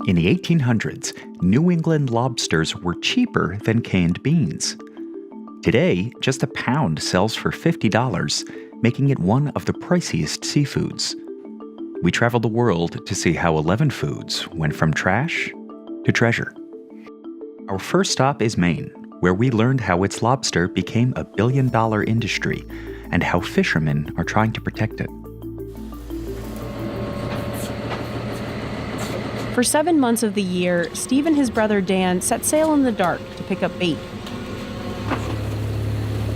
In the 1800s, New England lobsters were cheaper than canned beans. Today, just a pound sells for $50, making it one of the priciest seafoods. We traveled the world to see how 11 foods went from trash to treasure. Our first stop is Maine, where we learned how its lobster became a billion-dollar industry and how fishermen are trying to protect it. For 7 months of the year, Steve and his brother Dan set sail in the dark to pick up bait.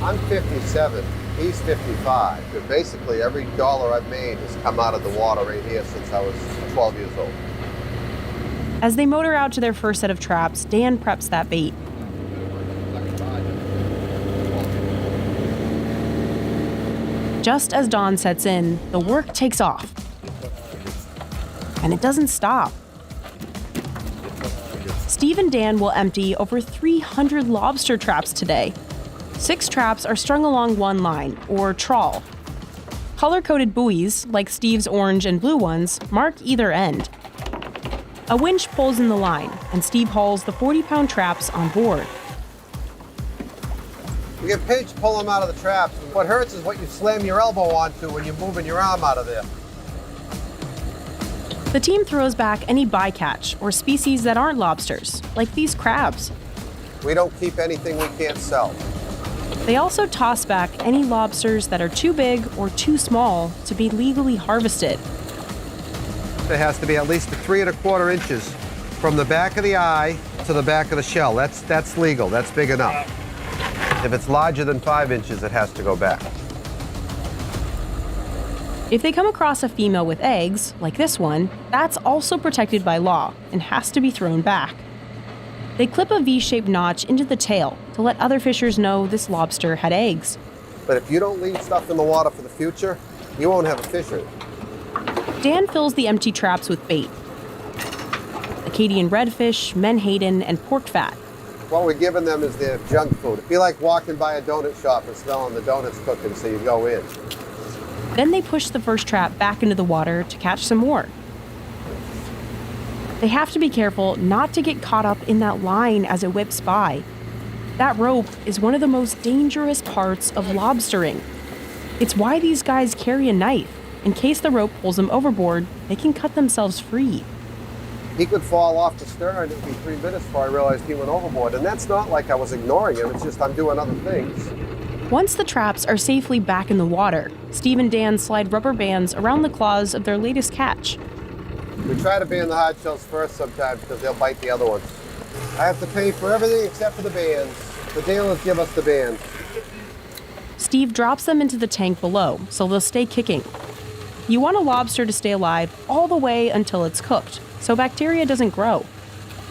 I'm 57, he's 55, but basically every dollar I've made has come out of the water right here since I was 12 years old. As they motor out to their first set of traps, Dan preps that bait. Just as dawn sets in, the work takes off. And it doesn't stop. Steve and Dan will empty over 300 lobster traps today. 6 traps are strung along one line, or trawl. Color-coded buoys, like Steve's orange and blue ones, mark either end. A winch pulls in the line, and Steve hauls the 40-pound traps on board. You get paid to pull them out of the traps. What hurts is what you slam your elbow onto when you're moving your arm out of there. The team throws back any bycatch or species that aren't lobsters, like these crabs. We don't keep anything we can't sell. They also toss back any lobsters that are too big or too small to be legally harvested. It has to be at least 3 1/4 inches from the back of the eye to the back of the shell. That's legal, that's big enough. If it's larger than 5 inches, it has to go back. If they come across a female with eggs, like this one, that's also protected by law and has to be thrown back. They clip a V-shaped notch into the tail to let other fishers know this lobster had eggs. But if you don't leave stuff in the water for the future, you won't have a fishery. Dan fills the empty traps with bait. Acadian redfish, menhaden, and pork fat. What we're giving them is their junk food. It'd be like walking by a donut shop and smelling the donuts cooking, so you go in. Then they push the first trap back into the water to catch some more. They have to be careful not to get caught up in that line as it whips by. That rope is one of the most dangerous parts of lobstering. It's why these guys carry a knife. In case the rope pulls them overboard, they can cut themselves free. He could fall off the stern. It'd be 3 minutes before I realized he went overboard. And that's not like I was ignoring him. It's just I'm doing other things. Once the traps are safely back in the water, Steve and Dan slide rubber bands around the claws of their latest catch. We try to ban the hard shells first sometimes because they'll bite the other ones. I have to pay for everything except for the bands. The dealers give us the bands. Steve drops them into the tank below, so they'll stay kicking. You want a lobster to stay alive all the way until it's cooked, so bacteria doesn't grow.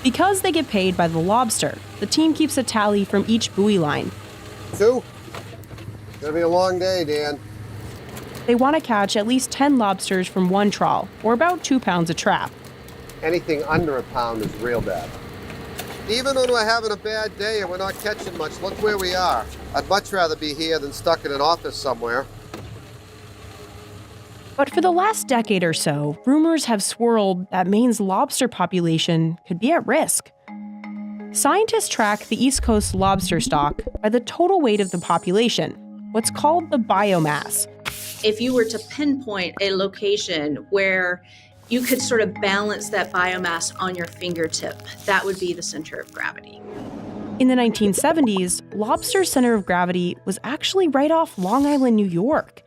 Because they get paid by the lobster, the team keeps a tally from each buoy line. 2. Gonna be a long day, Dan. They want to catch at least 10 lobsters from one trawl, or about 2 pounds a trap. Anything under a pound is real bad. Even when we're having a bad day and we're not catching much, look where we are. I'd much rather be here than stuck in an office somewhere. But for the last decade or so, rumors have swirled that Maine's lobster population could be at risk. Scientists track the East Coast lobster stock by the total weight of the population, what's called the biomass. If you were to pinpoint a location where you could sort of balance that biomass on your fingertip, that would be the center of gravity. In the 1970s, lobster's center of gravity was actually right off Long Island, New York.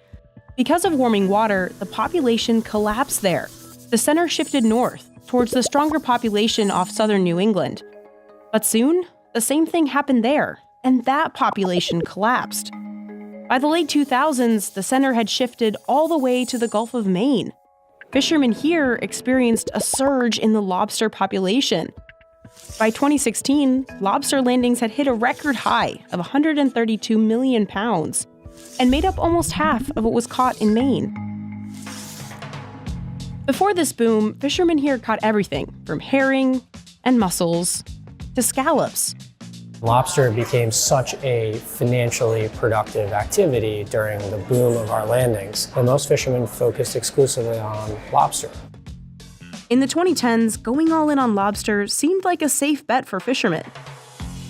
Because of warming water, the population collapsed there. The center shifted north, towards the stronger population off southern New England. But soon, the same thing happened there, and that population collapsed. By the late 2000s, the center had shifted all the way to the Gulf of Maine. Fishermen here experienced a surge in the lobster population. By 2016, lobster landings had hit a record high of 132 million pounds and made up almost half of what was caught in Maine. Before this boom, fishermen here caught everything from herring and mussels to scallops. Lobster became such a financially productive activity during the boom of our landings, and most fishermen focused exclusively on lobster. In the 2010s, going all in on lobster seemed like a safe bet for fishermen.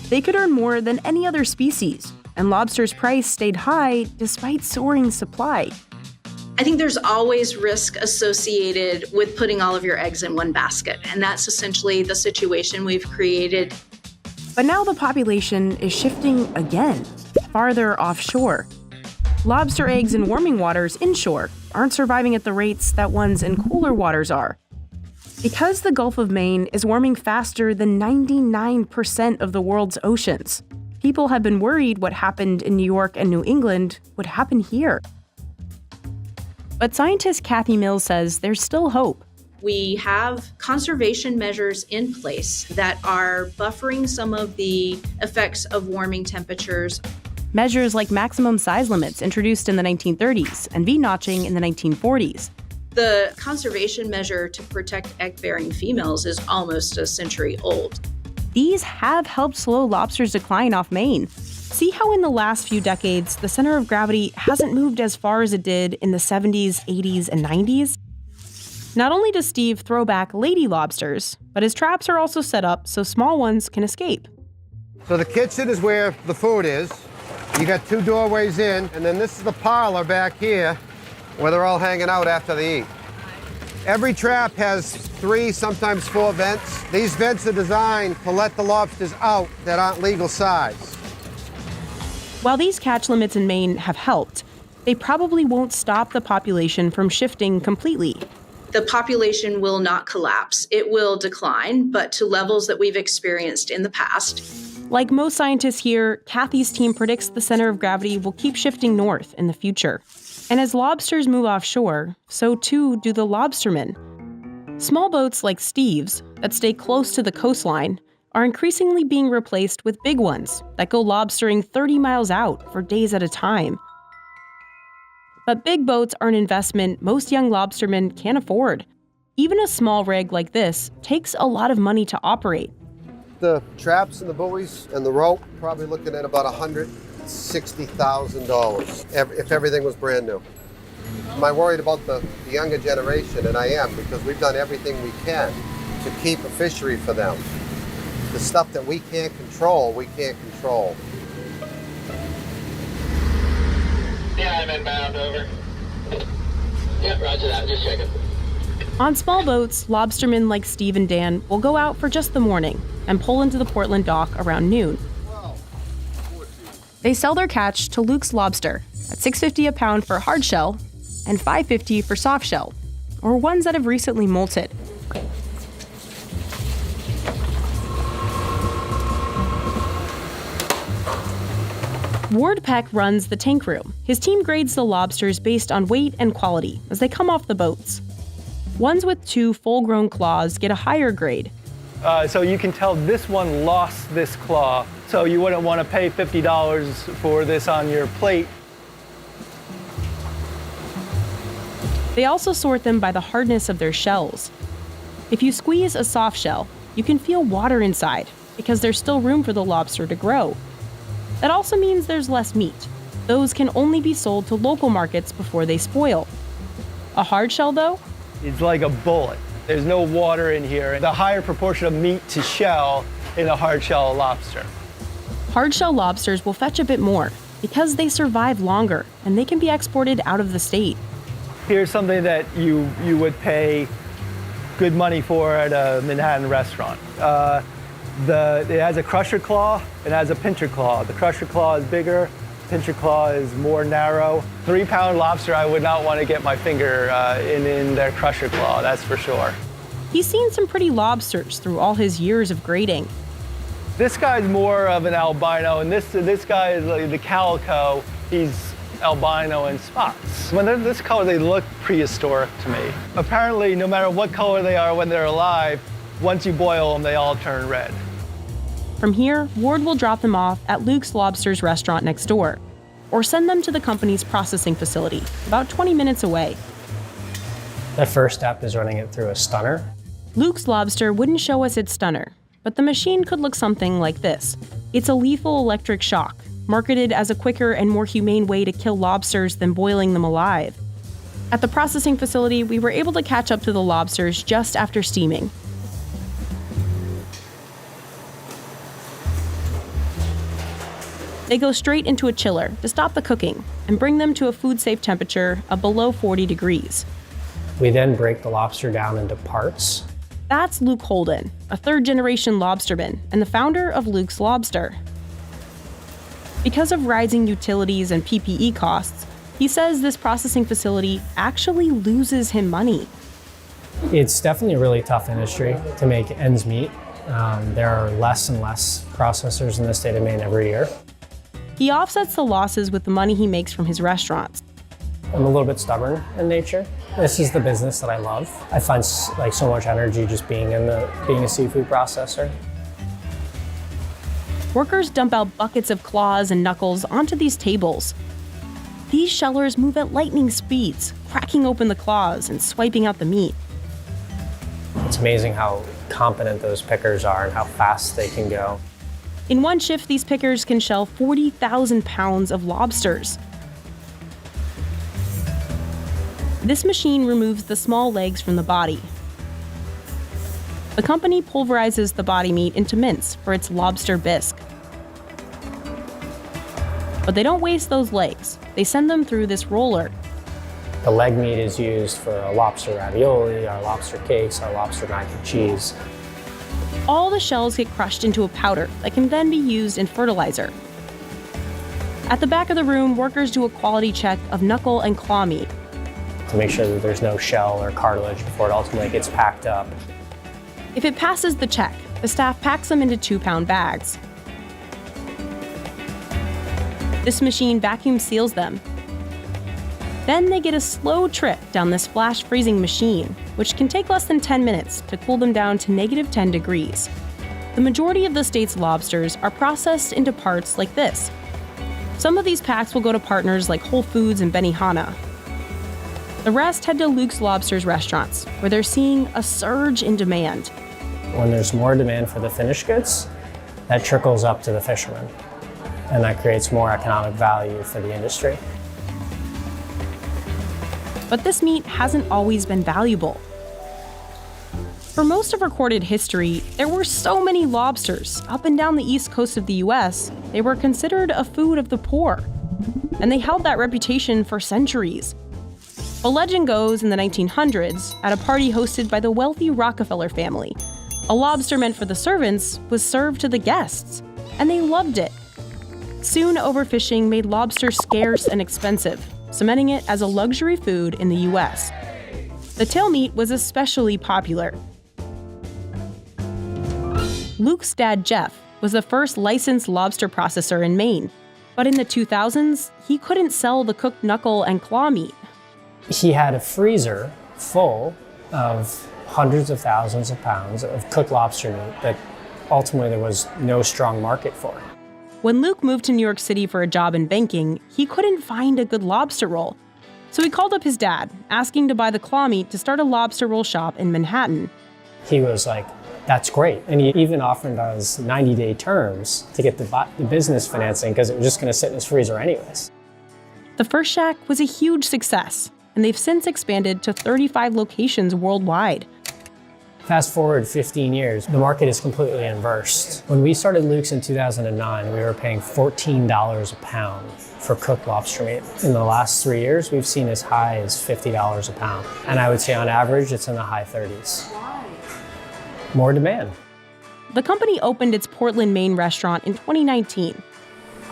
They could earn more than any other species, and lobster's price stayed high despite soaring supply. I think there's always risk associated with putting all of your eggs in one basket, and that's essentially the situation we've created. But now the population is shifting again, farther offshore. Lobster eggs in warming waters inshore aren't surviving at the rates that ones in cooler waters are. Because the Gulf of Maine is warming faster than 99% of the world's oceans, people have been worried what happened in New York and New England would happen here. But scientist Kathy Mills says there's still hope. We have conservation measures in place that are buffering some of the effects of warming temperatures. Measures like maximum size limits introduced in the 1930s and V-notching in the 1940s. The conservation measure to protect egg-bearing females is almost a century old. These have helped slow lobster's decline off Maine. See how in the last few decades, the center of gravity hasn't moved as far as it did in the 70s, 80s, and 90s? Not only does Steve throw back lady lobsters, but his traps are also set up so small ones can escape. So the kitchen is where the food is. You got 2 doorways in, and then this is the parlor back here where they're all hanging out after they eat. Every trap has 3, sometimes 4 vents. These vents are designed to let the lobsters out that aren't legal size. While these catch limits in Maine have helped, they probably won't stop the population from shifting completely. The population will not collapse. It will decline, but to levels that we've experienced in the past. Like most scientists here, Kathy's team predicts the center of gravity will keep shifting north in the future. And as lobsters move offshore, so too do the lobstermen. Small boats like Steve's, that stay close to the coastline, are increasingly being replaced with big ones that go lobstering 30 miles out for days at a time. But big boats are an investment most young lobstermen can't afford. Even a small rig like this takes a lot of money to operate. The traps and the buoys and the rope, probably looking at about $160,000 if everything was brand new. Am I worried about the younger generation? And I am, because we've done everything we can to keep a fishery for them. The stuff that we can't control, we can't control. Yeah, I'm inbound, over. Yep, roger that, just checking. On small boats, lobstermen like Steve and Dan will go out for just the morning and pull into the Portland dock around noon. They sell their catch to Luke's Lobster at $6.50 a pound for hard shell and $5.50 for soft shell, or ones that have recently molted. Ward Peck runs the tank room. His team grades the lobsters based on weight and quality as they come off the boats. Ones with 2 full-grown claws get a higher grade. So you can tell this one lost this claw, so you wouldn't want to pay $50 for this on your plate. They also sort them by the hardness of their shells. If you squeeze a soft shell, you can feel water inside because there's still room for the lobster to grow. That also means there's less meat. Those can only be sold to local markets before they spoil. A hard shell, though? It's like a bullet. There's no water in here. The higher proportion of meat to shell in a hard shell lobster. Hard shell lobsters will fetch a bit more because they survive longer and they can be exported out of the state. Here's something that you would pay good money for at a Manhattan restaurant. It has a crusher claw, it has a pincher claw. The crusher claw is bigger, pincher claw is more narrow. 3-pound lobster, I would not want to get my finger in their crusher claw, that's for sure. He's seen some pretty lobsters through all his years of grading. This guy's more of an albino, and this guy is like the calico. He's albino in spots. When they're this color, they look prehistoric to me. Apparently, no matter what color they are when they're alive, once you boil them, they all turn red. From here, Ward will drop them off at Luke's Lobster's restaurant next door, or send them to the company's processing facility, about 20 minutes away. The first step is running it through a stunner. Luke's Lobster wouldn't show us its stunner, but the machine could look something like this. It's a lethal electric shock, marketed as a quicker and more humane way to kill lobsters than boiling them alive. At the processing facility, we were able to catch up to the lobsters just after steaming. They go straight into a chiller to stop the cooking and bring them to a food-safe temperature of below 40 degrees. We then break the lobster down into parts. That's Luke Holden, a third-generation lobsterman and the founder of Luke's Lobster. Because of rising utilities and PPE costs, he says this processing facility actually loses him money. It's definitely a really tough industry to make ends meet. There are less and less processors in the state of Maine every year. He offsets the losses with the money he makes from his restaurants. I'm a little bit stubborn in nature. This is the business that I love. I find like so much energy just being a seafood processor. Workers dump out buckets of claws and knuckles onto these tables. These shellers move at lightning speeds, cracking open the claws and swiping out the meat. It's amazing how competent those pickers are and how fast they can go. In one shift, these pickers can shell 40,000 pounds of lobsters. This machine removes the small legs from the body. The company pulverizes the body meat into mince for its lobster bisque. But they don't waste those legs. They send them through this roller. The leg meat is used for a lobster ravioli, our lobster cakes, our lobster mac and cheese. All the shells get crushed into a powder that can then be used in fertilizer. At the back of the room, workers do a quality check of knuckle and claw meat. To make sure that there's no shell or cartilage before it ultimately gets packed up. If it passes the check, the staff packs them into 2-pound bags. This machine vacuum seals them. Then they get a slow trip down this flash freezing machine, which can take less than 10 minutes to cool them down to -10 degrees. The majority of the state's lobsters are processed into parts like this. Some of these packs will go to partners like Whole Foods and Benihana. The rest head to Luke's Lobsters restaurants, where they're seeing a surge in demand. When there's more demand for the finished goods, that trickles up to the fishermen, and that creates more economic value for the industry. But this meat hasn't always been valuable. For most of recorded history, there were so many lobsters up and down the east coast of the US, they were considered a food of the poor. And they held that reputation for centuries. A legend goes in the 1900s, at a party hosted by the wealthy Rockefeller family, a lobster meant for the servants was served to the guests, and they loved it. Soon, overfishing made lobster scarce and expensive, cementing it as a luxury food in the US. The tail meat was especially popular. Luke's dad, Jeff, was the first licensed lobster processor in Maine, but in the 2000s, he couldn't sell the cooked knuckle and claw meat. He had a freezer full of hundreds of thousands of pounds of cooked lobster meat that ultimately there was no strong market for. When Luke moved to New York City for a job in banking, he couldn't find a good lobster roll. So he called up his dad, asking to buy the claw meat to start a lobster roll shop in Manhattan. He was like, that's great. And he even offered us 90-day terms to get the business financing because it was just going to sit in his freezer anyways. The first shack was a huge success, and they've since expanded to 35 locations worldwide. Fast forward 15 years, the market is completely inversed. When we started Luke's in 2009, we were paying $14 a pound for cooked lobster meat. In the last 3 years, we've seen as high as $50 a pound. And I would say on average, it's in the high 30s. More demand. The company opened its Portland, Maine restaurant in 2019.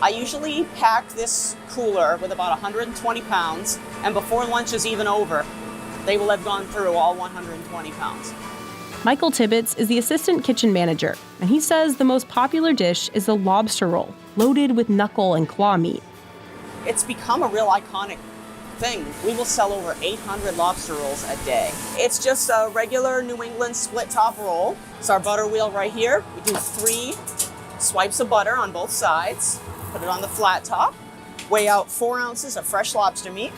I usually pack this cooler with about 120 pounds, and before lunch is even over, they will have gone through all 120 pounds. Michael Tibbetts is the assistant kitchen manager, and he says the most popular dish is the lobster roll, loaded with knuckle and claw meat. It's become a real iconic thing. We will sell over 800 lobster rolls a day. It's just a regular New England split top roll. It's our butter wheel right here. We do 3 swipes of butter on both sides, put it on the flat top, weigh out 4 ounces of fresh lobster meat,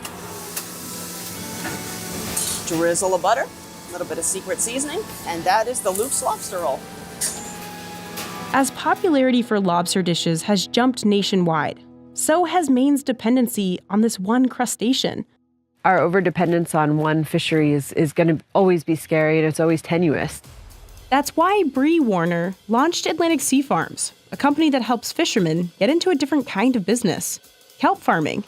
drizzle of butter, a little bit of secret seasoning, and that is the Luke's Lobster Roll. As popularity for lobster dishes has jumped nationwide, so has Maine's dependency on this one crustacean. Our overdependence on one fishery is going to always be scary, and it's always tenuous. That's why Bree Warner launched Atlantic Sea Farms, a company that helps fishermen get into a different kind of business, kelp farming.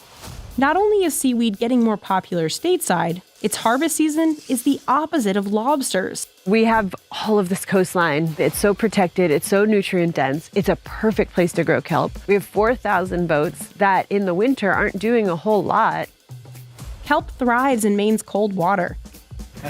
Not only is seaweed getting more popular stateside, its harvest season is the opposite of lobsters. We have all of this coastline. It's so protected, it's so nutrient dense. It's a perfect place to grow kelp. We have 4,000 boats that in the winter aren't doing a whole lot. Kelp thrives in Maine's cold water.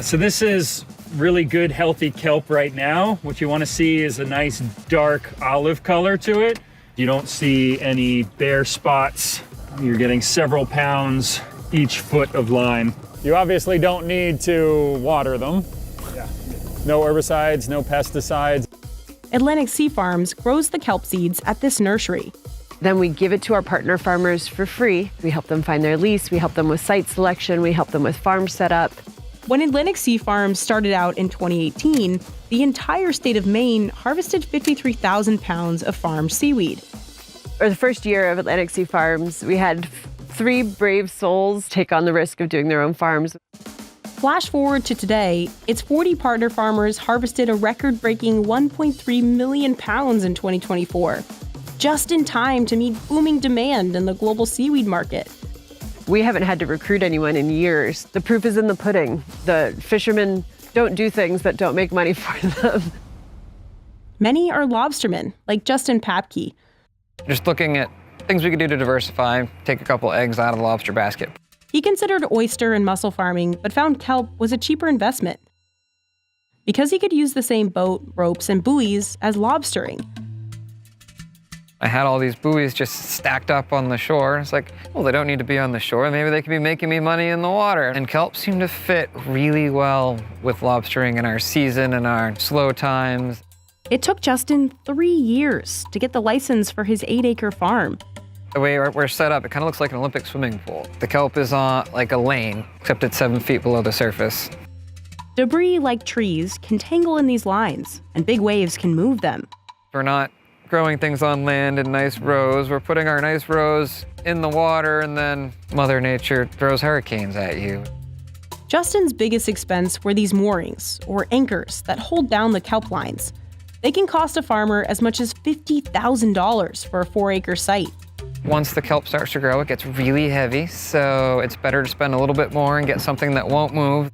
So this is really good, healthy kelp right now. What you want to see is a nice dark olive color to it. You don't see any bare spots. You're getting several pounds each foot of line. You obviously don't need to water them. Yeah. No herbicides, no pesticides. Atlantic Sea Farms grows the kelp seeds at this nursery. Then we give it to our partner farmers for free. We help them find their lease, we help them with site selection, we help them with farm setup. When Atlantic Sea Farms started out in 2018, the entire state of Maine harvested 53,000 pounds of farmed seaweed. For the first year of Atlantic Sea Farms, we had 3 brave souls take on the risk of doing their own farms. Flash forward to today, its 40 partner farmers harvested a record-breaking 1.3 million pounds in 2024, just in time to meet booming demand in the global seaweed market. We haven't had to recruit anyone in years. The proof is in the pudding. The fishermen don't do things that don't make money for them. Many are lobstermen, like Justin Papke. Just looking at things we could do to diversify, take a couple eggs out of the lobster basket. He considered oyster and mussel farming, but found kelp was a cheaper investment. Because he could use the same boat, ropes, and buoys as lobstering. I had all these buoys just stacked up on the shore. It's like, well, they don't need to be on the shore. Maybe they could be making me money in the water. And kelp seemed to fit really well with lobstering in our season and our slow times. It took Justin 3 years to get the license for his 8-acre farm. The way we're set up, it kind of looks like an Olympic swimming pool. The kelp is on like a lane, except it's 7 feet below the surface. Debris, like trees, can tangle in these lines, and big waves can move them. We're not growing things on land in nice rows. We're putting our nice rows in the water, and then Mother Nature throws hurricanes at you. Justin's biggest expense were these moorings, or anchors, that hold down the kelp lines. They can cost a farmer as much as $50,000 for a 4-acre site. Once the kelp starts to grow, it gets really heavy, so it's better to spend a little bit more and get something that won't move.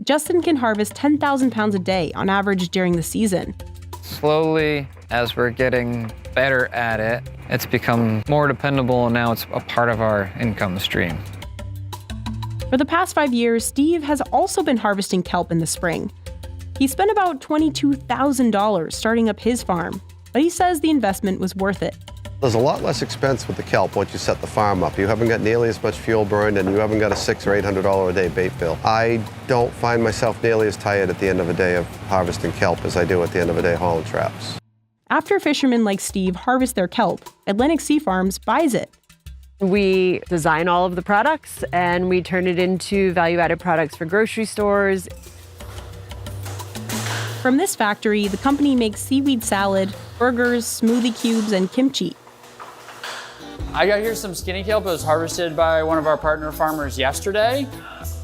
Justin can harvest 10,000 pounds a day on average during the season. Slowly, as we're getting better at it, it's become more dependable, and now it's a part of our income stream. For the past 5 years, Steve has also been harvesting kelp in the spring. He spent about $22,000 starting up his farm, but he says the investment was worth it. There's a lot less expense with the kelp once you set the farm up. You haven't got nearly as much fuel burned, and you haven't got a $600 or $800 a day bait bill. I don't find myself nearly as tired at the end of a day of harvesting kelp as I do at the end of a day hauling traps. After fishermen like Steve harvest their kelp, Atlantic Sea Farms buys it. We design all of the products, and we turn it into value-added products for grocery stores. From this factory, the company makes seaweed salad, burgers, smoothie cubes, and kimchi. I got here some skinny kelp that was harvested by one of our partner farmers yesterday.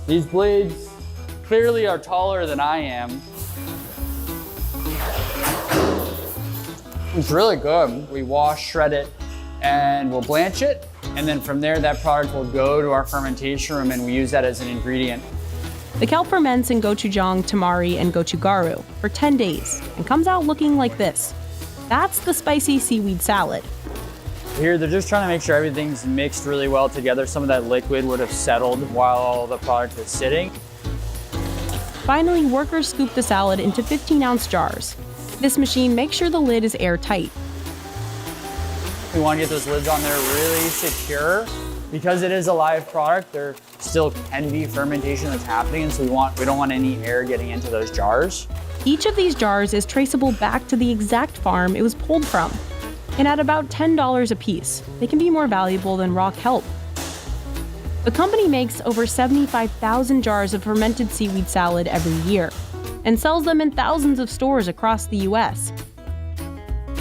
These blades clearly are taller than I am. It's really good. We wash, shred it, and we'll blanch it. And then from there, that product will go to our fermentation room, and we use that as an ingredient. The kelp ferments in gochujang, tamari, and gochugaru for 10 days and comes out looking like this. That's the spicy seaweed salad. Here, they're just trying to make sure everything's mixed really well together. Some of that liquid would have settled while all the product was sitting. Finally, workers scoop the salad into 15-ounce jars. This machine makes sure the lid is airtight. We want to get those lids on there really secure. Because it is a live product, there still can be fermentation that's happening, and so we don't want any air getting into those jars. Each of these jars is traceable back to the exact farm it was pulled from. And at about $10 a piece, they can be more valuable than raw kelp. The company makes over 75,000 jars of fermented seaweed salad every year and sells them in thousands of stores across the U.S.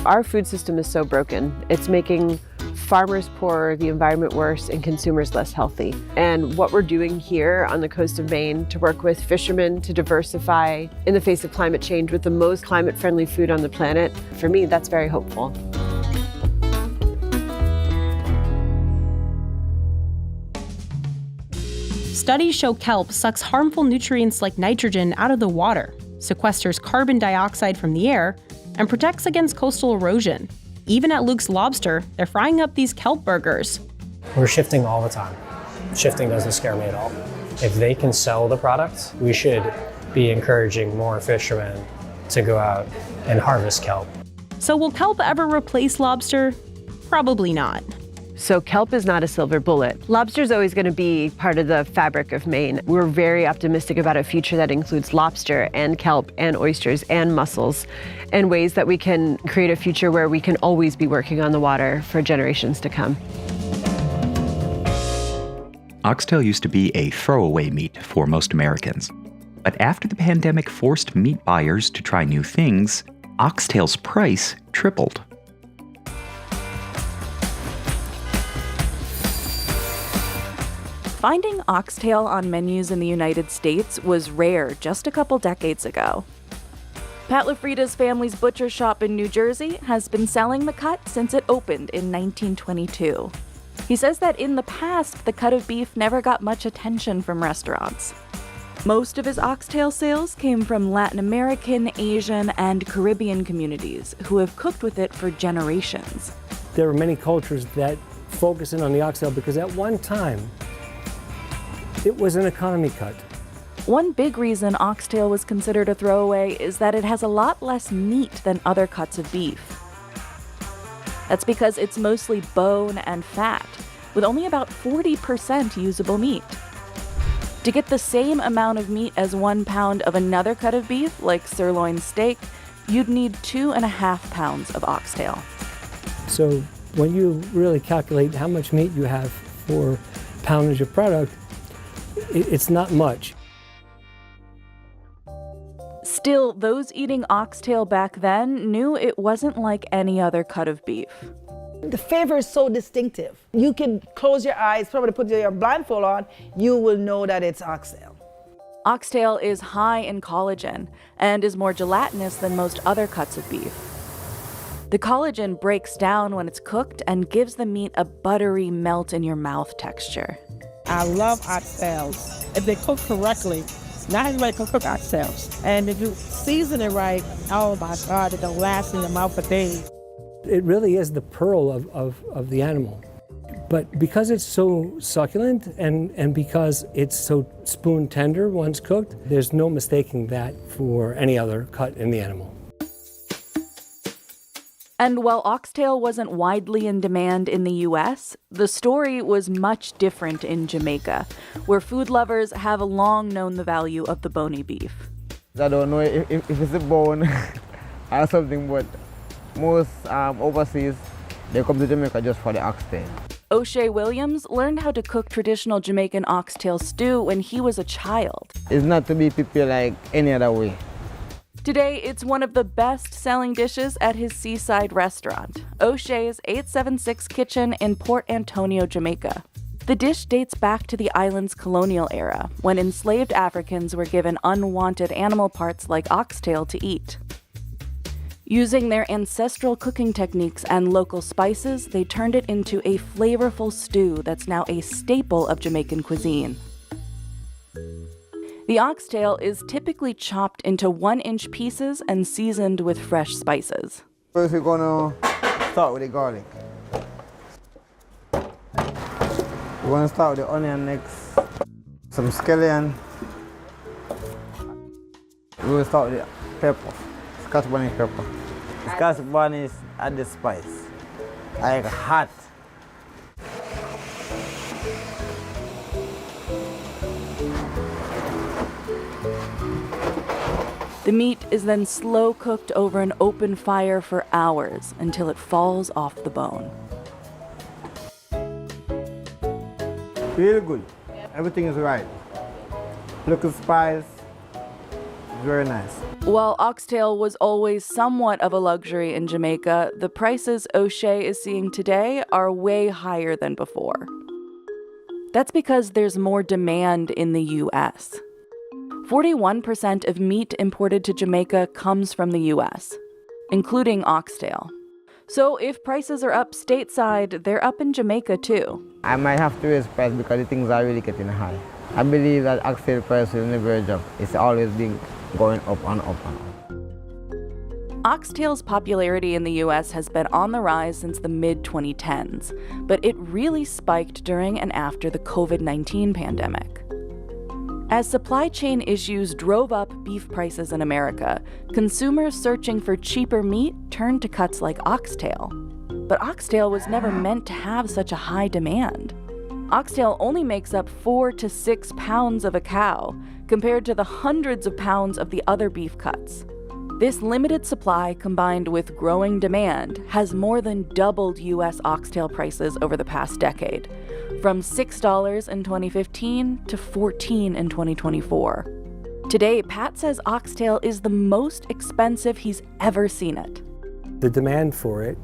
Our food system is so broken. It's making farmers poorer, the environment worse, and consumers less healthy. And what we're doing here on the coast of Maine to work with fishermen to diversify in the face of climate change with the most climate-friendly food on the planet, for me, that's very hopeful. Studies show kelp sucks harmful nutrients like nitrogen out of the water, sequesters carbon dioxide from the air, and protects against coastal erosion. Even at Luke's Lobster, they're frying up these kelp burgers. We're shifting all the time. Shifting doesn't scare me at all. If they can sell the product, we should be encouraging more fishermen to go out and harvest kelp. So will kelp ever replace lobster? Probably not. So kelp is not a silver bullet. Lobster's always going to be part of the fabric of Maine. We're very optimistic about a future that includes lobster and kelp and oysters and mussels, and ways that we can create a future where we can always be working on the water for generations to come. Oxtail used to be a throwaway meat for most Americans. But after the pandemic forced meat buyers to try new things, oxtail's price tripled. Finding oxtail on menus in the United States was rare just a couple decades ago. Pat LaFrida's family's butcher shop in New Jersey has been selling the cut since it opened in 1922. He says that in the past, the cut of beef never got much attention from restaurants. Most of his oxtail sales came from Latin American, Asian, and Caribbean communities who have cooked with it for generations. There are many cultures that focus in on the oxtail because at one time, it was an economy cut. One big reason oxtail was considered a throwaway is that it has a lot less meat than other cuts of beef. That's because it's mostly bone and fat, with only about 40% usable meat. To get the same amount of meat as 1 pound of another cut of beef, like sirloin steak, you'd need 2.5 pounds of oxtail. So when you really calculate how much meat you have for poundage of product, it's not much. Still, those eating oxtail back then knew it wasn't like any other cut of beef. The flavor is so distinctive. You can close your eyes, probably put your blindfold on, you will know that it's oxtail. Oxtail is high in collagen and is more gelatinous than most other cuts of beef. The collagen breaks down when it's cooked and gives the meat a buttery melt-in-your-mouth texture. I love oxtails. If they cook correctly, not everybody can cook oxtails. And if you season it right, oh my God, it'll last in your mouth for days. It really is the pearl of the animal. But because it's so succulent and because it's so spoon tender once cooked, there's no mistaking that for any other cut in the animal. And while oxtail wasn't widely in demand in the US, the story was much different in Jamaica, where food lovers have long known the value of the bony beef. I don't know if it's a bone or something, but most overseas, they come to Jamaica just for the oxtail. O'Shea Williams learned how to cook traditional Jamaican oxtail stew when he was a child. It's not to be prepared like any other way. Today, it's one of the best-selling dishes at his seaside restaurant, O'Shea's 876 Kitchen in Port Antonio, Jamaica. The dish dates back to the island's colonial era, when enslaved Africans were given unwanted animal parts like oxtail to eat. Using their ancestral cooking techniques and local spices, they turned it into a flavorful stew that's now a staple of Jamaican cuisine. The oxtail is typically chopped into 1-inch pieces and seasoned with fresh spices. First, we're gonna start with the garlic. We're gonna start with the onion next, some scallion. We're gonna start with the pepper, Scotch bonnet pepper. Scotch bonnet is add the spice, like hot. The meat is then slow cooked over an open fire for hours until it falls off the bone. Really good. Everything is right. Look at spice, very nice. While oxtail was always somewhat of a luxury in Jamaica, the prices O'Shea is seeing today are way higher than before. That's because there's more demand in the U.S. 41% of meat imported to Jamaica comes from the U.S., including oxtail. So if prices are up stateside, they're up in Jamaica too. I might have to raise price because the things are really getting high. I believe that oxtail price will never drop. It's always been going up and up and up. Oxtail's popularity in the US has been on the rise since the mid-2010s, but it really spiked during and after the COVID-19 pandemic. As supply chain issues drove up beef prices in America, consumers searching for cheaper meat turned to cuts like oxtail. But oxtail was never meant to have such a high demand. Oxtail only makes up 4 to 6 pounds of a cow, compared to the hundreds of pounds of the other beef cuts. This limited supply, combined with growing demand, has more than doubled U.S. oxtail prices over the past decade, from $6 in 2015 to $14 in 2024. Today, Pat says oxtail is the most expensive he's ever seen it. The demand for it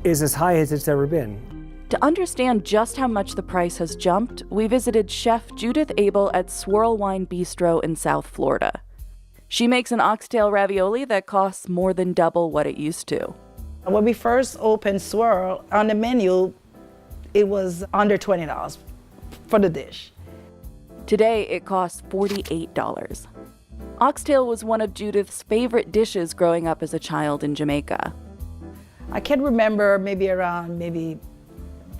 is as high as it's ever been. To understand just how much the price has jumped, we visited Chef Judith Abel at Swirl Wine Bistro in South Florida. She makes an oxtail ravioli that costs more than double what it used to. When we first opened Swirl, on the menu, it was under $20 for the dish. Today, it costs $48. Oxtail was one of Judith's favorite dishes growing up as a child in Jamaica. I can remember maybe around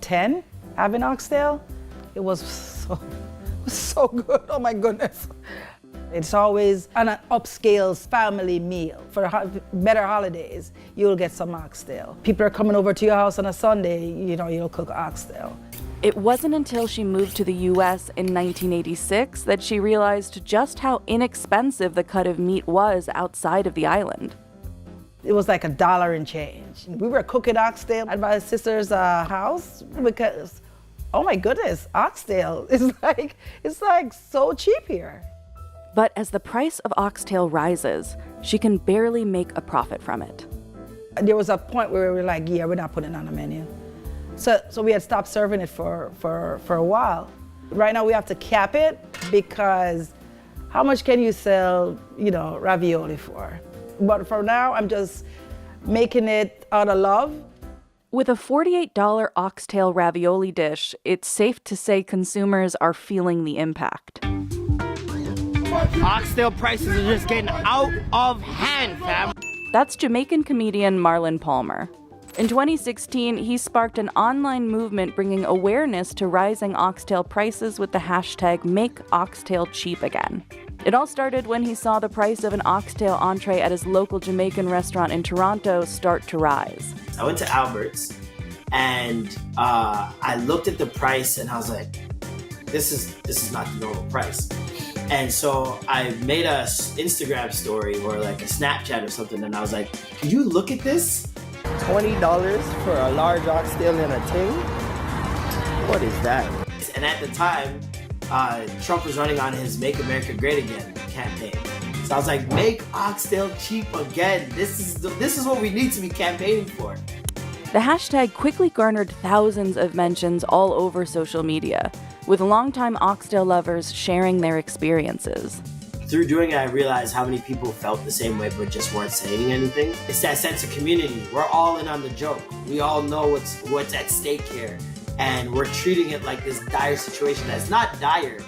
10 having oxtail. It was so good, oh my goodness. It's always an upscale family meal. For better holidays, you'll get some oxtail. People are coming over to your house on a Sunday, you'll cook oxtail. It wasn't until she moved to the U.S. in 1986 that she realized just how inexpensive the cut of meat was outside of the island. It was like $1 and change. We were cooking oxtail at my sister's house because, oh my goodness, oxtail is like so cheap here. But as the price of oxtail rises, she can barely make a profit from it. There was a point where we were like, yeah, we're not putting it on the menu. So we had stopped serving it for a while. Right now we have to cap it because how much can you sell, ravioli for? But for now, I'm just making it out of love. With a $48 oxtail ravioli dish, it's safe to say consumers are feeling the impact. Oxtail prices are just getting out of hand, fam. That's Jamaican comedian Marlon Palmer. In 2016, he sparked an online movement bringing awareness to rising oxtail prices with the hashtag #MakeOxtailCheapAgain. It all started when he saw the price of an oxtail entree at his local Jamaican restaurant in Toronto start to rise. I went to Albert's and I looked at the price and I was like, this is not the normal price. And so I made a Instagram story or like a Snapchat or something, and I was like, can you look at this? $20 for a large oxtail in a tin? What is that? And at the time, Trump was running on his Make America Great Again campaign. So I was like, make oxtail cheap again. This is what we need to be campaigning for. The hashtag quickly garnered thousands of mentions all over social media, with longtime oxtail lovers sharing their experiences. Through doing it, I realized how many people felt the same way but just weren't saying anything. It's that sense of community. We're all in on the joke. We all know what's at stake here. And we're treating it like this dire situation that's not dire,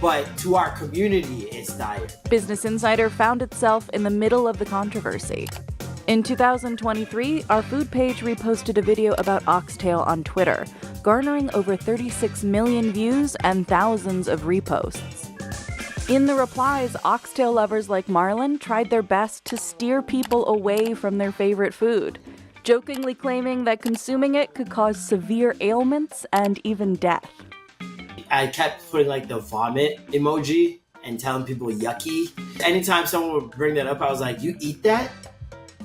but to our community, it's dire. Business Insider found itself in the middle of the controversy. In 2023, our food page reposted a video about oxtail on Twitter, garnering over 36 million views and thousands of reposts. In the replies, oxtail lovers like Marlon tried their best to steer people away from their favorite food, jokingly claiming that consuming it could cause severe ailments and even death. I kept putting like the vomit emoji and telling people yucky. Anytime someone would bring that up, I was like, you eat that?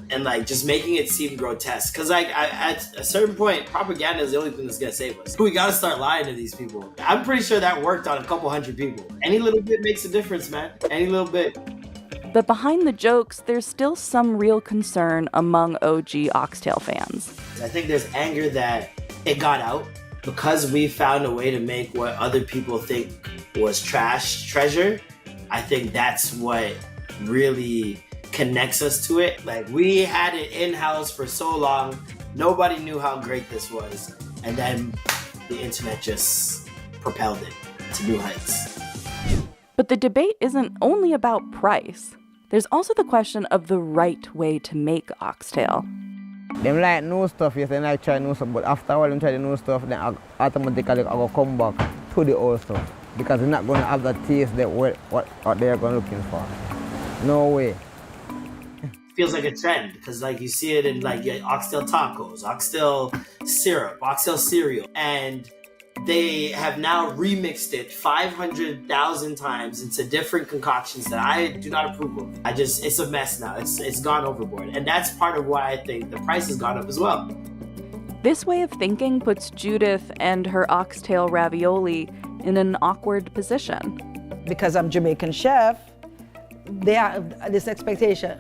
And like just making it seem grotesque. Cause like at a certain point, propaganda is the only thing that's gonna save us. We gotta start lying to these people. I'm pretty sure that worked on a couple hundred people. Any little bit makes a difference, man. Any little bit. But behind the jokes, there's still some real concern among OG oxtail fans. I think there's anger that it got out because we found a way to make what other people think was trash treasure. I think that's what really connects us to it. Like, we had it in-house for so long, nobody knew how great this was, and then the internet just propelled it to new heights. But the debate isn't only about price. There's also the question of the right way to make oxtail. Them like new stuff, yes, they like try new stuff, but after a while them try the new stuff, then automatically I go come back to the old stuff because they're not going to have the taste that what they're going looking for. No way. Feels like a trend because like you see it in like oxtail tacos, oxtail syrup, oxtail cereal, and they have now remixed it 500,000 times into different concoctions that I do not approve of. It's a mess now. It's gone overboard, and that's part of why I think the price has gone up as well. This way of thinking puts Judith and her oxtail ravioli in an awkward position. Because I'm Jamaican chef, they have this expectation.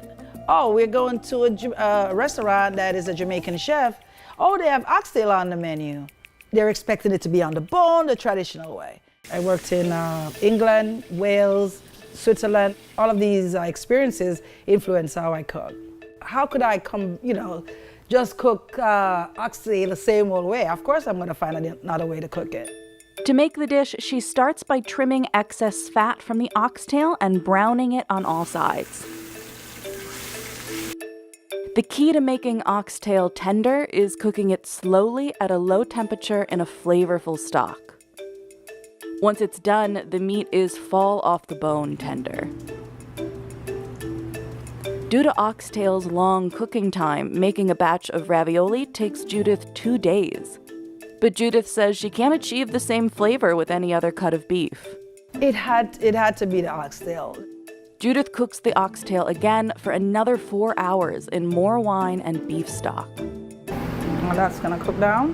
Oh, we're going to a restaurant that is a Jamaican chef. Oh, they have oxtail on the menu. They're expecting it to be on the bone, the traditional way. I worked in England, Wales, Switzerland. All of these experiences influence how I cook. How could I just cook oxtail the same old way? Of course I'm gonna find another way to cook it. To make the dish, she starts by trimming excess fat from the oxtail and browning it on all sides. The key to making oxtail tender is cooking it slowly at a low temperature in a flavorful stock. Once it's done, the meat is fall off the bone tender. Due to oxtail's long cooking time, making a batch of ravioli takes Judith 2 days. But Judith says she can't achieve the same flavor with any other cut of beef. It had to be the oxtail. Judith cooks the oxtail again for another 4 hours in more wine and beef stock. Well, that's gonna cook down.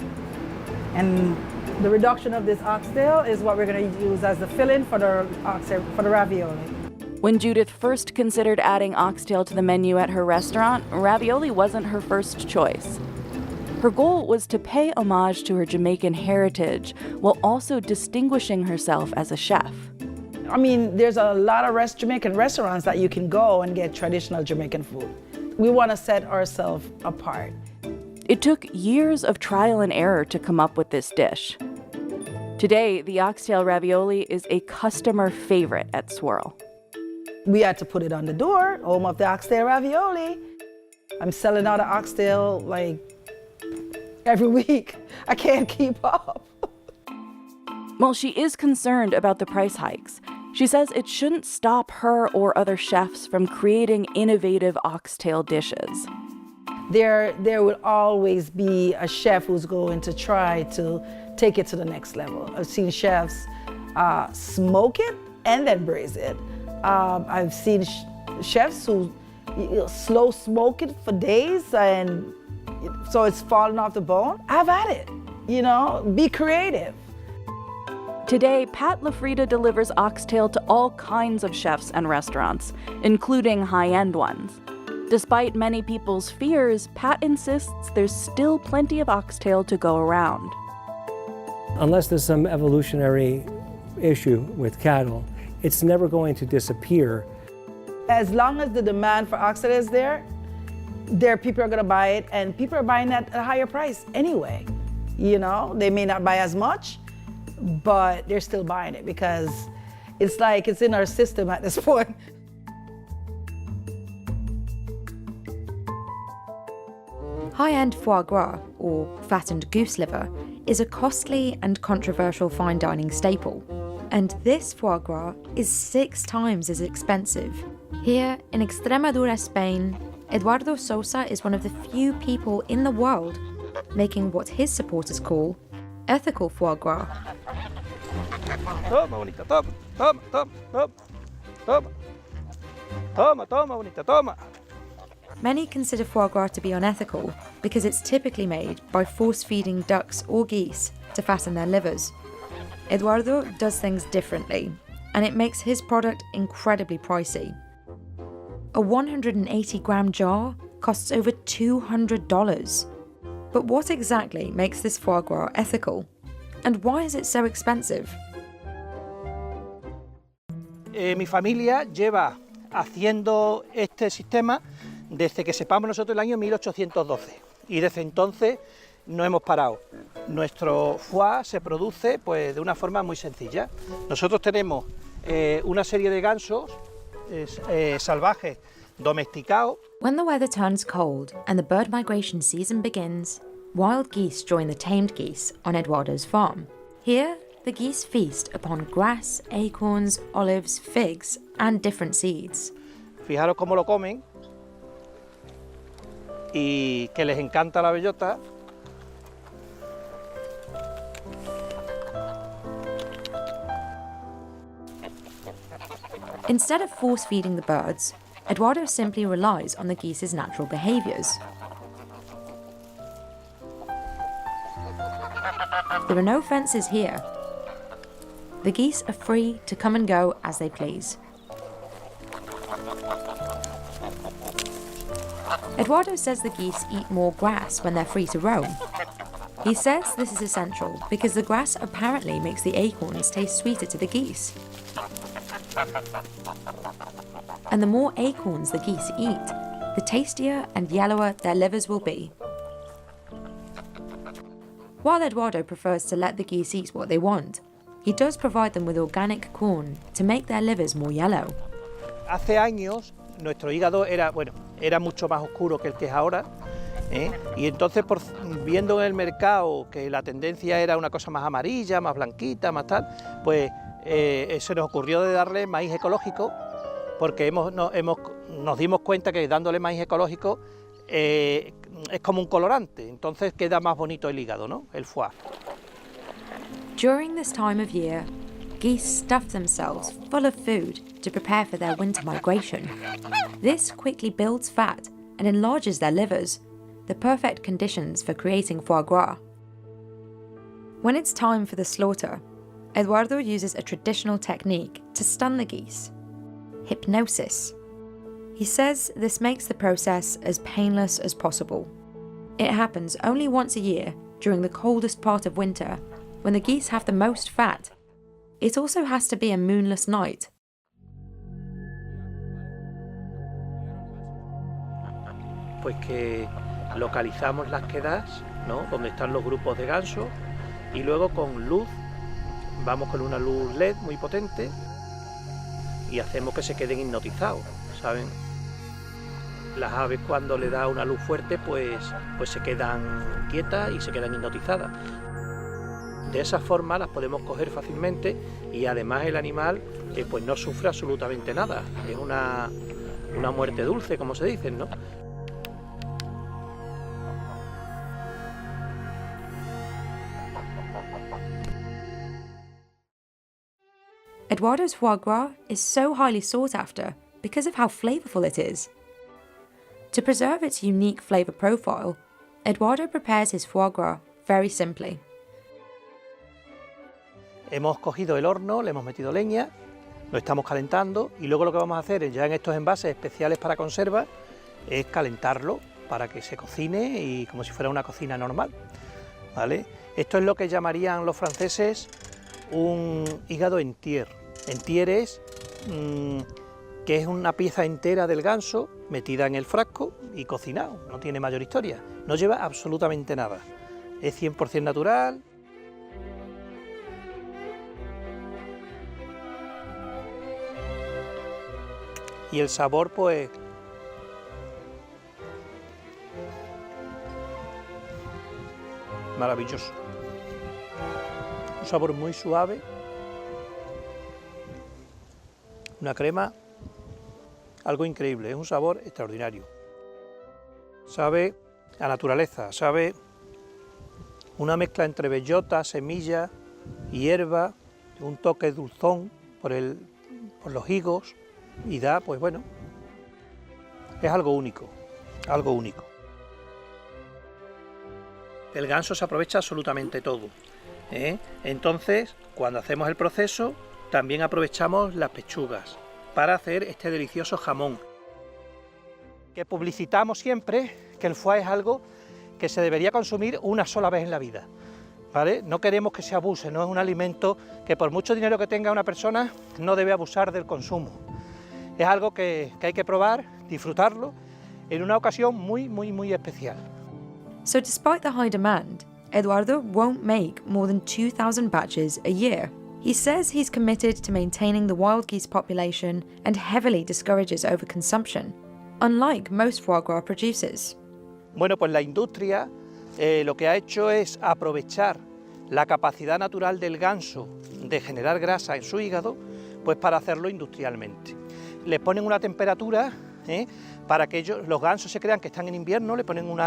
And the reduction of this oxtail is what we're gonna use as the filling for the ravioli. When Judith first considered adding oxtail to the menu at her restaurant, ravioli wasn't her first choice. Her goal was to pay homage to her Jamaican heritage while also distinguishing herself as a chef. I mean, there's a lot of Jamaican restaurants that you can go and get traditional Jamaican food. We want to set ourselves apart. It took years of trial and error to come up with this dish. Today, the oxtail ravioli is a customer favorite at Swirl. We had to put it on the door, home of the oxtail ravioli. I'm selling out of oxtail like every week. I can't keep up. While she is concerned about the price hikes, she says it shouldn't stop her or other chefs from creating innovative oxtail dishes. There will always be a chef who's going to try to take it to the next level. I've seen chefs smoke it and then braise it. I've seen chefs who slow smoke it for days and so it's falling off the bone. Have at it, be creative. Today, Pat LaFrida delivers oxtail to all kinds of chefs and restaurants, including high-end ones. Despite many people's fears, Pat insists there's still plenty of oxtail to go around. Unless there's some evolutionary issue with cattle, it's never going to disappear. As long as the demand for oxtail is there, people are going to buy it, and people are buying at a higher price anyway. They may not buy as much, but they're still buying it because it's like it's in our system at this point. High-end foie gras, or fattened goose liver, is a costly and controversial fine dining staple. And this foie gras is 6 times as expensive. Here in Extremadura, Spain, Eduardo Sosa is one of the few people in the world making what his supporters call ethical foie gras. Toma, bonita, toma, toma, toma, toma, toma, toma, toma, bonita, toma. Many consider foie gras to be unethical because it's typically made by force-feeding ducks or geese to fatten their livers. Eduardo does things differently, and it makes his product incredibly pricey. A 180-gram jar costs over $200. But what exactly makes this foie gras ethical? And why is it so expensive? Mi familia lleva haciendo este sistema desde que sepamos nosotros el año 1812 y desde entonces no hemos parado. Nuestro foie se produce pues, de una forma muy sencilla. Nosotros tenemos una serie de gansos salvajes domesticados. When the weather turns cold and the bird migration season begins, wild geese join the tamed geese on Eduardo's farm. Here, the geese feast upon grass, acorns, olives, figs, and different seeds. Fijaros cómo lo comen y que les encanta la bellota. Instead of force-feeding the birds, Eduardo simply relies on the geese's natural behaviours. There are no fences here. The geese are free to come and go as they please. Eduardo says the geese eat more grass when they're free to roam. He says this is essential because the grass apparently makes the acorns taste sweeter to the geese. And the more acorns the geese eat, the tastier and yellower their livers will be. While Eduardo prefers to let the geese eat what they want, he does provide them with organic corn to make their livers more yellow. Hace años nuestro hígado era mucho más oscuro que el que es ahora, y entonces viendo en el mercado que la tendencia era una cosa más amarilla, más blanquita, más tal, pues se nos ocurrió de darle maíz ecológico, porque nos dimos cuenta que dándole maíz ecológico es como un colorante, entonces queda más bonito el hígado, ¿no? El foie. During this time of year, geese stuff themselves full of food to prepare for their winter migration. This quickly builds fat and enlarges their livers, the perfect conditions for creating foie gras. When it's time for the slaughter, Eduardo uses a traditional technique to stun the geese: hypnosis. He says this makes the process as painless as possible. It happens only once a year during the coldest part of winter, when the geese have the most fat. It also has to be a moonless night. Pues que localizamos las quedas, ¿no? Donde están los grupos de gansos, y luego con luz, vamos con una luz LED muy potente y hacemos que se queden hipnotizados, ¿saben? Las aves cuando le da una luz fuerte pues se quedan quietas y se quedan hipnotizadas. De esa forma las podemos coger fácilmente y además el animal pues no sufre absolutamente nada. Es una muerte dulce, como se dice, ¿no? Eduardo's foie gras is so highly sought after because of how flavorful it is. To preserve its unique flavor profile, Eduardo prepares his foie gras very simply. Hemos cogido el horno, le hemos metido leña, lo estamos calentando y luego lo que vamos a hacer ya en estos envases especiales para conserva es calentarlo para que se cocine y como si fuera una cocina normal, ¿vale? Esto es lo que llamarían los franceses un hígado entier. Entier es que es una pieza entera del ganso metida en el frasco y cocinado, no tiene mayor historia, no lleva absolutamente nada, es 100% natural. Y el sabor, pues, maravilloso. Un sabor muy suave, una crema, algo increíble, es un sabor extraordinario. Sabe a naturaleza, sabe una mezcla entre bellota, semilla, hierba, un toque dulzón por los higos. Y da, pues bueno, es algo único, algo único. El ganso se aprovecha absolutamente todo, Entonces, cuando hacemos el proceso, también aprovechamos las pechugas para hacer este delicioso jamón. que publicitamos siempre que el foie es algo que se debería consumir una sola vez en la vida, ¿vale? No queremos que se abuse, no es un alimento que por mucho dinero que tenga una persona no debe abusar del consumo. Es algo que hay que probar, disfrutarlo en una ocasión muy especial. So despite the high demand, Eduardo won't make more than 2,000 batches a year. He says he's committed to maintaining the wild geese population and heavily discourages overconsumption, unlike most foie gras producers. Bueno, pues la industria lo que ha hecho es aprovechar la capacidad natural del ganso de generar grasa en su hígado, pues para hacerlo industrialmente. Les ponen una temperatura para que los gansos se crean que están en invierno, le ponen un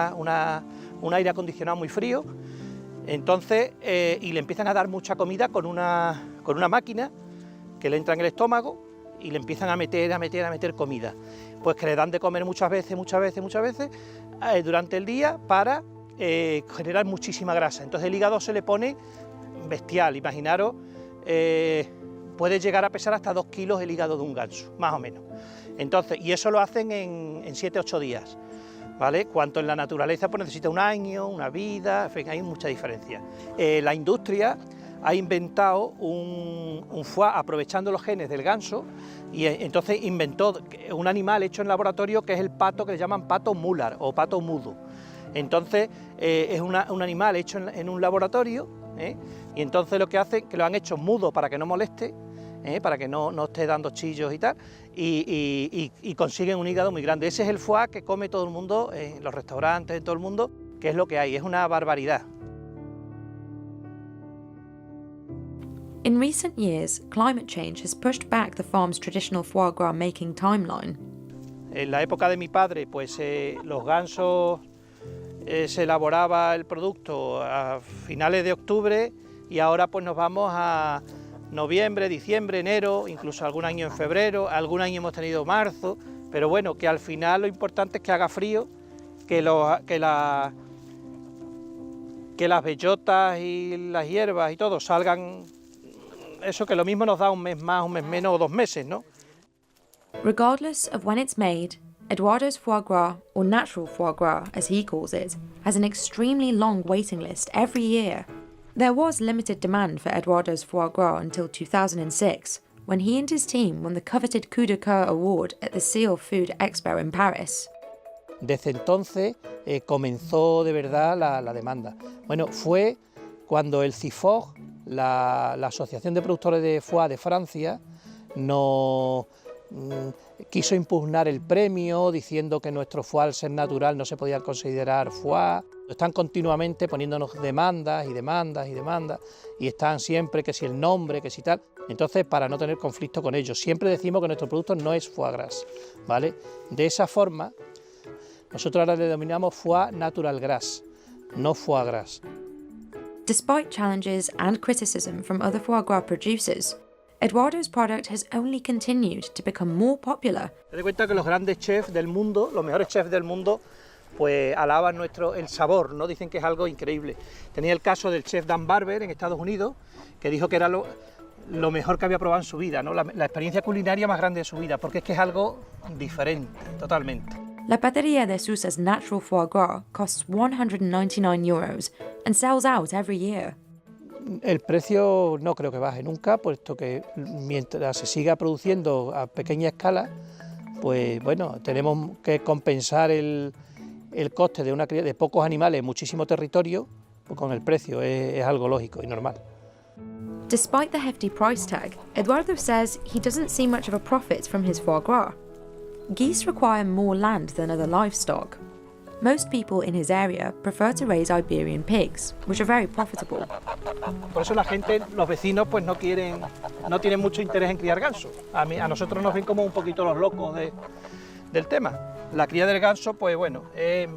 aire acondicionado muy frío, entonces, y le empiezan a dar mucha comida con una máquina que le entra en el estómago y le empiezan a meter comida. Pues que le dan de comer muchas veces durante el día para generar muchísima grasa. Entonces el hígado se le pone bestial, imaginaros, puede llegar a pesar hasta 2 kilos el hígado de un ganso, más o menos. Entonces, y eso lo hacen en 7-8 días, ¿vale? Cuanto en la naturaleza pues necesita un año, una vida, en fin, hay mucha diferencia. La industria ha inventado un foie aprovechando los genes del ganso y entonces inventó un animal hecho en laboratorio que es el pato, que le llaman pato mular o pato mudo. Entonces es un animal hecho en un laboratorio, y entonces lo que hacen, que lo han hecho mudo para que no moleste, para que no esté dando chillos y tal, y consiguen un hígado muy grande. Ese es el foie que come todo el mundo, en los restaurantes, en todo el mundo, que es lo que hay, es una barbaridad. In recent years, climate change has pushed back the farm's traditional foie gras making timeline. En la época de mi padre, pues los gansos se elaboraba el producto a finales de octubre y ahora pues nos vamos a noviembre, diciembre, enero, incluso algún año en febrero, algún año hemos tenido marzo, pero bueno, que al final lo importante es que haga frío, que las bellotas y las hierbas y todo salgan, eso que lo mismo nos da un mes más, un mes menos o 2 meses, ¿no? Regardless of when it's made, Eduardo's foie gras, or natural foie gras as he calls it, has an extremely long waiting list every year. There was limited demand for Eduardo's foie gras until 2006, when he and his team won the coveted Coup de Coeur Award at the Seal Food Expo in Paris. Desde entonces comenzó de verdad la demanda. Bueno, fue cuando el CIFOG, la Asociación de Productores de Foie de Francia, nos quiso impugnar el premio diciendo que nuestro foie al ser natural no se podía considerar foie. Están continuamente poniéndonos demandas y están siempre que si el nombre, que si tal. Entonces, para no tener conflicto con ellos, siempre decimos que nuestro producto no es foie gras, ¿vale? De esa forma, nosotros ahora le denominamos foie natural gras, no foie gras. Despite challenges and criticism from other foie gras producers, Eduardo's product has only continued to become more popular. Te das cuenta que los grandes chefs del mundo, los mejores chefs del mundo, pues alaban el sabor, ¿no? Dicen que es algo increíble. Tenía el caso del chef Dan Barber en Estados Unidos, que dijo que era lo mejor que había probado en su vida, ¿no? La experiencia culinaria más grande de su vida, porque es que es algo diferente, totalmente. La Pateria de Sousa's natural foie gras costs €199 and sells out every year. El precio no creo que baje nunca, puesto que mientras se siga produciendo a pequeña escala, pues bueno, tenemos que compensar el coste de pocos animales en muchísimo territorio, pues con el precio, es algo lógico y normal. Despite the hefty price tag, Eduardo says he doesn't see much of a profit from his foie gras. Geese require more land than other livestock. Most people in his area prefer to raise Iberian pigs, which are very profitable. Por eso la gente, los vecinos, pues no tienen mucho interés en criar ganso. A nosotros nos ven como un poquito los locos del tema. La cría del ganso, pues bueno, es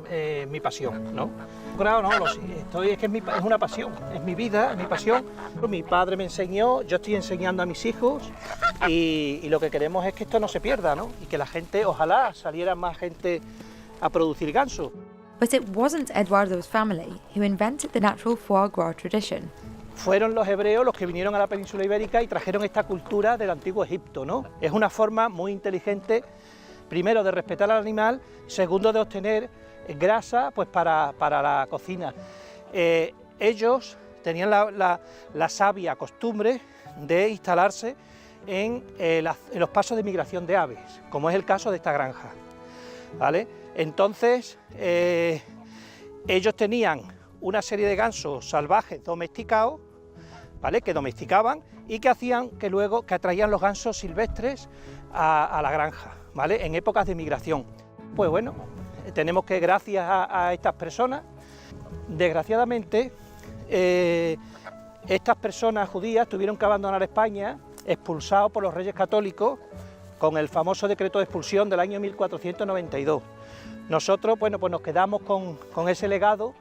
mi pasión, ¿no? Claro, no, es que es una pasión, es mi vida, es mi pasión. Mi padre me enseñó, yo estoy enseñando a mis hijos y lo que queremos es que esto no se pierda, ¿no? Y que la gente, ojalá saliera más gente a producir ganso. But it wasn't Eduardo's family who invented the natural foie gras tradition. Fueron los hebreos los que vinieron a la península ibérica y trajeron esta cultura del antiguo Egipto, ¿no? Es una forma muy inteligente Primero, de respetar al animal, segundo, de obtener grasa pues para la cocina. Ellos tenían la sabia costumbre de instalarse en los pasos de migración de aves, como es el caso de esta granja, ¿vale? Entonces, ellos tenían una serie de gansos salvajes domesticados, ¿vale? Que domesticaban y que hacían que luego atraían los gansos silvestres a la granja, ¿vale? En épocas de migración. Pues bueno, tenemos que, gracias a estas personas, desgraciadamente, estas personas judías tuvieron que abandonar España, expulsados por los Reyes Católicos, con el famoso decreto de expulsión del año 1492. Nosotros, bueno, pues nos quedamos con ese legado,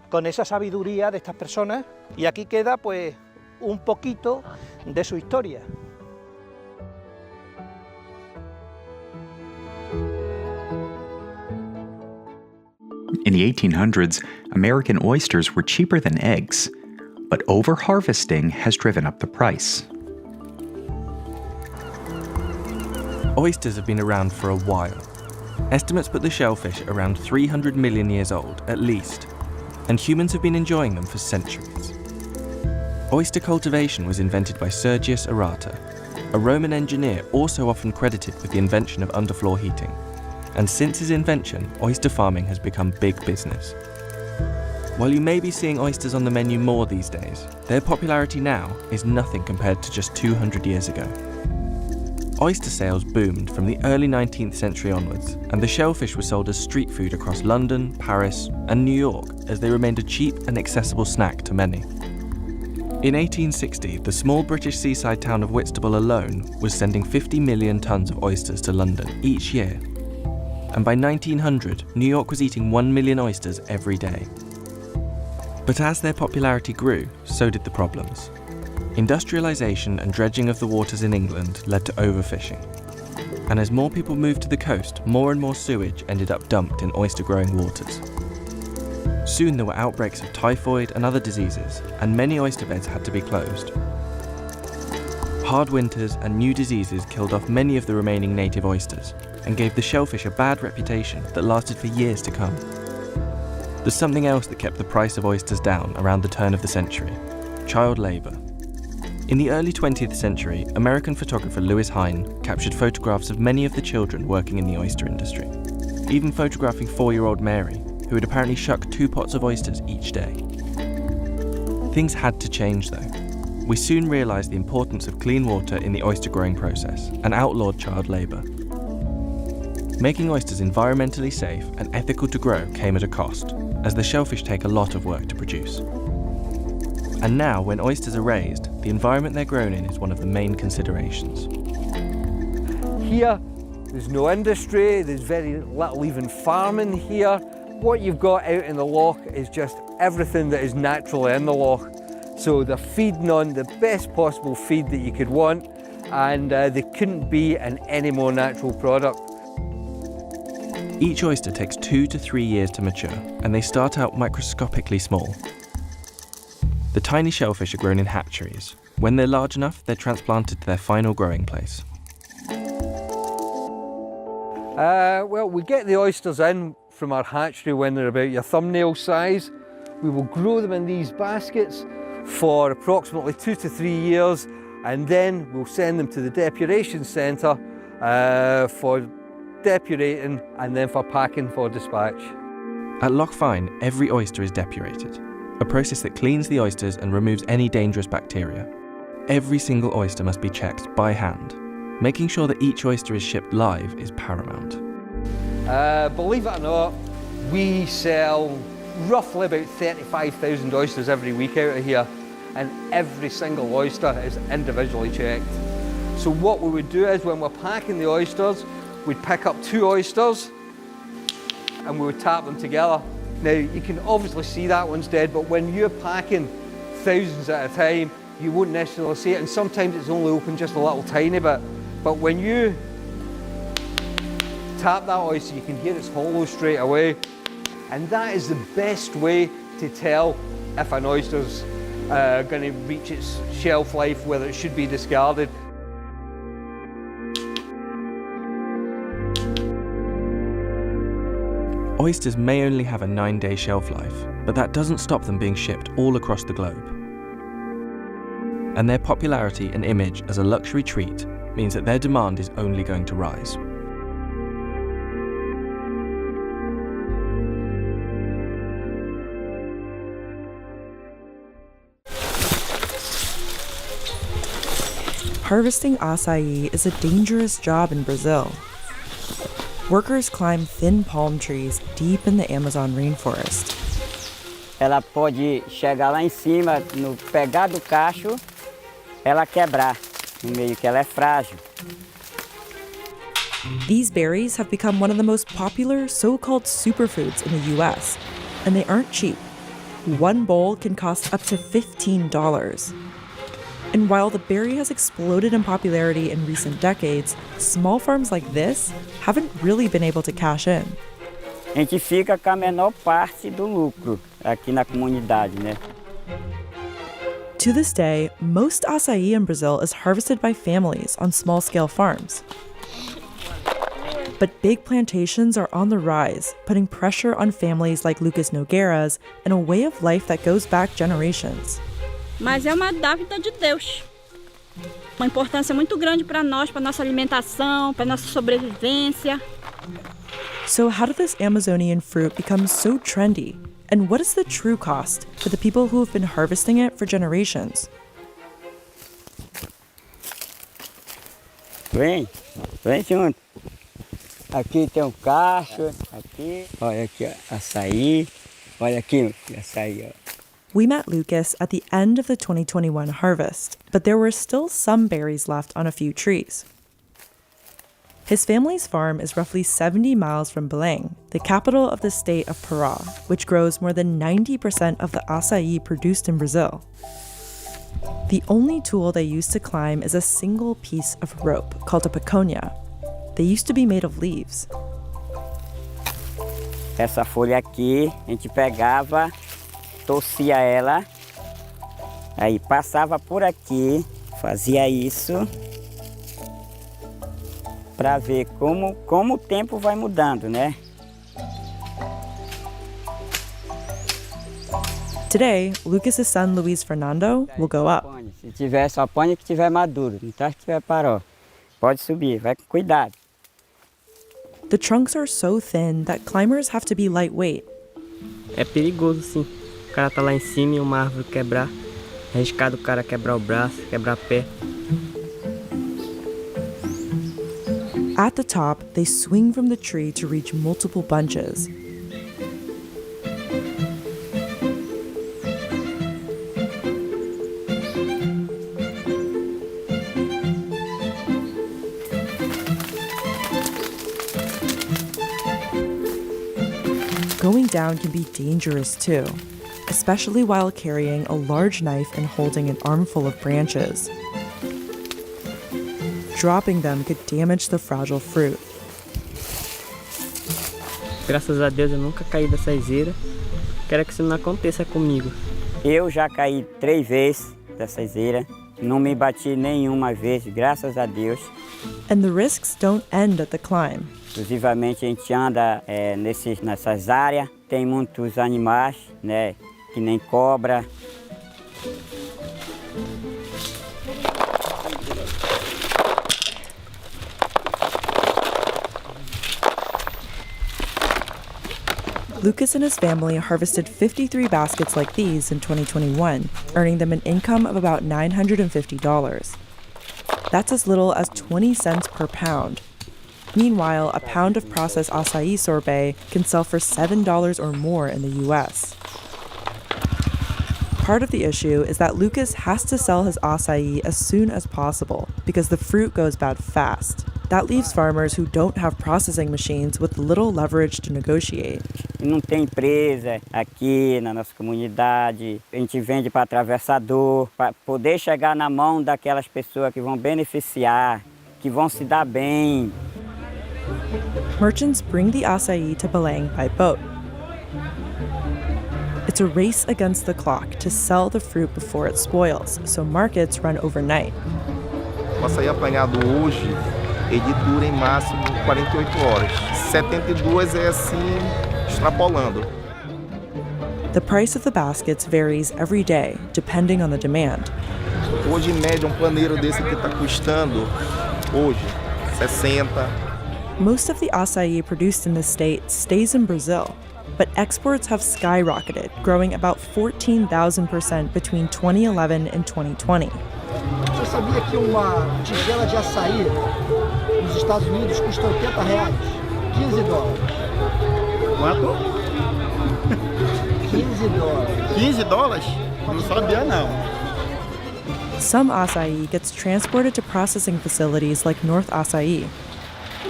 con esa sabiduría de estas personas, y aquí queda pues un poquito de su historia. In the 1800s, American oysters were cheaper than eggs, but over-harvesting has driven up the price. Oysters have been around for a while. Estimates put the shellfish around 300 million years old, at least, and humans have been enjoying them for centuries. Oyster cultivation was invented by Sergius Arata, a Roman engineer also often credited with the invention of underfloor heating. And since his invention, oyster farming has become big business. While you may be seeing oysters on the menu more these days, their popularity now is nothing compared to just 200 years ago. Oyster sales boomed from the early 19th century onwards, and the shellfish were sold as street food across London, Paris, and New York, as they remained a cheap and accessible snack to many. In 1860, the small British seaside town of Whitstable alone was sending 50 million tons of oysters to London each year. And by 1900, New York was eating 1 million oysters every day. But as their popularity grew, so did the problems. Industrialisation and dredging of the waters in England led to overfishing. And as more people moved to the coast, more and more sewage ended up dumped in oyster-growing waters. Soon there were outbreaks of typhoid and other diseases, and many oyster beds had to be closed. Hard winters and new diseases killed off many of the remaining native oysters, and gave the shellfish a bad reputation that lasted for years to come. There's something else that kept the price of oysters down around the turn of the century: child labour. In the early 20th century, American photographer Lewis Hine captured photographs of many of the children working in the oyster industry, even photographing 4-year-old Mary, who would apparently shuck 2 pots of oysters each day. Things had to change though. We soon realised the importance of clean water in the oyster growing process and outlawed child labour. Making oysters environmentally safe and ethical to grow came at a cost, as the shellfish take a lot of work to produce. And now, when oysters are raised, the environment they're grown in is one of the main considerations. Here, there's no industry, there's very little even farming here. What you've got out in the loch is just everything that is naturally in the loch. So they're feeding on the best possible feed that you could want, and they couldn't be in any more natural product. Each oyster takes 2 to 3 years to mature, and they start out microscopically small. The tiny shellfish are grown in hatcheries. When they're large enough, they're transplanted to their final growing place. Well, we get the oysters in from our hatchery when they're about your thumbnail size. We will grow them in these baskets for approximately 2 to 3 years, and then we'll send them to the depuration centre for depurating and then for packing for dispatch. At Loch Fyne, every oyster is depurated, a process that cleans the oysters and removes any dangerous bacteria. Every single oyster must be checked by hand. Making sure that each oyster is shipped live is paramount. Believe it or not, we sell roughly about 35,000 oysters every week out of here, and every single oyster is individually checked. So what we would do is, when we're packing the oysters, we'd pick up 2 oysters and we would tap them together. Now, you can obviously see that one's dead, but when you're packing thousands at a time, you won't necessarily see it, and sometimes it's only open just a little tiny bit. But when you tap that oyster, you can hear it's hollow straight away, and that is the best way to tell if an oyster's going to reach its shelf life, whether it should be discarded. Oysters may only have a 9-day shelf life, but that doesn't stop them being shipped all across the globe. And their popularity and image as a luxury treat means that their demand is only going to rise. Harvesting acai is a dangerous job in Brazil. Workers climb thin palm trees deep in the Amazon rainforest. Ela pode chegar lá em cima, no pegar do cacho, ela quebrar, no meio que ela é frágil. These berries have become one of the most popular so-called superfoods in the US, and they aren't cheap. One bowl can cost up to $15. And while the berry has exploded in popularity in recent decades, small farms like this haven't really been able to cash in. A gente fica com a menor parte do lucro aqui na comunidade, né? To this day, most acai in Brazil is harvested by families on small-scale farms. But big plantations are on the rise, putting pressure on families like Lucas Nogueira's and a way of life that goes back generations. Mas é uma dádiva de Deus. Uma importância muito grande para nós, para nossa alimentação, para nossa sobrevivência. So how did this Amazonian fruit become so trendy? And what is the true cost for the people who have been harvesting it for generations? Vem junto. Aqui tem cacho, aqui. Olha aqui, ó, açaí. Olha aqui, açaí, ó. We met Lucas at the end of the 2021 harvest, but there were still some berries left on a few trees. His family's farm is roughly 70 miles from Belém, the capital of the state of Pará, which grows more than 90% of the acai produced in Brazil. The only tool they use to climb is a single piece of rope called a peconha. They used to be made of leaves. Essa folha aqui, a gente pegava, torcia ela, aí passava por aqui, fazia isso, para ver como o tempo vai mudando, né? Today, Lucas's son Luiz Fernando will go up. Se tiver, só põe que tiver maduro, não tá que tiver paró. Pode subir, vai com cuidado. The trunks are so thin that climbers have to be lightweight. É perigoso, sim. O cara tá lá em cima e uma árvore quebrar. É arriscado o cara quebrar o braço, quebrar o pé. At the top, they swing from the tree to reach multiple bunches. Going down can be dangerous too, especially while carrying a large knife and holding an armful of branches. Dropping them could damage the fragile fruit. Graças a Deus eu nunca caí dessa iseira. Quero que isso não aconteça comigo. Eu já caí 3 vezes dessa iseira. Não me bati nenhuma vez, graças a Deus. And the risks don't end at the climb. Exclusivamente a gente anda nessas áreas. Tem muitos animais, né? Que nem cobra. Lucas and his family harvested 53 baskets like these in 2021, earning them an income of about $950. That's as little as 20 cents per pound. Meanwhile, a pound of processed acai sorbet can sell for $7 or more in the US. Part of the issue is that Lucas has to sell his acai as soon as possible because the fruit goes bad fast. That leaves farmers who don't have processing machines with little leverage to negotiate. Não tem empresa aqui na nossa comunidade. A gente vende para atravessador, para poder chegar na mão daquelas pessoas que vão beneficiar, que vão se dar bem. Merchants bring the acai to Belém by boat. It's a race against the clock to sell the fruit before it spoils, so markets run overnight. O açaí apanhado hoje, ele dura em máximo 48 horas. 72 é assim, extrapolando. The price of the baskets varies every day, depending on the demand. Hoje, em média, paneiro desse aqui está custando, hoje, 60. Most of the acai produced in the state stays in Brazil, but exports have skyrocketed, growing about 14,000% between 2011 and 2020. Você sabia que uma tigela de açaí nos Estados Unidos custa R$80? $15. Quanto? $15. $15? Não sabia não. Some acai gets transported to processing facilities like North Acai.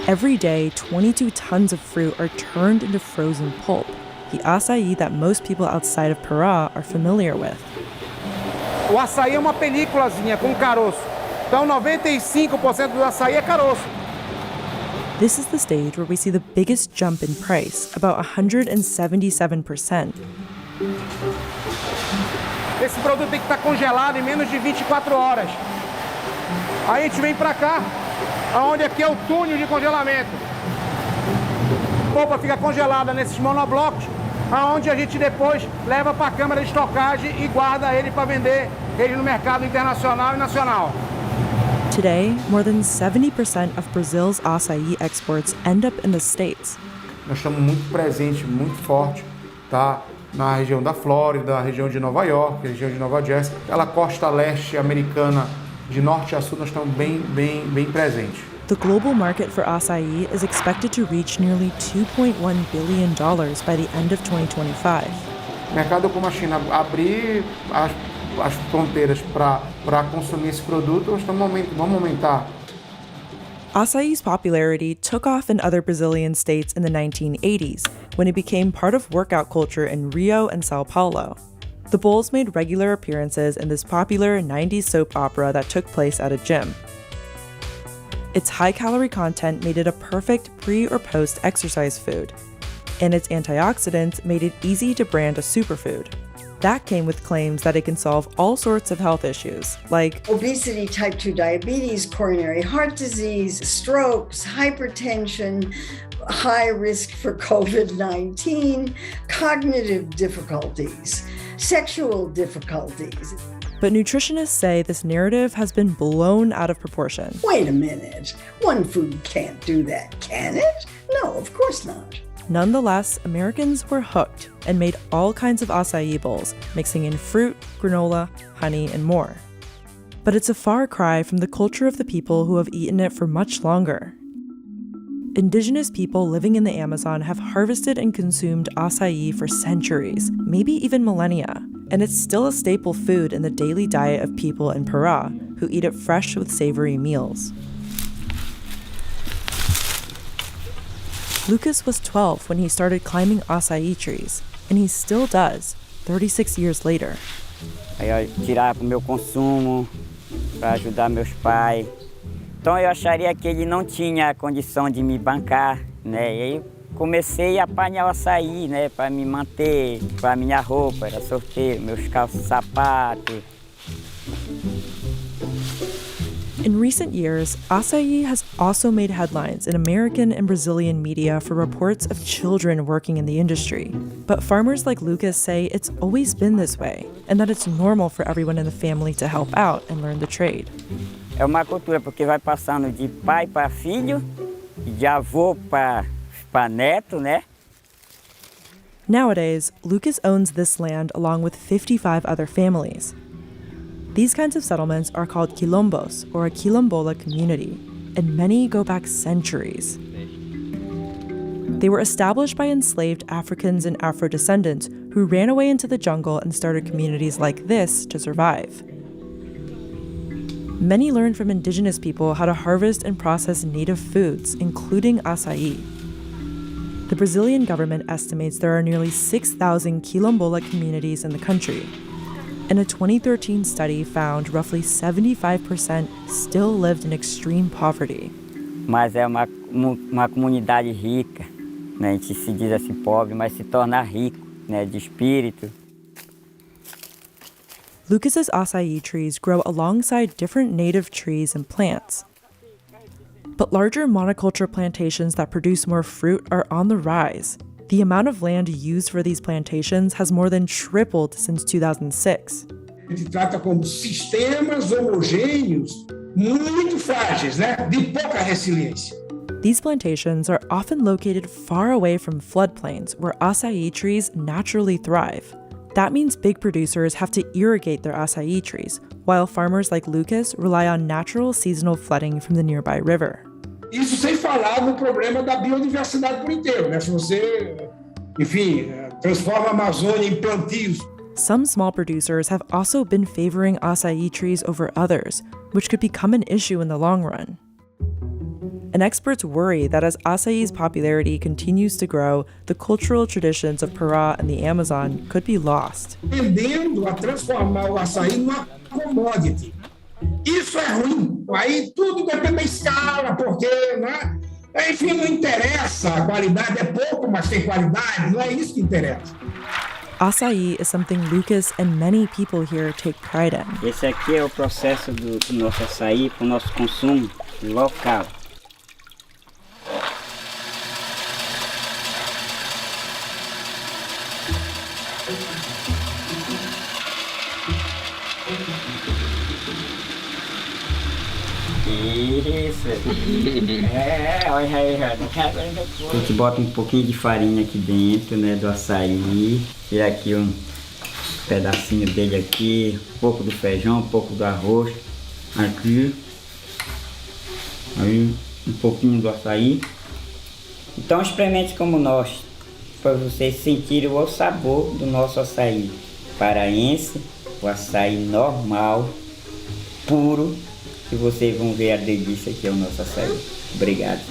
Every day, 22 tons of fruit are turned into frozen pulp, the acai that most people outside of Pará are familiar with. O açaí é uma películazinha com caroço. Então 95% do açaí é caroço. This is the stage where we see the biggest jump in price, about 177%. Esse produto tem que estar congelado em menos de 24 horas. Aí a gente vem para cá, onde aqui é o túnel de congelamento. A polpa fica congelada nesses monoblocos, aonde a gente depois leva para a câmara de estocagem e guarda ele para vender ele no mercado internacional e nacional. Today, more than 70% of Brazil's acai exports end up in the States. Nós estamos muito presentes, muito forte, tá? Na região da Flórida, região de Nova York, região de Nova Jersey, pela costa leste americana, de norte a sul, nós estamos bem presentes. The global market for acai is expected to reach nearly $2.1 billion by the end of 2025. O mercado como a China abrir as fronteiras para consumir esse produto, nós vamos aumentar. Acai's popularity took off in other Brazilian states in the 1980s, when it became part of workout culture in Rio and Sao Paulo. The Bulls made regular appearances in this popular 90s soap opera that took place at a gym. Its high-calorie content made it a perfect pre- or post-exercise food, and its antioxidants made it easy to brand a superfood. That came with claims that it can solve all sorts of health issues, like obesity, type 2 diabetes, coronary heart disease, strokes, hypertension, high risk for COVID-19, cognitive difficulties, sexual difficulties. But nutritionists say this narrative has been blown out of proportion. Wait a minute. One food can't do that, can it? No, of course not. Nonetheless, Americans were hooked and made all kinds of acai bowls, mixing in fruit, granola, honey, and more. But it's a far cry from the culture of the people who have eaten it for much longer. Indigenous people living in the Amazon have harvested and consumed acai for centuries, maybe even millennia, and it's still a staple food in the daily diet of people in Pará, who eat it fresh with savory meals. Lucas was 12 when he started climbing acai trees, and he still does, 36 years later. Aí eu tirava para o meu consumo, para ajudar meus pais. Então eu acharia que ele não tinha condição de me bancar, né? E aí comecei a apanhar o açaí, né? Para me manter, para minha roupa, era sorteio, meus calços, sapatos. In recent years, acai has also made headlines in American and Brazilian media for reports of children working in the industry. But farmers like Lucas say it's always been this way, and that it's normal for everyone in the family to help out and learn the trade. É uma cultura, porque vai passando de pai para filho, de avô para neto, né? Nowadays, Lucas owns this land along with 55 other families. These kinds of settlements are called quilombos, or a quilombola community, and many go back centuries. They were established by enslaved Africans and Afro-descendants who ran away into the jungle and started communities like this to survive. Many learned from indigenous people how to harvest and process native foods, including acai. The Brazilian government estimates there are nearly 6,000 quilombola communities in the country, and a 2013 study found roughly 75% still lived in extreme poverty. Mas é uma comunidade rica, né? A gente se diz assim pobre, mas se torna rico, né? De espírito. Lucas's acai trees grow alongside different native trees and plants. But larger monoculture plantations that produce more fruit are on the rise. The amount of land used for these plantations has more than tripled since 2006. A gente trata como sistemas homogêneos muito frágeis, né? De pouca resiliência. These plantations are often located far away from floodplains where acai trees naturally thrive. That means big producers have to irrigate their acai trees, while farmers like Lucas rely on natural seasonal flooding from the nearby river. Isso sem falar no problema da biodiversidade por inteiro, né? Se você, enfim, transforma a Amazônia em plantios. Some small producers have also been favoring acai trees over others, which could become an issue in the long run. And experts worry that as acai's popularity continues to grow, the cultural traditions of Pará and the Amazon could be lost. Tendendo a transformar o açaí numa commodity. Isso é ruim. Aí tudo depende da escala, porque, né? Enfim, não interessa. A qualidade é pouco, mas tem qualidade. Não é isso que interessa. Acai is something Lucas and many people here take pride in. Esse aqui é o processo do nosso açaí para o nosso consumo local. Isso. Olha aí, a gente bota um pouquinho de farinha aqui dentro, né, do açaí. E aqui um pedacinho dele aqui, um pouco do feijão, um pouco do arroz. Aqui. Aí um pouquinho do açaí. Então experimente como nós, para vocês sentirem o sabor do nosso açaí paraense, o açaí normal, puro. E vocês vão ver a delícia que é o nosso açaí. Obrigado.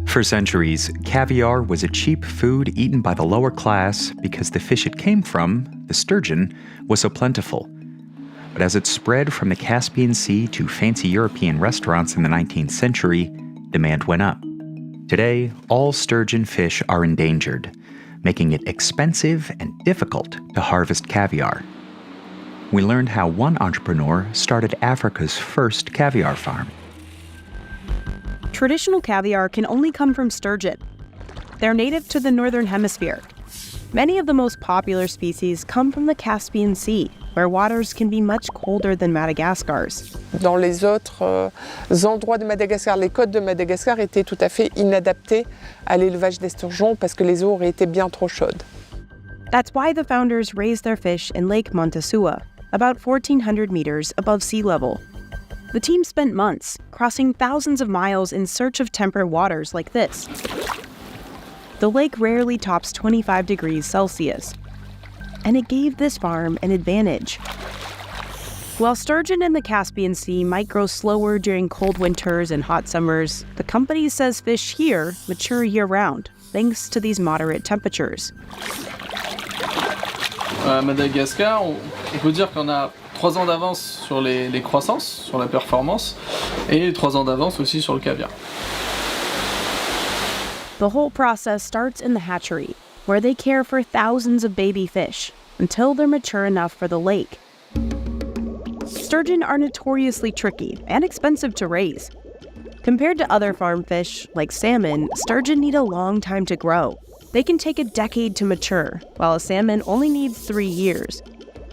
For centuries, caviar was a cheap food eaten by the lower class because the fish it came from, the sturgeon, was so plentiful. But as it spread from the Caspian Sea to fancy European restaurants in the 19th century, demand went up. Today, all sturgeon fish are endangered, making it expensive and difficult to harvest caviar. We learned how one entrepreneur started Africa's first caviar farm. Traditional caviar can only come from sturgeon. They're native to the northern hemisphere. Many of the most popular species come from the Caspian Sea, where waters can be much colder than Madagascar's. Dans les autres endroits de Madagascar, les côtes de Madagascar étaient tout à fait inadaptées à l'élevage d'esturgeons parce que les eaux auraient été bien trop chaudes. That's why the founders raised their fish in Lake Montezuma, about 1,400 meters above sea level. The team spent months crossing thousands of miles in search of temperate waters like this. The lake rarely tops 25 degrees Celsius, and it gave this farm an advantage. While sturgeon in the Caspian Sea might grow slower during cold winters and hot summers, the company says fish here mature year-round, thanks to these moderate temperatures. À Madagascar, on peut dire qu'on a 3 ans d'avance sur les croissances, sur la performance, et 3 ans d'avance aussi sur le caviar. The whole process starts in the hatchery, where they care for thousands of baby fish until they're mature enough for the lake. Sturgeon are notoriously tricky and expensive to raise. Compared to other farm fish, like salmon, sturgeon need a long time to grow. They can take a decade to mature, while a salmon only needs 3 years.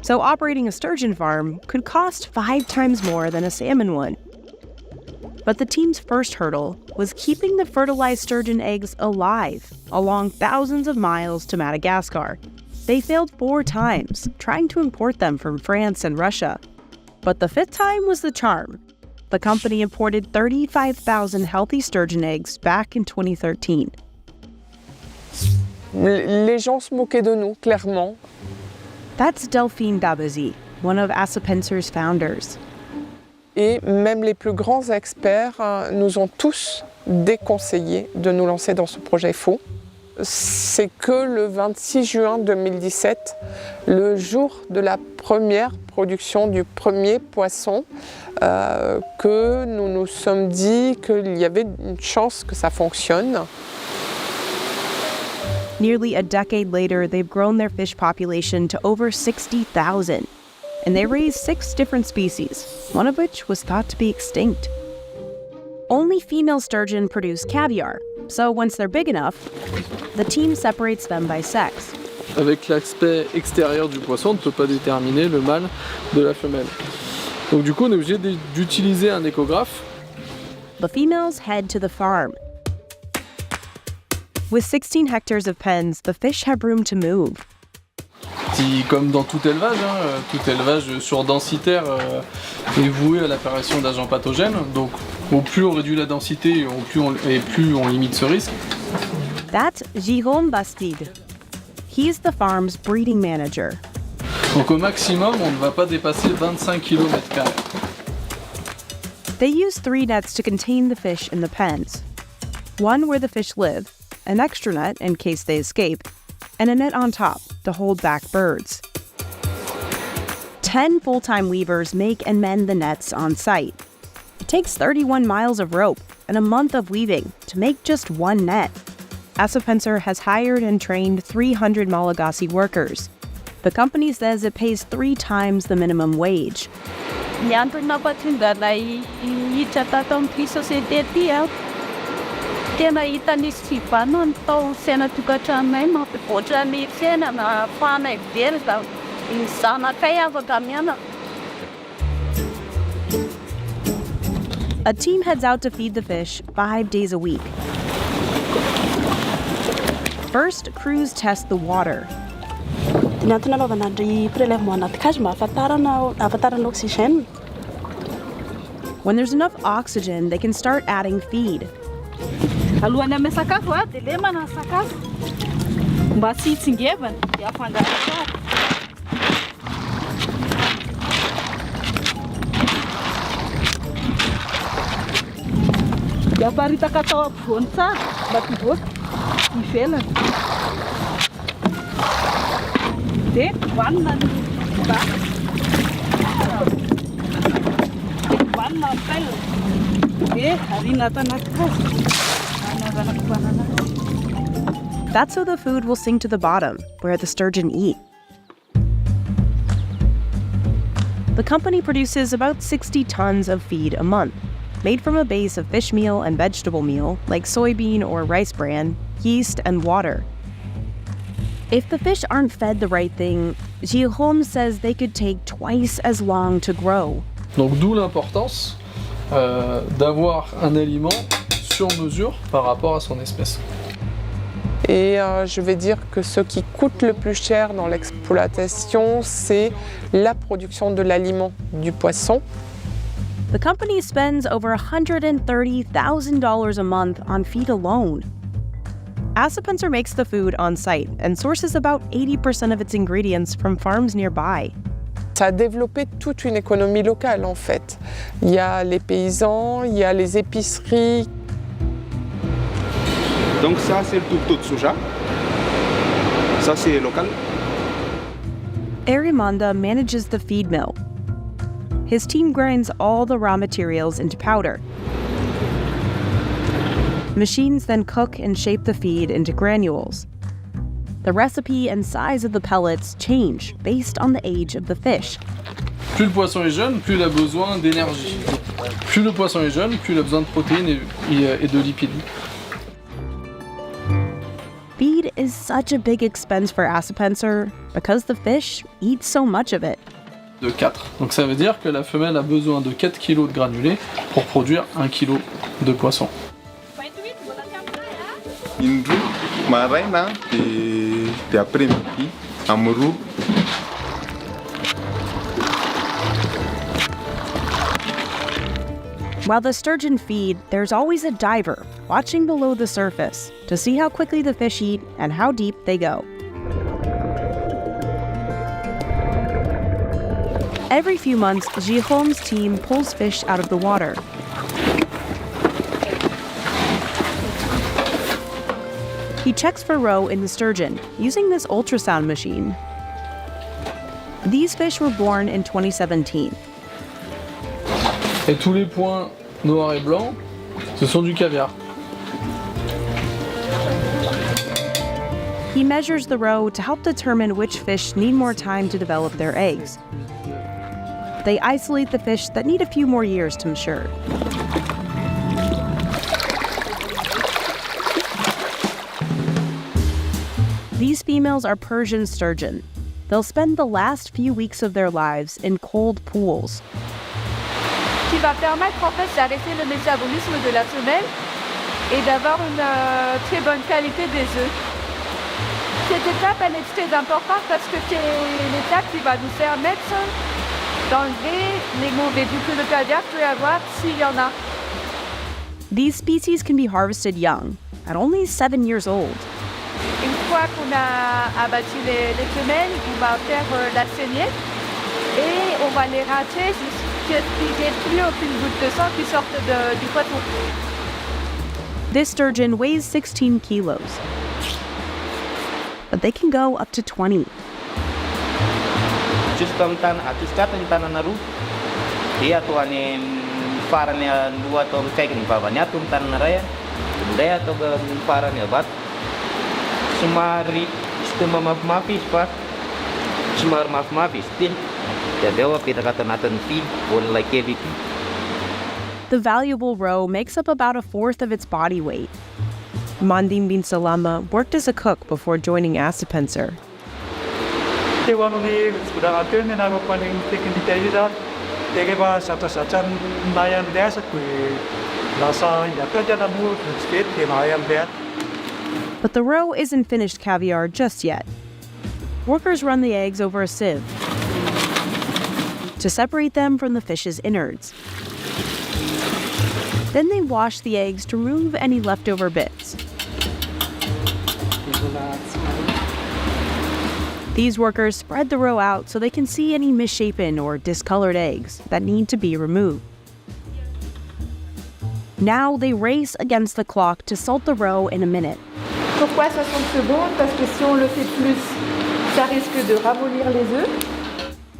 So operating a sturgeon farm could cost 5 times more than a salmon one. But the team's first hurdle was keeping the fertilized sturgeon eggs alive along thousands of miles to Madagascar. They failed 4 times, trying to import them from France and Russia. But the 5th time was the charm. The company imported 35,000 healthy sturgeon eggs back in 2013. Les gens se moquaient de nous, clairement. That's Delphine Dabazi, one of Assapenser's founders. Et même les plus grands experts nous ont tous déconseillé de nous lancer dans ce projet faux. C'est que le 26 juin 2017, le jour de la première production du premier poisson, que nous nous sommes dit qu'il y avait une chance que ça fonctionne. Nearly a decade later, they've grown their fish population to over 60,000. And they raised 6 different species, one of which was thought to be extinct. Only female sturgeon produce caviar, so once they're big enough, the team separates them by sex. Avec l'aspect extérieur du poisson, on ne peut pas déterminer le mâle de la femelle. Donc du coup, on est obligé d'utiliser un échographe. The females head to the farm. With 16 hectares of pens, the fish have room to move. Comme dans tout élevage surdensitaire est voué à l'apparition d'agents pathogènes. Donc au plus on réduit la densité et plus on limite ce risque. That's Jérôme Bastide. He's the farm's breeding manager. Donc au maximum, on ne va pas dépasser 25 km². They use 3 nets to contain the fish in the pens. One where the fish live, an extra net in case they escape, and a net on top to hold back birds. 10 full-time weavers make and mend the nets on site. It takes 31 miles of rope and a month of weaving to make just one net. Assapencer has hired and trained 300 Malagasy workers. The company says it pays 3 times the minimum wage. Ny antony nampatongalay hiditra tato amin'ny société ty aho. Tena hita nisy fivano ny tao sena tokantranonay mampivoatra ny fiainana ahafahana ivery da ny zanakay afaka miana. A team heads out to feed the fish 5 days a week. First, crews test the water. Ny antony anaovana ny prélèvement anaty cage mba ahafantarana oxygène. When there's enough oxygen, they can start adding feed. Alohany amy sakafo dia lemana ny sakafo. Mba tsy hitsingevana dia afangaro tsara. Dia aparitaka atao ampovoany tsara mba tivoaka ivelany. Dia vanina ny baka. Dia vanina ny pelle. Dia arina ato anaty kazy. That's so the food will sink to the bottom, where the sturgeon eat. The company produces about 60 tons of feed a month, made from a base of fish meal and vegetable meal, like soybean or rice bran, yeast, and water. If the fish aren't fed the right thing, Jérôme says they could take twice as long to grow. Donc d'où l'importance d'avoir un aliment sur mesure par rapport à son espèce. Et je vais dire que ce qui coûte le plus cher dans l'exploitation, c'est la production de l'aliment du poisson. The company spends over $130,000 a month on feed alone. Assapencer makes the food on site and sources about 80% of its ingredients from farms nearby. Ça a développé toute une économie locale en fait. Il y a les paysans, il y a les épiceries. Donc ça c'est le tourteau de soja. Ça c'est local. Arimonda manages the feed mill. His team grinds all the raw materials into powder. Machines then cook and shape the feed into granules. The recipe and size of the pellets change based on the age of the fish. Plus le poisson est jeune, plus il a besoin d'énergie. Plus le poisson est jeune, plus il a besoin de protéines et de lipides. Feed is such a big expense for Assapencer because the fish eat so much of it. De 4. Donc ça veut dire que la femelle a besoin de 4 kg de granulés pour produire 1 kg de poisson. Indro maraina dia après-midi amuru. While the sturgeon feed, there's always a diver watching below the surface to see how quickly the fish eat and how deep they go. Every few months, Jéróme's team pulls fish out of the water. He checks for roe in the sturgeon using this ultrasound machine. These fish were born in 2017. Et tous les points noirs et blancs, ce sont du caviar. He measures the roe to help determine which fish need more time to develop their eggs. They isolate the fish that need a few more years to mature. These females are Persian sturgeon. They'll spend the last few weeks of their lives in cold pools. Qui va permettre en fait d'arrêter le métabolisme de la femelle et d'avoir une très bonne qualité des œufs. Cette étape elle est très importante parce que c'est l'étape qui va nous permettre d'enlever les mauvais goûts que le caviar peut avoir s'il y en a. These species can be harvested young, at only 7 years old. Une fois qu'on a abattu les femelles, on va faire la saignée et on va les rater jusqu'à ce qu'il n'y ait plus aucune goutte de sang qui sorte du poisson. This sturgeon weighs 16 kilos, but they can go up to 20. Justo ang atus katan tanan naru. Dia to anin faranya dua to kaikin babanya tum tanan raya. Daya to faranya bat. Sumari sistema mafis pak. Sumar mafis tin. Ya dewa pita kata natan fi on like KVP. The valuable roe makes up about a fourth of its body weight. Mandim bin Salama worked as a cook before joining Assapencer. But the roe isn't finished caviar just yet. Workers run the eggs over a sieve to separate them from the fish's innards. Then they wash the eggs to remove any leftover bits. These workers spread the roe out so they can see any misshapen or discolored eggs that need to be removed. Now they race against the clock to salt the roe in a minute. Pourquoi 60 secondes? Parce que si on le fait plus, ça risque de ramollir les œufs.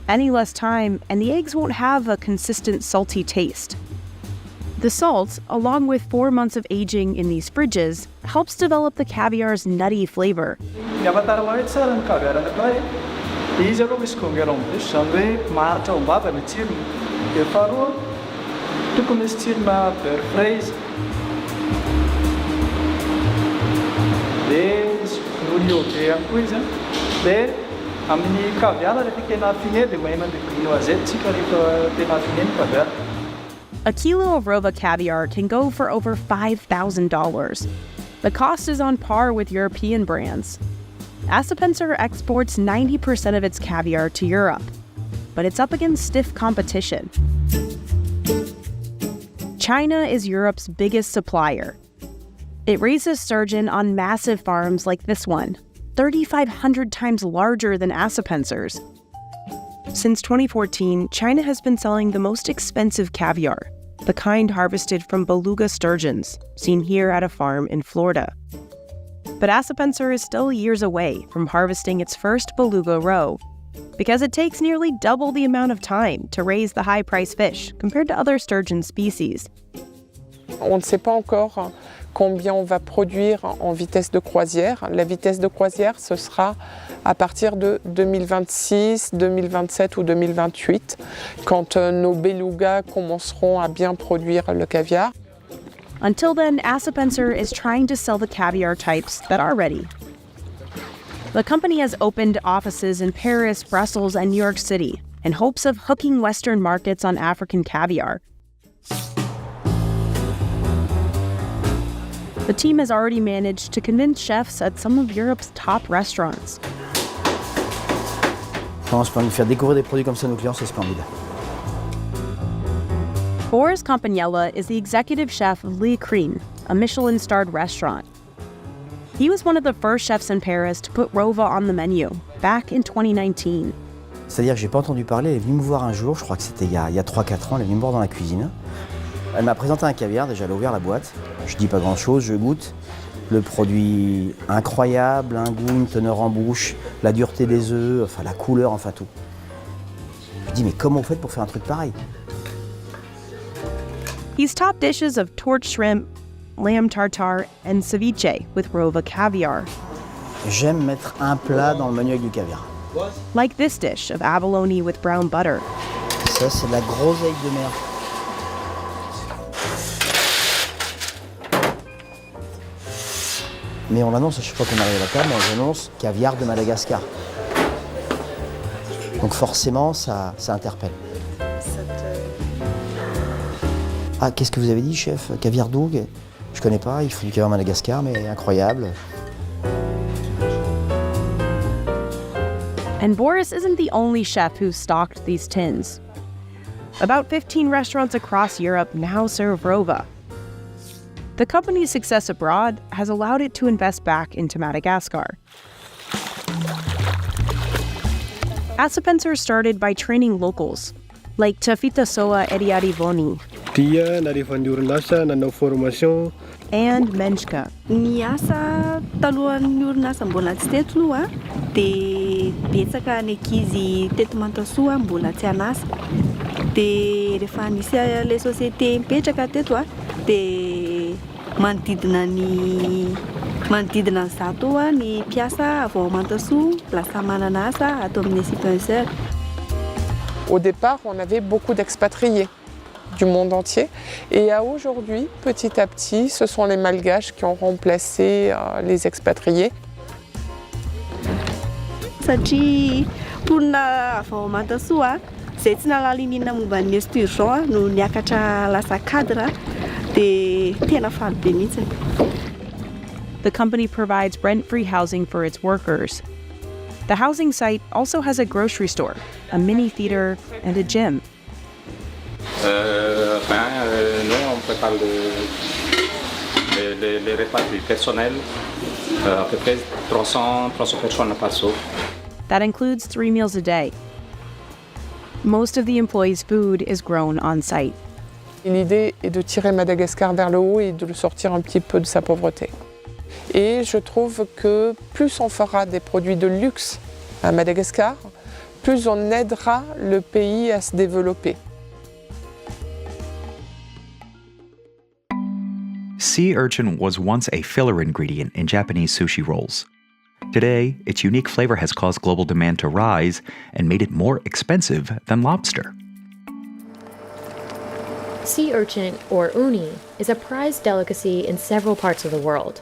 Any less time, and the eggs won't have a consistent salty taste. The salt, along with 4 months of aging in these fridges, helps develop the caviar's nutty flavor. A kilo of Rova caviar can go for over $5,000. The cost is on par with European brands. Assapencer exports 90% of its caviar to Europe, but it's up against stiff competition. China is Europe's biggest supplier. It raises sturgeon on massive farms like this one, 3,500 times larger than Assapencer's. Since 2014, China has been selling the most expensive caviar, the kind harvested from beluga sturgeons, seen here at a farm in Florida. But Assapencer is still years away from harvesting its first beluga roe, because it takes nearly double the amount of time to raise the high-priced fish compared to other sturgeon species. On ne sait pas encore combien on va produire en vitesse de croisière. La vitesse de croisière, ce sera à partir de 2026, 2027 ou 2028, quand nos belugas commenceront à bien produire le caviar. Until then, Assapencer is trying to sell the caviar types that are ready. The company has opened offices in Paris, Brussels, and New York City in hopes of hooking Western markets on African caviar. The team has already managed to convince chefs at some of Europe's top restaurants. Faire découvrir des produits comme ça à nos clients, c'est splendide. Boris Campagnella is the executive chef of Le Crine, a Michelin-starred restaurant. He was one of the first chefs in Paris to put Rova on the menu, back in 2019. C'est-à-dire que j'ai pas entendu parler, elle est venue me voir un jour, je crois que c'était il y a 3-4 ans, elle est venue me voir dans la cuisine. Elle m'a présenté un caviar, déjà elle a ouvert la boîte. Je dis pas grand-chose, je goûte. Le produit incroyable, un goût, une teneur en bouche, la dureté des œufs, enfin la couleur, enfin tout. Je dis mais comment vous faites pour faire un truc pareil? He's topped dishes of torch shrimp, lamb tartare, and ceviche with Rova caviar. J'aime mettre un plat dans le menu avec du caviar. Like this dish of abalone with brown butter. Ça c'est de la groseille de mer. Mais on annonce à chaque fois qu'on arrive à la table, on annonce caviar de Madagascar. Donc forcément, ça interpelle. Ah, qu'est-ce que vous avez dit, chef? Caviar d'où? Je connais pas, il faut du caviar Madagascar, mais incroyable. And Boris isn't the only chef who's stocked these tins. About 15 restaurants across Europe now serve Rova. The company's success abroad has allowed it to invest back into Madagascar. Assepenser started by training locals, like Tafitasoa Ediarivoni and Menchka. Ny asa talohan'ny orinasa mbola tsy teto aloha dia betsaka ny ankizy teto Mantasoa mbola tsy anasa. Dia rehefa nisy le société mipetraka teto dia manodidina ny zato ny mpiasa avy ao Mantasoa lasa manana asa ato amin'ny Assepenser. Au départ, on avait beaucoup d'expatriés du monde entier. Et à aujourd'hui, petit à petit, ce sont les Malgaches qui ont remplacé les expatriés. Satria mponina avy ao Mantasoa izay tsy nahalininina momba ny Esturgeon no niakatra lasa cadre dia tena faly be mihitsy. The company provides rent-free housing for its workers. The housing site also has a grocery store, a mini theater, and a gym. Nous, on prépare les repas du personnel, à peu près 300 personnes par jour. That includes 3 meals a day. Most of the employees' food is grown on site. L'idée est de tirer Madagascar vers le haut et de le sortir un petit peu de sa pauvreté. Et je trouve que plus on fera des produits de luxe à Madagascar, plus on aidera le pays à se développer. Sea urchin was once a filler ingredient in Japanese sushi rolls. Today, its unique flavor has caused global demand to rise and made it more expensive than lobster. Sea urchin, or uni, is a prized delicacy in several parts of the world.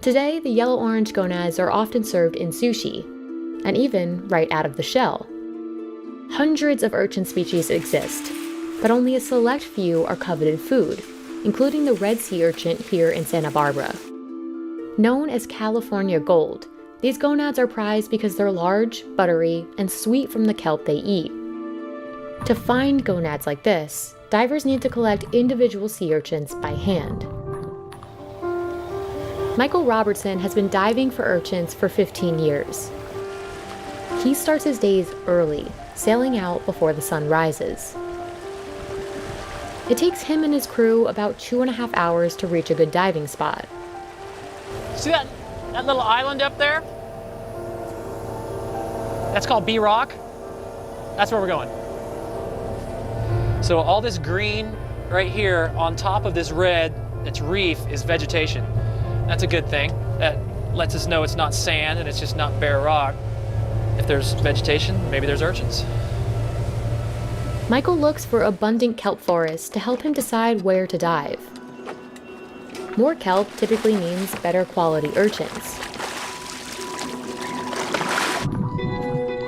Today, the yellow-orange gonads are often served in sushi, and even right out of the shell. Hundreds of urchin species exist, but only a select few are coveted food, including the red sea urchin here in Santa Barbara. Known as California gold, these gonads are prized because they're large, buttery, and sweet from the kelp they eat. To find gonads like this, divers need to collect individual sea urchins by hand. Michael Robertson has been diving for urchins for 15 years. He starts his days early, sailing out before the sun rises. It takes him and his crew about 2.5 hours to reach a good diving spot. See that little island up there? That's called B Rock. That's where we're going. So all this green right here on top of this red, that's reef, is vegetation. That's a good thing. That lets us know it's not sand and it's just not bare rock. If there's vegetation, maybe there's urchins. Michael looks for abundant kelp forests to help him decide where to dive. More kelp typically means better quality urchins.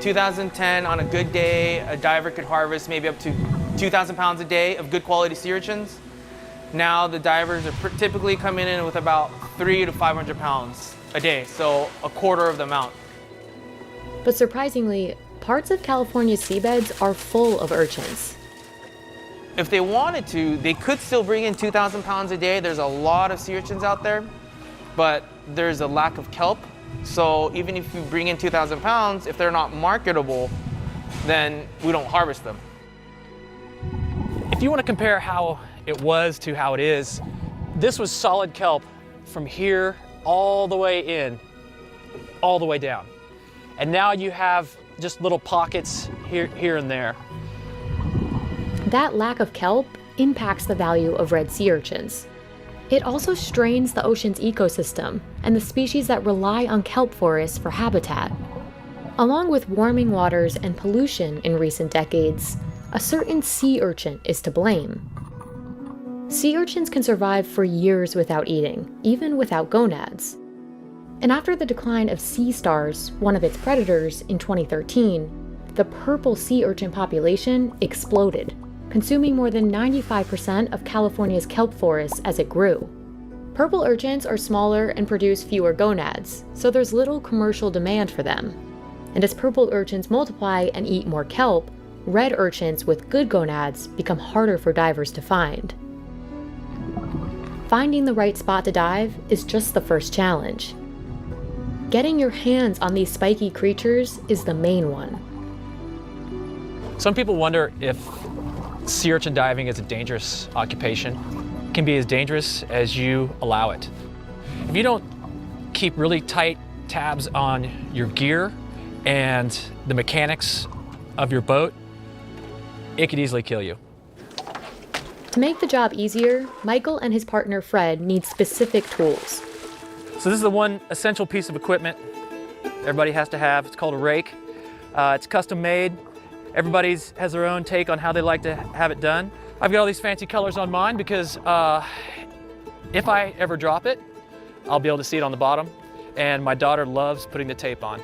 2010, on a good day, a diver could harvest maybe up to 2,000 pounds a day of good quality sea urchins. Now the divers are typically coming in with about 300 to 500 pounds a day, so a quarter of the amount. But surprisingly, parts of California's seabeds are full of urchins. If they wanted to, they could still bring in 2,000 pounds a day. There's a lot of sea urchins out there, but there's a lack of kelp. So even if you bring in 2,000 pounds, if they're not marketable, then we don't harvest them. If you want to compare how it was to how it is, this was solid kelp from here all the way in, all the way down. And now you have just little pockets here and there. That lack of kelp impacts the value of red sea urchins. It also strains the ocean's ecosystem and the species that rely on kelp forests for habitat. Along with warming waters and pollution in recent decades, a certain sea urchin is to blame. Sea urchins can survive for years without eating, even without gonads. And after the decline of sea stars, one of its predators, in 2013, the purple sea urchin population exploded, consuming more than 95% of California's kelp forests as it grew. Purple urchins are smaller and produce fewer gonads, so there's little commercial demand for them. And as purple urchins multiply and eat more kelp, red urchins with good gonads become harder for divers to find. Finding the right spot to dive is just the first challenge. Getting your hands on these spiky creatures is the main one. Some people wonder if sea urchin diving is a dangerous occupation. It can be as dangerous as you allow it. If you don't keep really tight tabs on your gear and the mechanics of your boat, it could easily kill you. To make the job easier, Michael and his partner Fred need specific tools. So this is the one essential piece of equipment everybody has to have. It's called a rake. It's custom made. Everybody has their own take on how they like to have it done. I've got all these fancy colors on mine because if I ever drop it, I'll be able to see it on the bottom. And my daughter loves putting the tape on.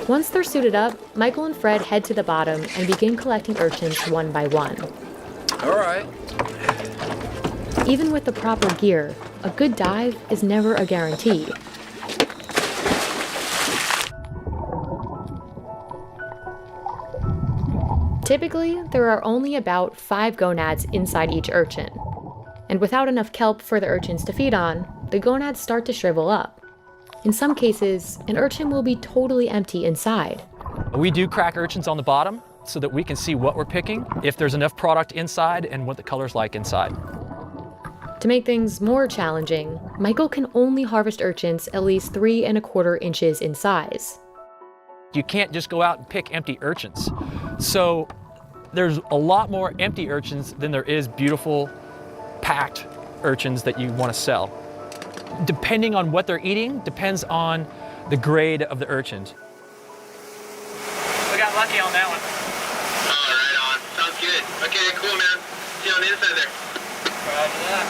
Once they're suited up, Michael and Fred head to the bottom and begin collecting urchins one by one. All right. Even with the proper gear, a good dive is never a guarantee. Typically, there are only about 5 gonads inside each urchin. And without enough kelp for the urchins to feed on, the gonads start to shrivel up. In some cases, an urchin will be totally empty inside. We do crack urchins on the bottom so that we can see what we're picking, if there's enough product inside, and what the color's like inside. To make things more challenging, Michael can only harvest urchins at least 3 1/4 inches in size. You can't just go out and pick empty urchins. So there's a lot more empty urchins than there is beautiful, packed urchins that you want to sell. Depending on what they're eating, depends on the grade of the urchins. We got lucky on that one. Oh, right on. Sounds good. Okay, cool, man. See you on the inside there. Roger that.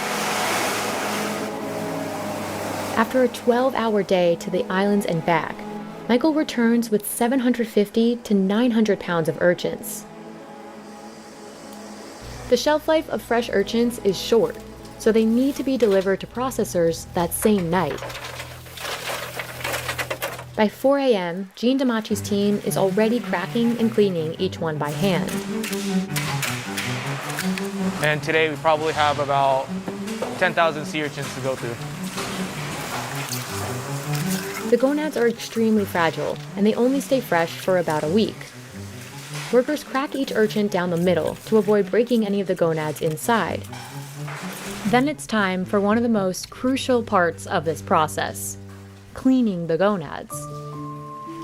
After a 12-hour day to the islands and back, Michael returns with 750 to 900 pounds of urchins. The shelf life of fresh urchins is short, so they need to be delivered to processors that same night. By 4 a.m., Gene Damachi's team is already cracking and cleaning each one by hand. And today we probably have about 10,000 sea urchins to go through. The gonads are extremely fragile, and they only stay fresh for about a week. Workers crack each urchin down the middle to avoid breaking any of the gonads inside. Then it's time for one of the most crucial parts of this process: cleaning the gonads.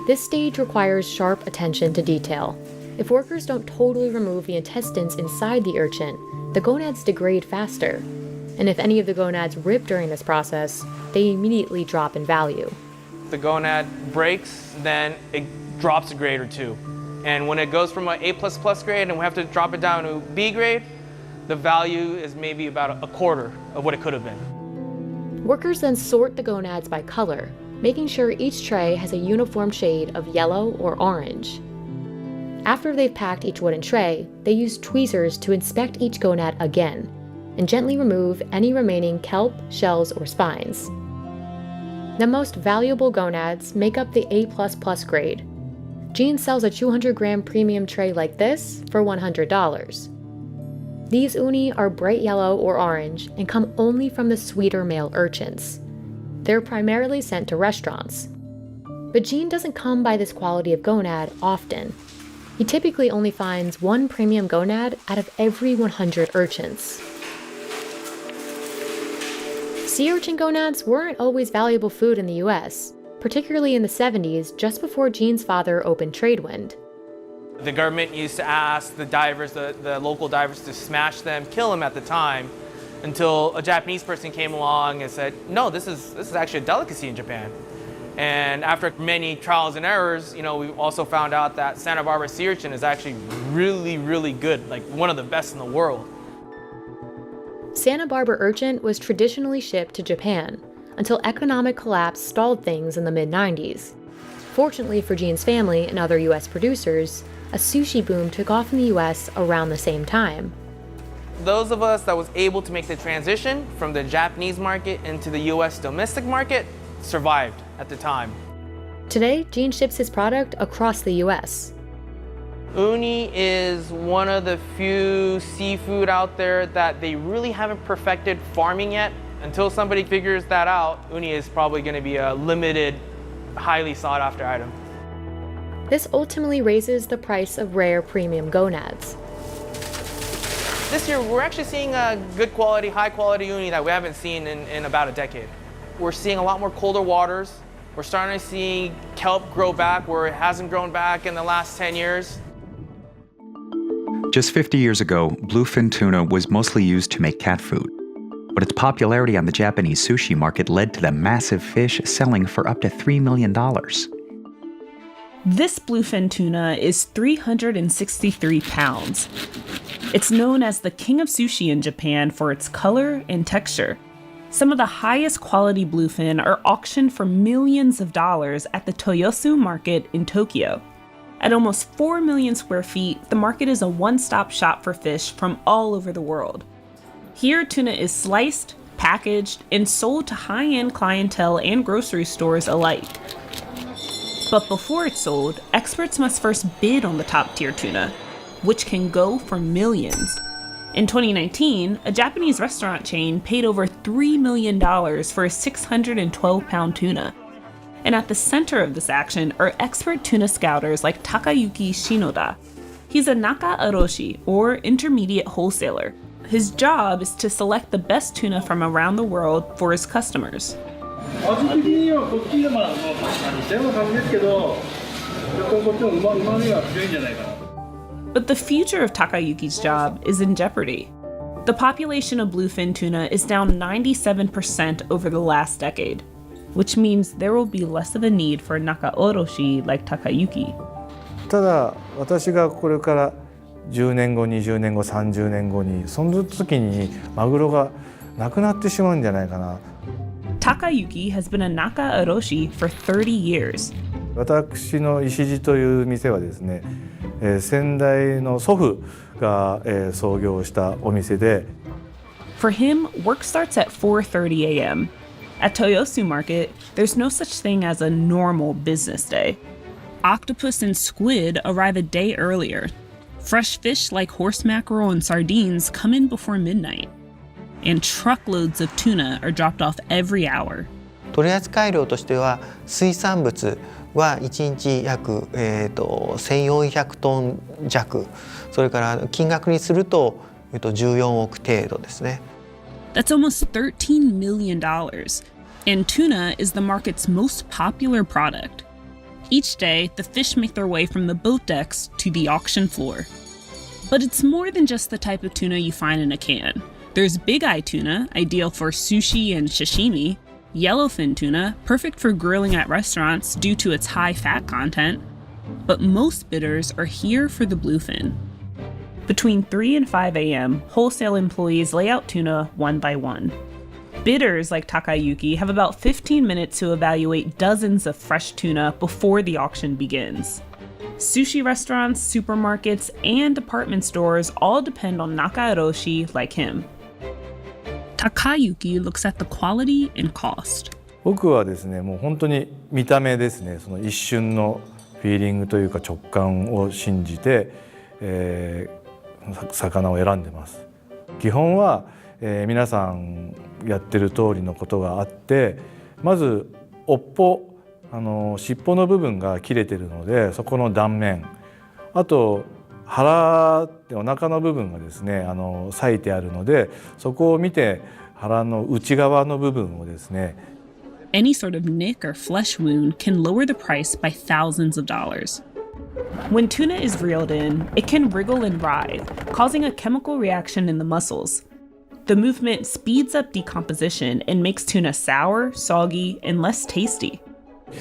This stage requires sharp attention to detail. If workers don't totally remove the intestines inside the urchin, the gonads degrade faster. And if any of the gonads rip during this process, they immediately drop in value. The gonad breaks, then it drops a grade or 2. And when it goes from an A++ grade and we have to drop it down to B grade, the value is maybe about a quarter of what it could have been. Workers then sort the gonads by color, making sure each tray has a uniform shade of yellow or orange. After they've packed each wooden tray, they use tweezers to inspect each gonad again and gently remove any remaining kelp, shells, or spines. The most valuable gonads make up the A++ grade. Gene sells a 200-gram premium tray like this for $100. These uni are bright yellow or orange and come only from the sweeter male urchins. They're primarily sent to restaurants. But Gene doesn't come by this quality of gonad often. He typically only finds 1 premium gonad out of every 100 urchins. Sea urchin gonads weren't always valuable food in the US, particularly in the 70s, just before Gene's father opened Tradewind. The government used to ask the divers, the local divers, to smash them, kill them at the time, until a Japanese person came along and said, no, this is actually a delicacy in Japan. And after many trials and errors, we also found out that Santa Barbara sea urchin is actually really, really good, like one of the best in the world. Santa Barbara urchin was traditionally shipped to Japan until economic collapse stalled things in the mid-90s. Fortunately for Gene's family and other U.S. producers, a sushi boom took off in the U.S. around the same time. Those of us that was able to make the transition from the Japanese market into the U.S. domestic market survived at the time. Today, Gene ships his product across the U.S. Uni is one of the few seafood out there that they really haven't perfected farming yet. Until somebody figures that out, uni is probably going to be a limited, highly sought after item. This ultimately raises the price of rare premium gonads. This year, we're actually seeing a good quality, high quality uni that we haven't seen in about a decade. We're seeing a lot more colder waters. We're starting to see kelp grow back where it hasn't grown back in the last 10 years. Just 50 years ago, bluefin tuna was mostly used to make cat food. But its popularity on the Japanese sushi market led to the massive fish selling for up to $3 million. This bluefin tuna is 363 pounds. It's known as the king of sushi in Japan for its color and texture. Some of the highest quality bluefin are auctioned for millions of dollars at the Toyosu market in Tokyo. At almost 4 million square feet, the market is a one-stop shop for fish from all over the world. Here, tuna is sliced, packaged, and sold to high-end clientele and grocery stores alike. But before it's sold, experts must first bid on the top-tier tuna, which can go for millions. In 2019, a Japanese restaurant chain paid over $3 million for a 612-pound tuna. And at the center of this action are expert tuna scouters like Takayuki Shinoda. He's a Naka Aroshi, or intermediate wholesaler. His job is to select the best tuna from around the world for his customers. But the future of Takayuki's job is in jeopardy. The population of bluefin tuna is down 97% over the last decade, which means there will be less of a need for Naka Oroshi like Takayuki. ただ私がこれから10年後、20年後、30年後にその時にマグロがなくなってしまうんじゃないかな。Takayuki has been a Naka Oroshi for 30 years. 私の石地という店はですね、先代の祖父が創業したお店で。For him, work starts at 4:30 a.m. At Toyosu Market, there's no such thing as a normal business day. Octopus and squid arrive a day earlier. Fresh fish like horse mackerel and sardines come in before midnight. And truckloads of tuna are dropped off every hour. 取扱量としては水産物は1日約1400トン弱、それから金額にすると14億程度ですね。That's almost $13 million. And tuna is the market's most popular product. Each day, the fish make their way from the boat decks to the auction floor. But it's more than just the type of tuna you find in a can. There's big eye tuna, ideal for sushi and sashimi, yellowfin tuna, perfect for grilling at restaurants due to its high fat content. But most bidders are here for the bluefin. Between 3 and 5 a.m., wholesale employees lay out tuna one by one. Bidders like Takayuki have about 15 minutes to evaluate dozens of fresh tuna before the auction begins. Sushi restaurants, supermarkets, and department stores all depend on Naka Oroshi like him. Takayuki looks at the quality and cost. 僕はですね、もう本当に見た目ですね、その一瞬のフィーリングというか直感を信じて、魚を選んでます。基本は、皆さんやってる通りのことがあって、まず尾っぽ、尻尾の部分が切れてるので、そこの断面、あと腹ってお腹の部分がですね、裂いてあるので、そこを見て腹の内側の部分をですね。Any sort of nick or flesh wound can lower the price by thousands of dollars. When tuna is reeled in, it can wriggle and writhe, causing a chemical reaction in the muscles. The movement speeds up decomposition and makes tuna sour, soggy, and less tasty.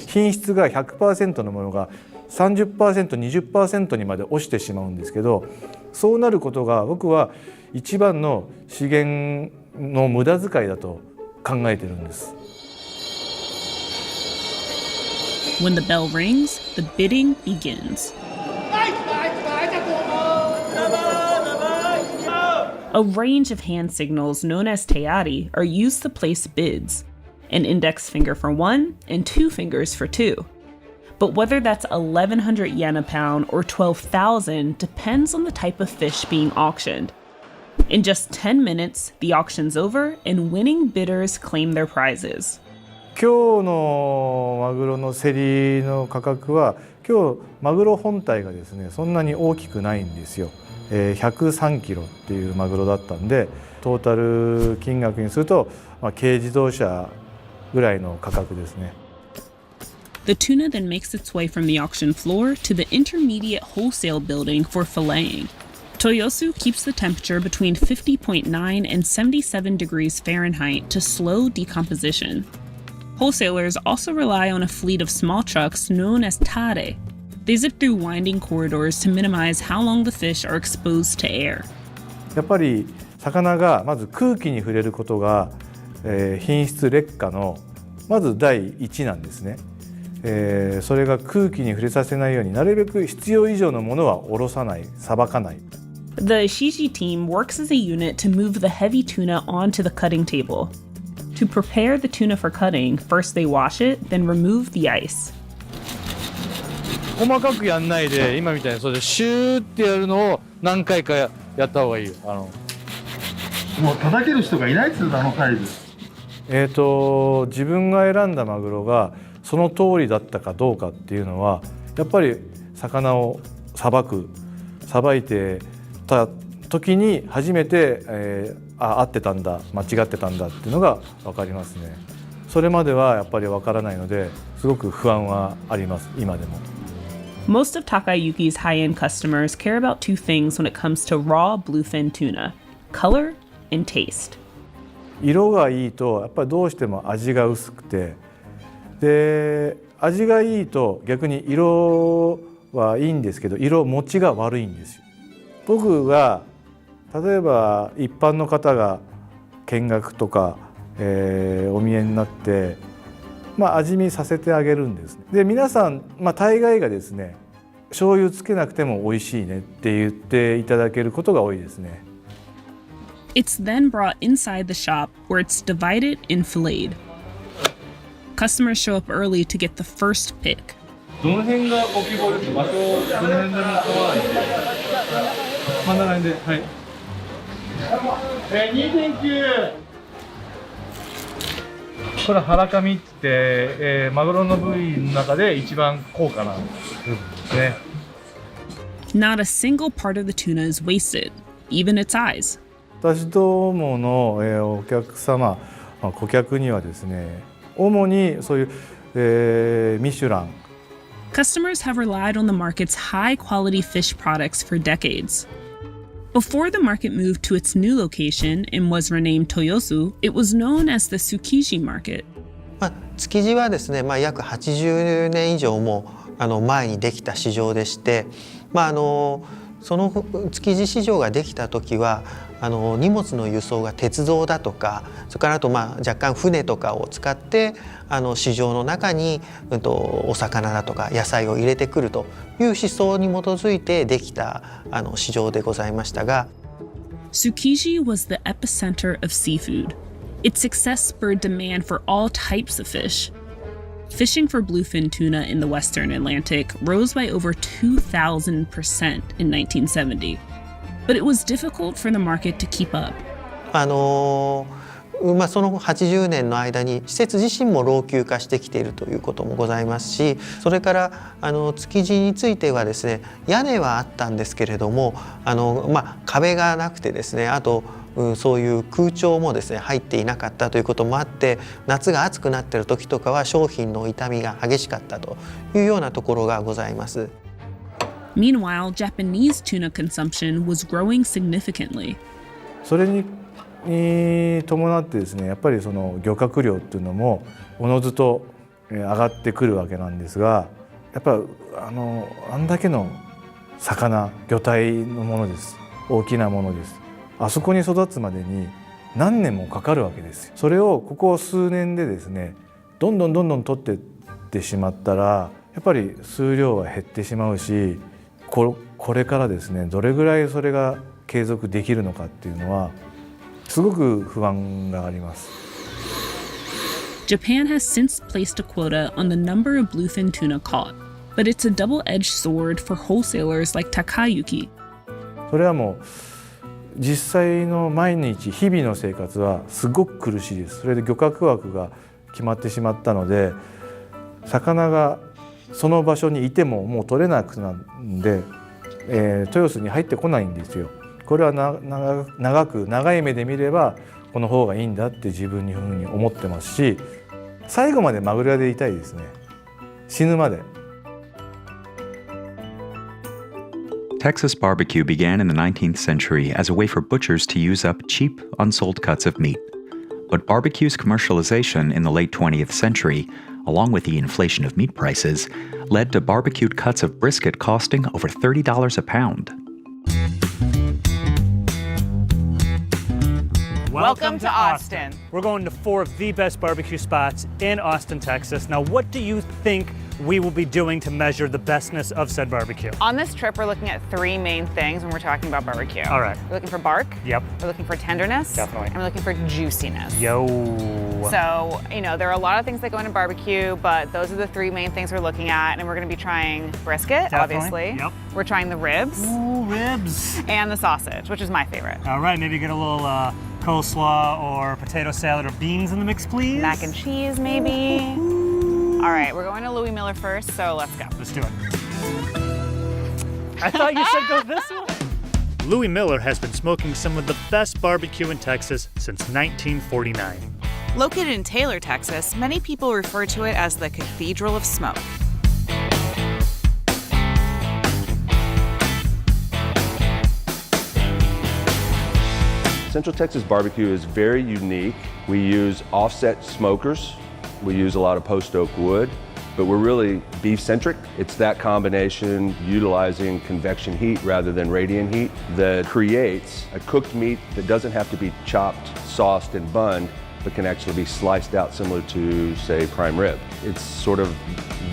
品質が 100% のものが 30%、20% にまで落ちてしまうんですけど、そうなることが僕は一番の資源の無駄遣いだと考えてるんです。When the bell rings, the bidding begins. A range of hand signals known as teari are used to place bids, an index finger for 1 and 2 fingers for 2. But whether that's 1,100 yen a pound or 12,000 depends on the type of fish being auctioned. In just 10 minutes, the auction's over and winning bidders claim their prizes. 今日のマグロの競りの価格は、今日マグロ本体がですねそんなに大きくないんですよ。103キロっていうマグロだったんで、トータル金額にすると、軽自動車ぐらいの価格ですね。The tuna then makes its way from the auction floor to the intermediate wholesale building for filleting. Toyosu keeps the temperature between 50.9 and 77 degrees Fahrenheit to slow decomposition. Wholesalers also rely on a fleet of small trucks known as tare. They zip through winding corridors to minimize how long the fish are exposed to air. やっぱり魚がまず空気に触れることが、品質劣化のまず第一なんですね。それが空気に触れさせないようになるべく必要以上のものは下ろさない、さばかない。The Ishiji team works as a unit to move the heavy tuna onto the cutting table. To prepare the tuna for cutting, first they wash it, then remove the ice. 細かくやんないで、今みたいにそれでシューってやるのを何回かやった方がいいよ。もう叩ける人がいないっつうのサイズ。自分が選んだマグロがその通りだったかどうかっていうのは、やっぱり魚をさばいてた時に初めて、合ってたんだ、間違ってたんだっていうのが分かりますね。それまではやっぱり分からないので、すごく不安はあります、今でも。Most of Takayuki's high-end customers care about two things when it comes to raw bluefin tuna: color and taste. 色がいいとやっぱりどうしても味が薄くて、で味がいいと逆に色はいいんですけど、色持ちが悪いんですよ。僕が例えば一般の方が見学とか、お見えになって、味見させてあげるんです。で皆さん、大概がですね、醤油つけなくても美味しいねって言っていただけることが多いですね。It's then brought inside the shop where it's divided and filleted. Customers show up early to get the first pick. どの辺がご希望ですか？場所どの辺でも構わないんで。真ん中辺で、はい。2.9。これは腹かみって、マグロの部位の中で一番高価な部分ですね。Not a single part of the tuna is wasted, even its eyes. 私どもの、お客様、顧客にはですね、主にそういう、ミシュラン。Customers have relied on the market's high-quality fish products for decades. Before the market moved to its new location and was renamed Toyosu, it was known as the Tsukiji market. 築地はですね、約80年以上も前にできた市場でして、その築地市場ができた時は荷物の輸送が鉄道だとか、それからあと若干船とかを使って市場の中に、お魚だとか野菜を入れてくるという思想に基づいてできた市場でございましたが、 Tsukiji was the epicenter of seafood. Its success spurred demand for all types of fish. Fishing for bluefin tuna in the Western Atlantic rose by over 2,000% in 1970, but it was difficult for the market to keep up. その80年の間に施設自身も老朽化してきているということもございますし、それから築地についてはですね、屋根はあったんですけれども壁がなくてですね、あとそういう空調もですね入っていなかったということもあって、夏が暑くなっている時とかは商品の傷みが激しかったというようなところがございます。Meanwhile, Japanese tuna consumption was growing significantly. それに伴ってですね、やっぱりその漁獲量っていうのもおのずと上がってくるわけなんですが、やっぱあんだけの魚、魚体のものです。大きなものです。あそこに育つまでに何年もかかるわけですよ。それをここ数年でですね、どんどん取っていってしまったら、やっぱり数量は減ってしまうし、これからですね、どれぐらいそれが継続できるのかっていうのはすごく不安があります。Japan has since placed a quota on the number of bluefin tuna caught, but it's a double-edged sword for wholesalers like Takayuki. それはもう実際の毎日日々の生活はすごく苦しいです。それで漁獲枠が決まってしまったので、魚がその場所にいてももう取れなくなるんで、豊洲に入ってこないんですよ。これは長い目で見ればこの方がいいんだって自分にふうに思ってますし、最後までマグロ屋でいたいですね。死ぬまで。Texas barbecue began in the 19th century as a way for butchers to use up cheap, unsold cuts of meat. But barbecue's commercialization in the late 20th century, along with the inflation of meat prices, led to barbecued cuts of brisket costing over $30 a pound. Welcome to Austin. We're going to 4 of the best barbecue spots in Austin, Texas. Now, what do you think we will be doing to measure the bestness of said barbecue? On this trip, we're looking at 3 main things when we're talking about barbecue. All right. We're looking for bark. Yep. We're looking for tenderness. Definitely. And we're looking for juiciness. Yo. So, there are a lot of things that go into barbecue, but those are the 3 main things we're looking at. And we're going to be trying brisket, Definitely. obviously. Yep. We're trying the ribs. Ooh, ribs. And the sausage, which is my favorite. All right, maybe get a little coleslaw or potato salad or beans in the mix, please. Mac and cheese, maybe. All right, we're going to Louis Miller first, so let's go. Let's do it. I thought you said go this way. Louis Miller has been smoking some of the best barbecue in Texas since 1949. Located in Taylor, Texas, many people refer to it as the Cathedral of Smoke. Central Texas barbecue is very unique. We use offset smokers. We use a lot of post oak wood, but we're really beef-centric. It's that combination, utilizing convection heat rather than radiant heat, that creates a cooked meat that doesn't have to be chopped, sauced, and bunned, but can actually be sliced out similar to, say, prime rib. It's sort of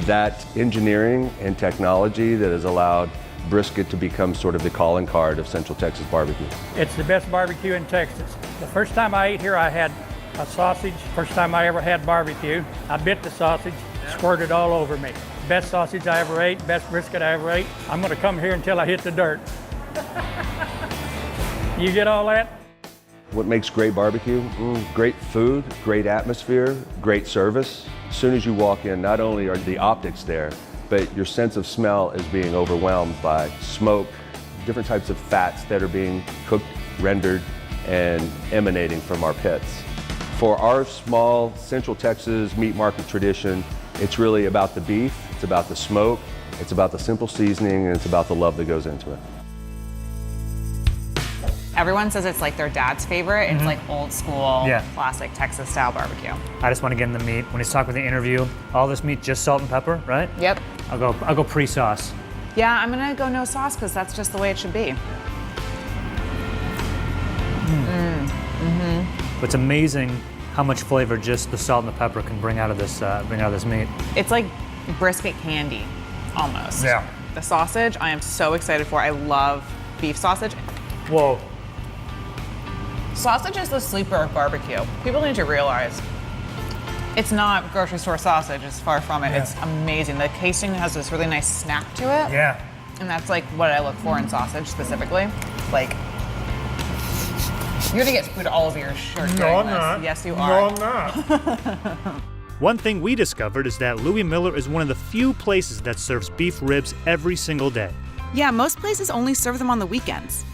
that engineering and technology that has allowed brisket to become sort of the calling card of Central Texas barbecue. It's the best barbecue in Texas. The first time I ate here, I had a sausage. First time I ever had barbecue. I bit the sausage, squirted all over me. Best sausage I ever ate, best brisket I ever ate. I'm gonna come here until I hit the dirt. You get all that? What makes great barbecue? Great food, great atmosphere, great service. As soon as you walk in, not only are the optics there, but your sense of smell is being overwhelmed by smoke, different types of fats that are being cooked, rendered, and emanating from our pits. For our small Central Texas meat market tradition, it's really about the beef, it's about the smoke, it's about the simple seasoning, and it's about the love that goes into it. Everyone says it's like their dad's favorite. It's like old school, classic Texas style barbecue. I just want to get in the meat. When he's talking with the interview, all this meat just salt and pepper, right? Yep. I'll go pre-sauce. Yeah, I'm gonna go no sauce because that's just the way it should be. It's amazing how much flavor just the salt and the pepper can bring out of this meat. It's like brisket candy, almost. Yeah. The sausage, I am so excited for. I love beef sausage. Whoa. Sausage is the sleeper of barbecue. People need to realize it's not grocery store sausage, it's far from it. Yeah. It's amazing. The casing has this really nice snap to it. Yeah. And that's like what I look for in sausage specifically. Like, you're gonna get food all over your shirt. No, during I'm this. not. Yes, you No, are. I'm not. One thing we discovered is that Louis Miller is one of the few places that serves beef ribs every single day. Yeah, most places only serve them on the weekends.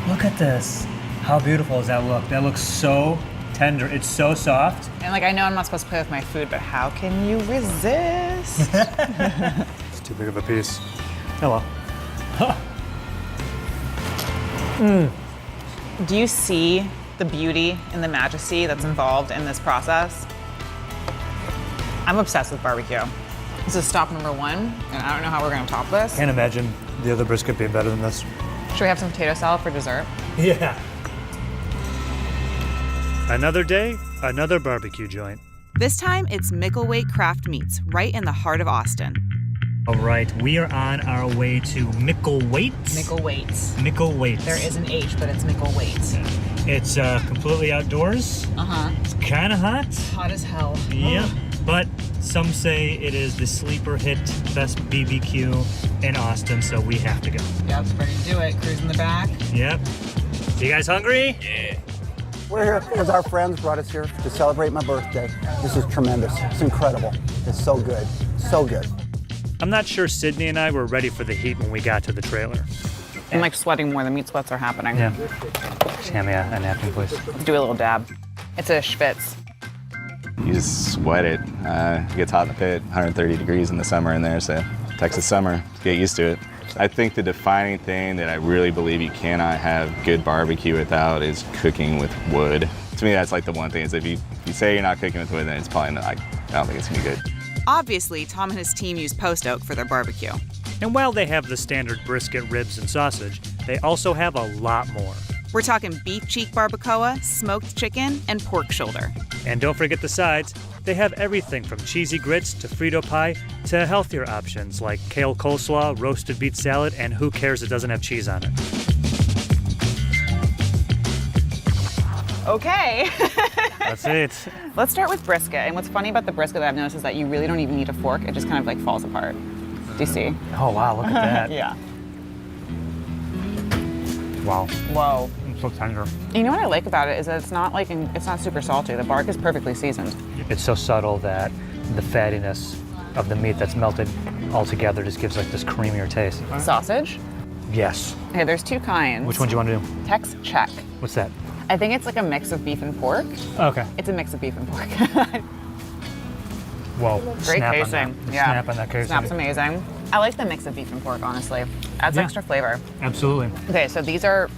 Look at this. How beautiful does that look? That looks so tender. It's so soft. And like, I know I'm not supposed to play with my food, but how can you resist? It's too big of a piece. Oh well. Do you see the beauty and the majesty that's involved in this process? I'm obsessed with barbecue. This is stop number 1, and I don't know how we're gonna top this. Can't imagine the other brisket being better than this. Should we have some potato salad for dessert? Yeah. Another day, another barbecue joint. This time, it's Micklethwait Craft Meats, right in the heart of Austin. All right, we are on our way to Micklethwait. Micklethwait. Micklethwait. There is an H, but it's Micklethwait. It's completely outdoors. Uh-huh. It's kind of hot. Hot as hell. Yeah, but some say it is the sleeper hit best BBQ in Austin, so we have to go. Yep, ready to do it. Cruise in the back. Yep. You guys hungry? Yeah. We're here because our friends brought us here to celebrate my birthday. This is tremendous. It's incredible. It's so good. So good. I'm not sure Sydney and I were ready for the heat when we got to the trailer. I'm like sweating more. The meat sweats are happening. Yeah. Just hand me a napkin, please. Do a little dab. It's a schwitz. You just sweat it. It gets hot in the pit, 130 degrees in the summer in there, so Texas summer, get used to it. I think the defining thing that I really believe you cannot have good barbecue without is cooking with wood. To me, that's like the one thing, is if you say you're not cooking with wood, then it's probably not, I don't think it's gonna be good. Obviously, Tom and his team use post oak for their barbecue. And while they have the standard brisket, ribs, and sausage, they also have a lot more. We're talking beef cheek barbacoa, smoked chicken, and pork shoulder. And don't forget the sides. They have everything from cheesy grits to Frito pie to healthier options like kale coleslaw, roasted beet salad, and who cares it doesn't have cheese on it. Okay. That's it. Let's start with brisket. And what's funny about the brisket that I've noticed is that you really don't even need a fork. It just kind of like falls apart. Do you see? Oh, wow, look at that. Yeah. Wow. Whoa. It's so tender. You know what I like about it is that it's not like it's not super salty. The bark is perfectly seasoned. It's so subtle that the fattiness of the meat that's melted all together just gives like this creamier taste. Sausage? Yes. Okay, there's 2 kinds. Which one do you want to do? Tex check. What's that? I think it's like a mix of beef and pork. Okay. It's a mix of beef and pork. Whoa. Great Snap casing. on that. Yeah. Snap on that casing. Snap's amazing. I like the mix of beef and pork, honestly. Adds Yeah. extra flavor. Absolutely. Okay, so these are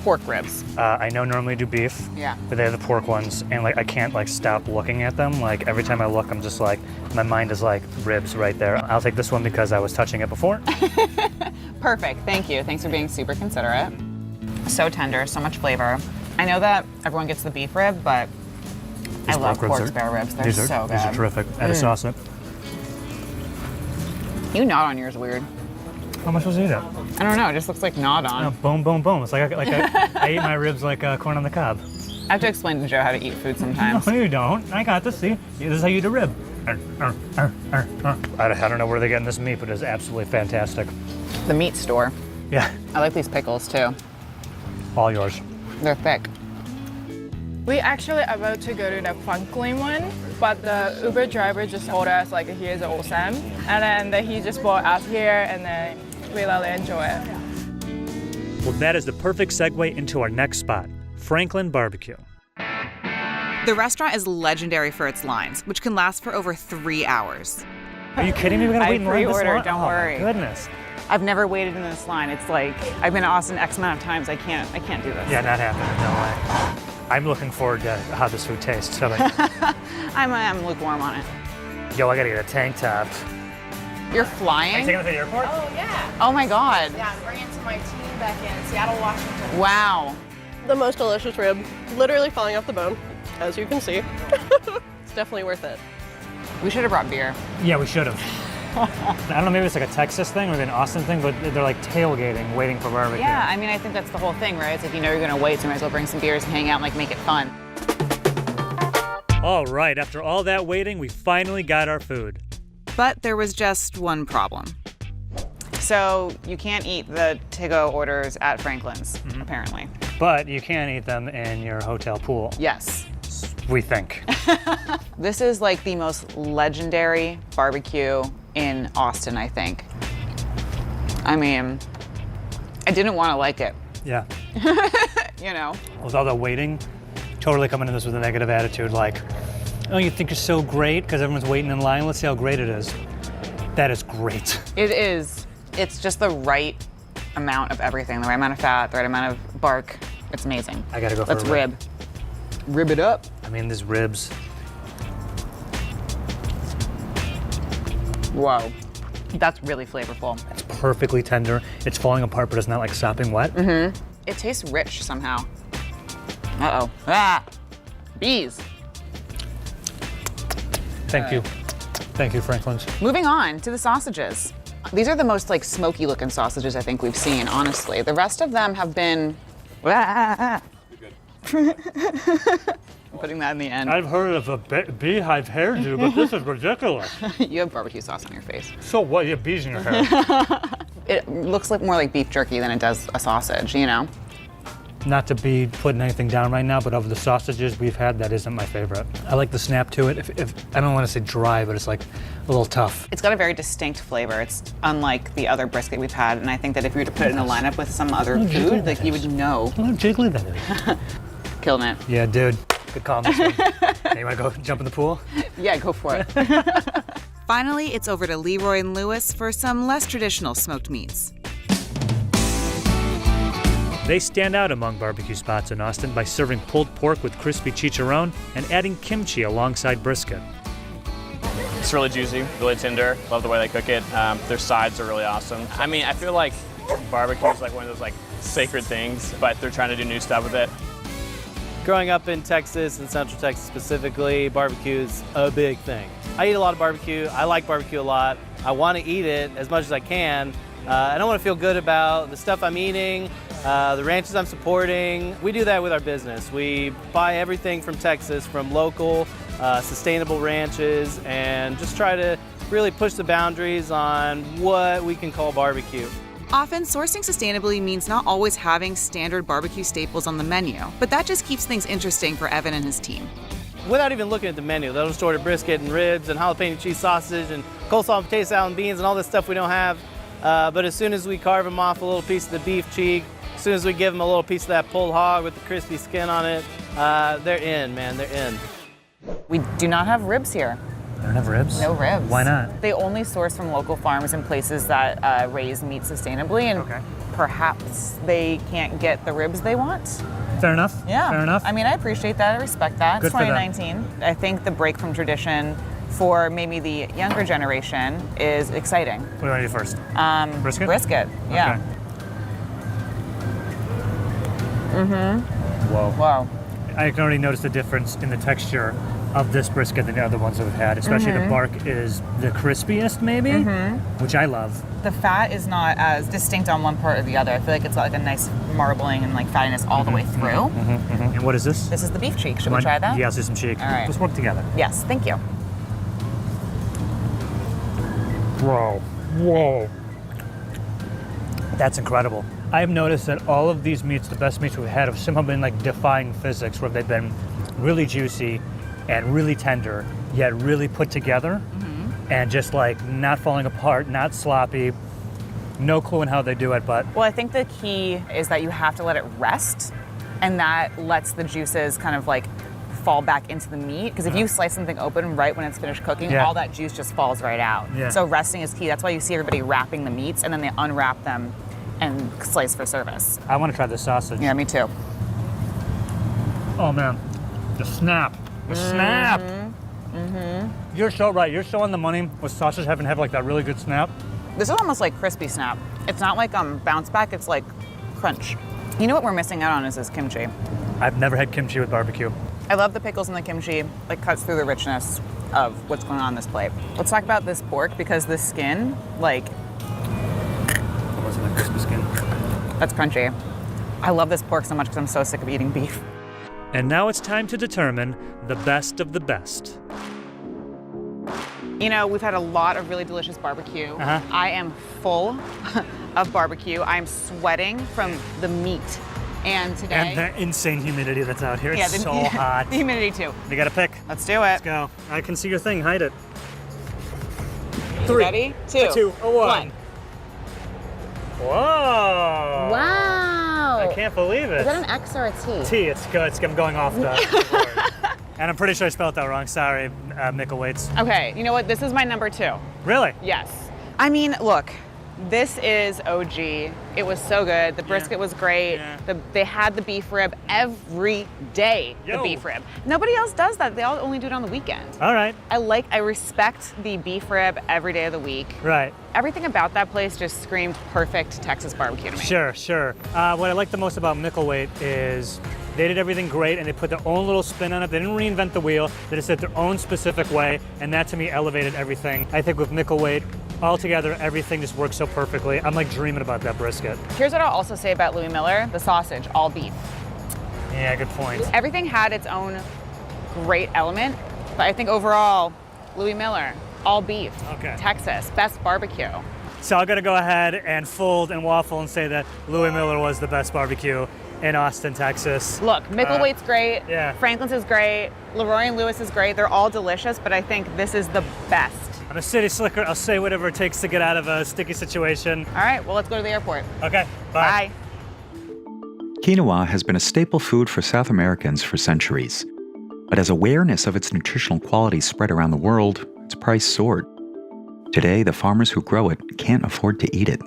pork ribs. I know normally do beef. Yeah. But they have the pork ones, and like I can't like stop looking at them. Like every time I look, I'm just like, my mind is like ribs right there. I'll take this one because I was touching it before. Perfect, thank you. Thanks for being super considerate. So tender, so much flavor. I know that everyone gets the beef rib, but I love pork spare ribs. They're so good. These are terrific. Add a sauce in it. You gnawed on yours weird. How am I supposed to eat it? I don't know, it just looks like gnawed on. Boom, boom, boom. It's like I ate my ribs like corn on the cob. I have to explain to Joe how to eat food sometimes. No, you don't. I got this. See, this is how you eat a rib. I don't know where they're getting this meat, but it's absolutely fantastic. The meat store. Yeah. I like these pickles too. All yours. They're thick. We actually about to go to the Franklin one, but the Uber driver just told us like here's awesome, and then he just brought us here, and then we really enjoy it. Well, that is the perfect segue into our next spot, Franklin Barbecue. The restaurant is legendary for its lines, which can last for over 3 hours. Are you kidding me? We're gonna wait in line this long? pre-ordered, don't worry. Oh, my goodness. I've never waited in this line. It's like I've been to Austin X amount of times. I can't do this. Yeah, not happening. No way. I'm looking forward to how this food tastes. I'm lukewarm on it. Yo, I gotta get a tank top. You're flying? Are you taking it to the airport? Oh yeah. Oh my God. Yeah, I'm bringing it to my team back in Seattle, Washington. Wow. The most delicious rib, literally falling off the bone, as you can see. It's definitely worth it. We should have brought beer. Yeah, we should have. I don't know, maybe it's like a Texas thing or an Austin thing, but they're like tailgating, waiting for barbecue. Yeah, I mean, I think that's the whole thing, right? It's like you know you're gonna wait, so you might as well bring some beers and hang out and like make it fun. All right, after all that waiting, we finally got our food. But there was just one problem. So you can't eat the to-go orders at Franklin's, apparently. But you can eat them in your hotel pool. Yes. We think. This is like the most legendary barbecue in Austin, I think. I mean, I didn't want to like it. Yeah. You know? With all the waiting, totally coming into this with a negative attitude, like, oh, you think you're so great because everyone's waiting in line? Let's see how great it is. That is great. It is. It's just the right amount of everything, the right amount of fat, the right amount of bark. It's amazing. I gotta go for Let's a rib. rib it up. I mean, these ribs. Whoa. That's really flavorful. It's perfectly tender. It's falling apart, but it's not like sopping wet. Mm-hmm. It tastes rich somehow. Uh-oh. Ah! Bees. Thank you. Thank you, Franklin's. Moving on to the sausages. These are the most like smoky looking sausages I think we've seen, honestly. The rest of them have been... I'm putting that in the end. I've heard of a beehive hairdo, but this is ridiculous. You have barbecue sauce on your face. So what? You have bees in your hair. It looks like more like beef jerky than it does a sausage, you know? Not to be putting anything down right now, but of the sausages we've had, that isn't my favorite. I like the snap to it. If I don't want to say dry, but it's like a little tough. It's got a very distinct flavor. It's unlike the other brisket we've had, and I think that if you were to put it in a lineup with some other food, like you would know. How jiggly that is. Killing it. Yeah, dude. Good call, this one. Hey, you want to go jump in the pool? Yeah, go for it. Finally, it's over to Leroy and Lewis for some less traditional smoked meats. They stand out among barbecue spots in Austin by serving pulled pork with crispy chicharron and adding kimchi alongside brisket. It's really juicy, really tender. Love the way they cook it. Their sides are really awesome. I mean, I feel like barbecue is like one of those like sacred things, but they're trying to do new stuff with it. Growing up in Texas, and Central Texas specifically, barbecue is a big thing. I eat a lot of barbecue. I like barbecue a lot. I want to eat it as much as I can. And I want to feel good about the stuff I'm eating, the ranches I'm supporting. We do that with our business. We buy everything from Texas, from local, sustainable ranches, and just try to really push the boundaries on what we can call barbecue. Often, sourcing sustainably means not always having standard barbecue staples on the menu, but that just keeps things interesting for Evan and his team. Without even looking at the menu, they'll just order brisket and ribs and jalapeno cheese sausage and coleslaw and potato salad and beans and all this stuff we don't have. But as soon as we carve them off a little piece of the beef cheek, as soon as we give them a little piece of that pulled hog with the crispy skin on it, they're in, man, they're in. We do not have ribs here. They don't have ribs? No ribs. Why not? They only source from local farms and places that raise meat sustainably, and perhaps they can't get the ribs they want. Fair enough. Yeah. Fair enough. I mean, I appreciate that. I respect that. Good It's for them. 2019. I think the break from tradition for maybe the younger generation is exciting. What do you want to do first? Brisket? Brisket, yeah. Okay. Whoa. Wow. I can already notice the difference in the texture of this brisket than the other ones that we've had, especially the bark is the crispiest maybe, which I love. The fat is not as distinct on one part or the other. I feel like it's got like a nice marbling and like fattiness all the way through. And what is this? This is the beef cheek. Should we try that? Yeah, let's do some cheek. All right. Let's work together. Yes, thank you. Whoa. Whoa. That's incredible. I've noticed that all of these meats, the best meats we've had, have somehow been like defying physics, where they've been really juicy and really tender, yet really put together, and just like not falling apart, not sloppy. No clue in how they do it, but. Well, I think the key is that you have to let it rest, and that lets the juices kind of like fall back into the meat. Because if you slice something open right when it's finished cooking, all that juice just falls right out. Yeah. So resting is key. That's why you see everybody wrapping the meats, and then they unwrap them and slice for service. I want to try the sausage. Yeah, me too. Oh man, the snap. The snap. You're so right. You're so on the money with sausage having to have like that really good snap. This is almost like crispy snap. It's not like bounce back, it's like crunch. You know what we're missing out on is this kimchi. I've never had kimchi with barbecue. I love the pickles and the kimchi. Like cuts through the richness of what's going on this plate. Let's talk about this pork because the skin, like. That wasn't a crispy skin. That's crunchy. I love this pork so much because I'm so sick of eating beef. And now it's time to determine the best of the best. You know, we've had a lot of really delicious barbecue. I am full of barbecue. I'm sweating from the meat. And today... And the insane humidity that's out here. Yeah, It's so hot. The humidity too. You gotta pick. Let's do it. Let's go. I can see your thing. Hide it. 3. Ready? 2. 1. Whoa! Wow! I can't believe it. Is that an X or a T? T. It's good. I'm going off the board. And I'm pretty sure I spelled that wrong. Sorry, Mickle Waits. Okay, you know what? This is my number 2. Really? Yes. I mean, look, This is OG. It was so good. The brisket was great. They had the beef rib every day. The beef rib. Nobody else does that. They all only do it on the weekend. All right. I respect the beef rib every day of the week. Right. Everything about that place just screamed perfect Texas barbecue to me. Sure. What I like the most about Micklethwait is they did everything great and they put their own little spin on it. They didn't reinvent the wheel. They just did their own specific way, and that to me elevated everything. I think with Micklethwait, altogether, everything just works so perfectly. I'm like dreaming about that brisket. Here's what I'll also say about Louis Miller, the sausage, all beef. Yeah, good point. Everything had its own great element, but I think overall, Louis Miller, all beef, Texas, best barbecue. So I'm gonna go ahead and fold and waffle and say that Louis Miller was the best barbecue in Austin, Texas. Look, Micklethwait's great, yeah. Franklin's is great, Leroy and Lewis is great. They're all delicious, but I think this is the best. I'm a city slicker. I'll say whatever it takes to get out of a sticky situation. All right, well, let's go to the airport. Okay, bye. Quinoa has been a staple food for South Americans for centuries. But as awareness of its nutritional qualities spread around the world, its price soared. Today, the farmers who grow it can't afford to eat it.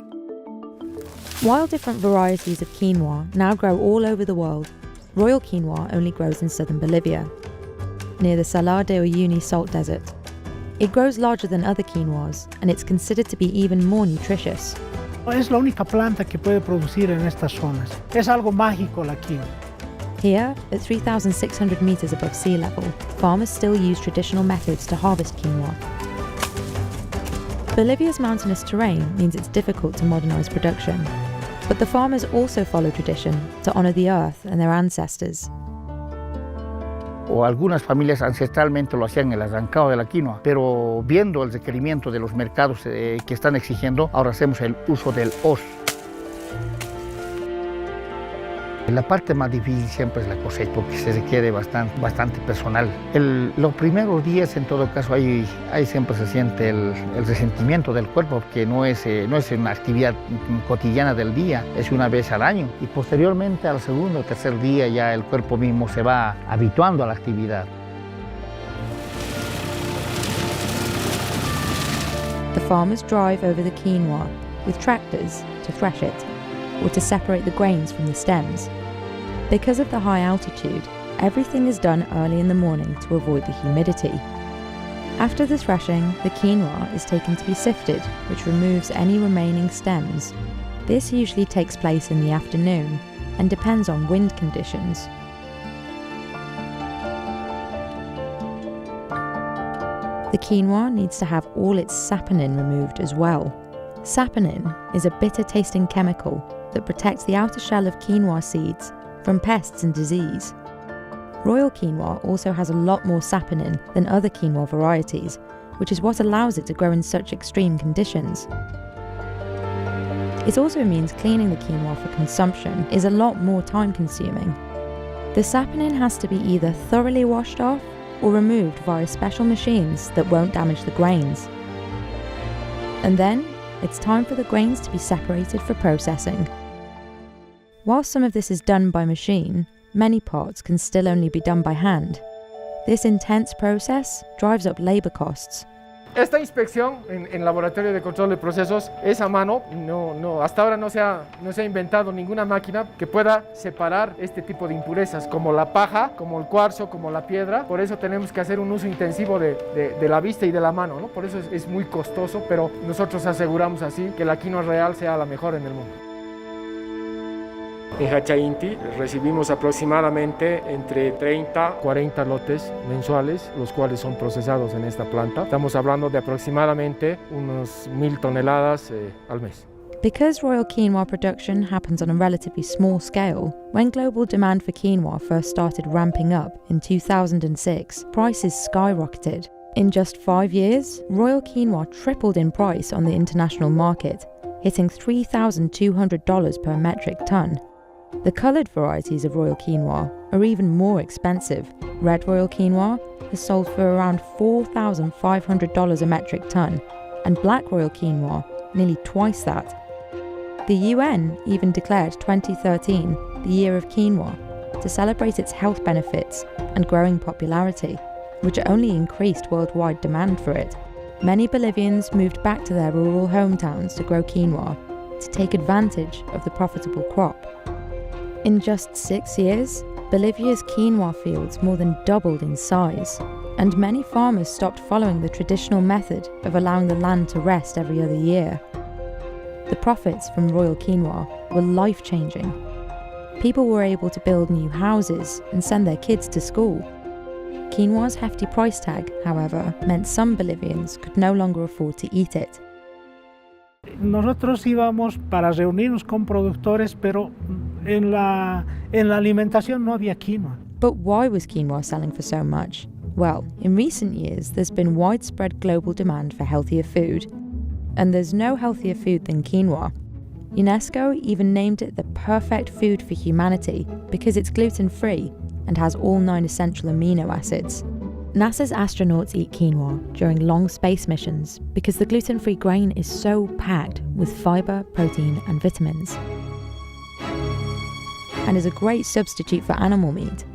While different varieties of quinoa now grow all over the world, Royal Quinoa only grows in southern Bolivia, near the Salar de Uyuni salt desert. It grows larger than other quinoas, and it's considered to be even more nutritious. Es la única planta que puede producir en estas zonas. Es algo mágico la quinoa. Here, at 3,600 meters above sea level, farmers still use traditional methods to harvest quinoa. Bolivia's mountainous terrain means it's difficult to modernize production, but the farmers also follow tradition to honor the earth and their ancestors. O algunas familias ancestralmente lo hacían el arrancado de la quinoa, pero viendo el requerimiento de los mercados que están exigiendo, ahora hacemos el uso del hoz. La parte más difícil siempre es la cosecha, porque se requiere bastante personal. Los primeros días, en todo caso, ahí siempre se siente el resentimiento del cuerpo, porque no es una actividad cotidiana del día, es una vez al año. Y posteriormente, al segundo o tercer día, ya el cuerpo mismo se va habituando a la actividad. The farmers drive over the quinoa with tractors to thresh it, or to separate the grains from the stems. Because of the high altitude, everything is done early in the morning to avoid the humidity. After the threshing, the quinoa is taken to be sifted, which removes any remaining stems. This usually takes place in the afternoon and depends on wind conditions. The quinoa needs to have all its saponin removed as well. Saponin is a bitter-tasting chemical that protects the outer shell of quinoa seeds from pests and disease. Royal Quinoa also has a lot more saponin than other quinoa varieties, which is what allows it to grow in such extreme conditions. It also means cleaning the quinoa for consumption is a lot more time-consuming. The saponin has to be either thoroughly washed off or removed via special machines that won't damage the grains. And then, it's time for the grains to be separated for processing. While some of this is done by machine, many parts can still only be done by hand. This intense process drives up labor costs. Esta inspección en laboratorio de control de procesos es a mano. Hasta ahora no se ha inventado ninguna máquina que pueda separar este tipo de impurezas, como la paja, como el cuarzo, como la piedra. Por eso tenemos que hacer un uso intensivo de la vista y de la mano, ¿no? Por eso es muy costoso, pero nosotros aseguramos así que la quinoa real sea la mejor en el mundo. En Hatcha Inti recibimos aproximadamente entre 30 a 40 lotes mensuales, los cuales son procesados en esta planta. Estamos hablando de aproximadamente unos 1,000 toneladas al mes. Because Royal Quinoa production happens on a relatively small scale, when global demand for quinoa first started ramping up in 2006, prices skyrocketed. In just 5 years, Royal Quinoa tripled in price on the international market, hitting $3,200 per metric ton. The coloured varieties of Royal Quinoa are even more expensive. Red Royal Quinoa has sold for around $4,500 a metric ton, and Black Royal Quinoa nearly twice that. The UN even declared 2013 the Year of Quinoa to celebrate its health benefits and growing popularity, which only increased worldwide demand for it. many Bolivians moved back to their rural hometowns to grow quinoa to take advantage of the profitable crop. In just 6 years, Bolivia's quinoa fields more than doubled in size, and many farmers stopped following the traditional method of allowing the land to rest every other year. The profits from Royal Quinoa were life-changing. People were able to build new houses and send their kids to school. Quinoa's hefty price tag, however, meant some Bolivians could no longer afford to eat it. Nosotros íbamos para reunirnos con productores, pero en la alimentación no había quinoa. But why was quinoa selling for so much? Well, in recent years, there's been widespread global demand for healthier food. And there's no healthier food than quinoa. UNESCO even named it the perfect food for humanity because it's gluten-free and has all 9 essential amino acids. NASA's astronauts eat quinoa during long space missions because the gluten-free grain is so packed with fiber, protein, and vitamins, and is a great substitute for animal meat.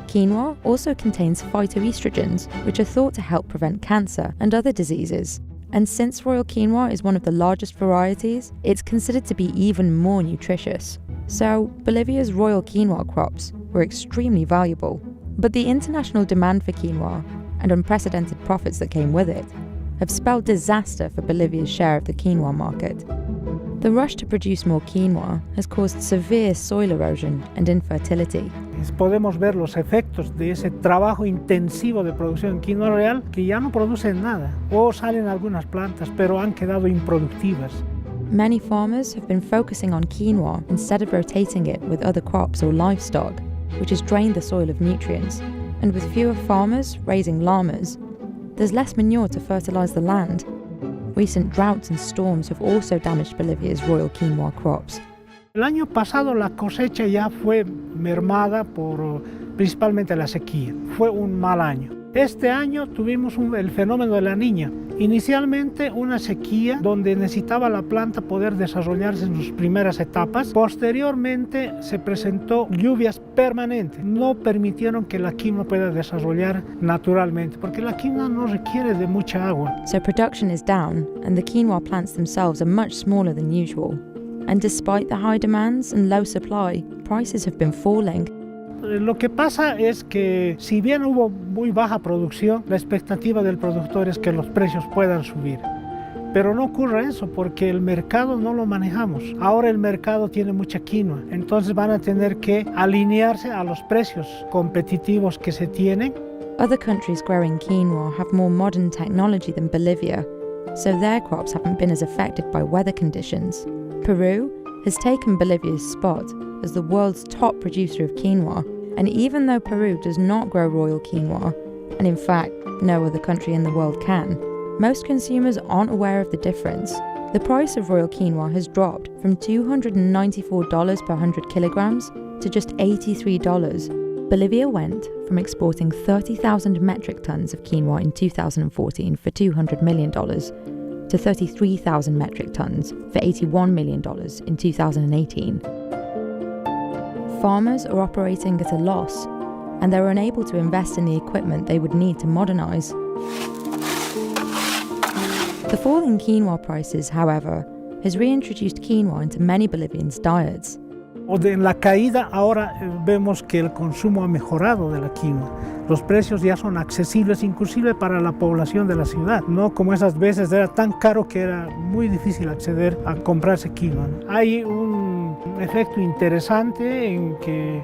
Quinoa also contains phytoestrogens, which are thought to help prevent cancer and other diseases. And since Royal Quinoa is one of the largest varieties, it's considered to be even more nutritious. So, Bolivia's Royal Quinoa crops were extremely valuable. But the international demand for quinoa and unprecedented profits that came with it have spelled disaster for Bolivia's share of the quinoa market. The rush to produce more quinoa has caused severe soil erosion and infertility. Podemos ver los efectos de ese trabajo intensivo de producción en quinoa real que ya no producen nada, o salen algunas plantas, pero han quedado improductivas. Many farmers have been focusing on quinoa instead of rotating it with other crops or livestock, which has drained the soil of nutrients. And with fewer farmers raising llamas, there's less manure to fertilize the land. Recent droughts and storms have also damaged Bolivia's Royal Quinoa crops. El año pasado la cosecha ya fue mermada por principalmente la sequía. Fue un mal año. Este año tuvimos el fenómeno de la Niña. Inicialmente una sequía donde necesitaba la planta poder desarrollarse en sus primeras etapas. Posteriormente se presentó lluvias permanentes. No permitieron que la quinoa pueda desarrollar naturalmente, porque la quinoa no requiere de mucha agua. So production is down, and the quinoa plants themselves are much smaller than usual. And despite the high demands and low supply, prices have been falling. Lo que pasa es que si bien hubo muy baja producción, la expectativa del productor es que los precios puedan subir. Pero no ocurre eso porque el mercado no lo manejamos. Ahora el mercado tiene mucha quinoa, entonces van a tener que alinearse a los precios competitivos que se tienen. Other countries growing quinoa have more modern technology than Bolivia, so their crops haven't been as affected by weather conditions. Peru has taken Bolivia's spot as the world's top producer of quinoa, and even though Peru does not grow Royal Quinoa, and in fact no other country in the world can, most consumers aren't aware of the difference. The price of Royal Quinoa has dropped from $294 per 100 kilograms to just $83. Bolivia went from exporting 30,000 metric tons of quinoa in 2014 for $200 million to 33,000 metric tons for $81 million in 2018. Farmers are operating at a loss, and they're unable to invest in the equipment they would need to modernize. The fall in quinoa prices, however, has reintroduced quinoa into many Bolivians' diets. En la caída ahora vemos que el consumo ha mejorado de la quinoa. Los precios ya son accesibles inclusive para la población de la ciudad, no como esas veces era tan caro que era muy difícil acceder a comprarse quinoa. Hay un efecto interesante en que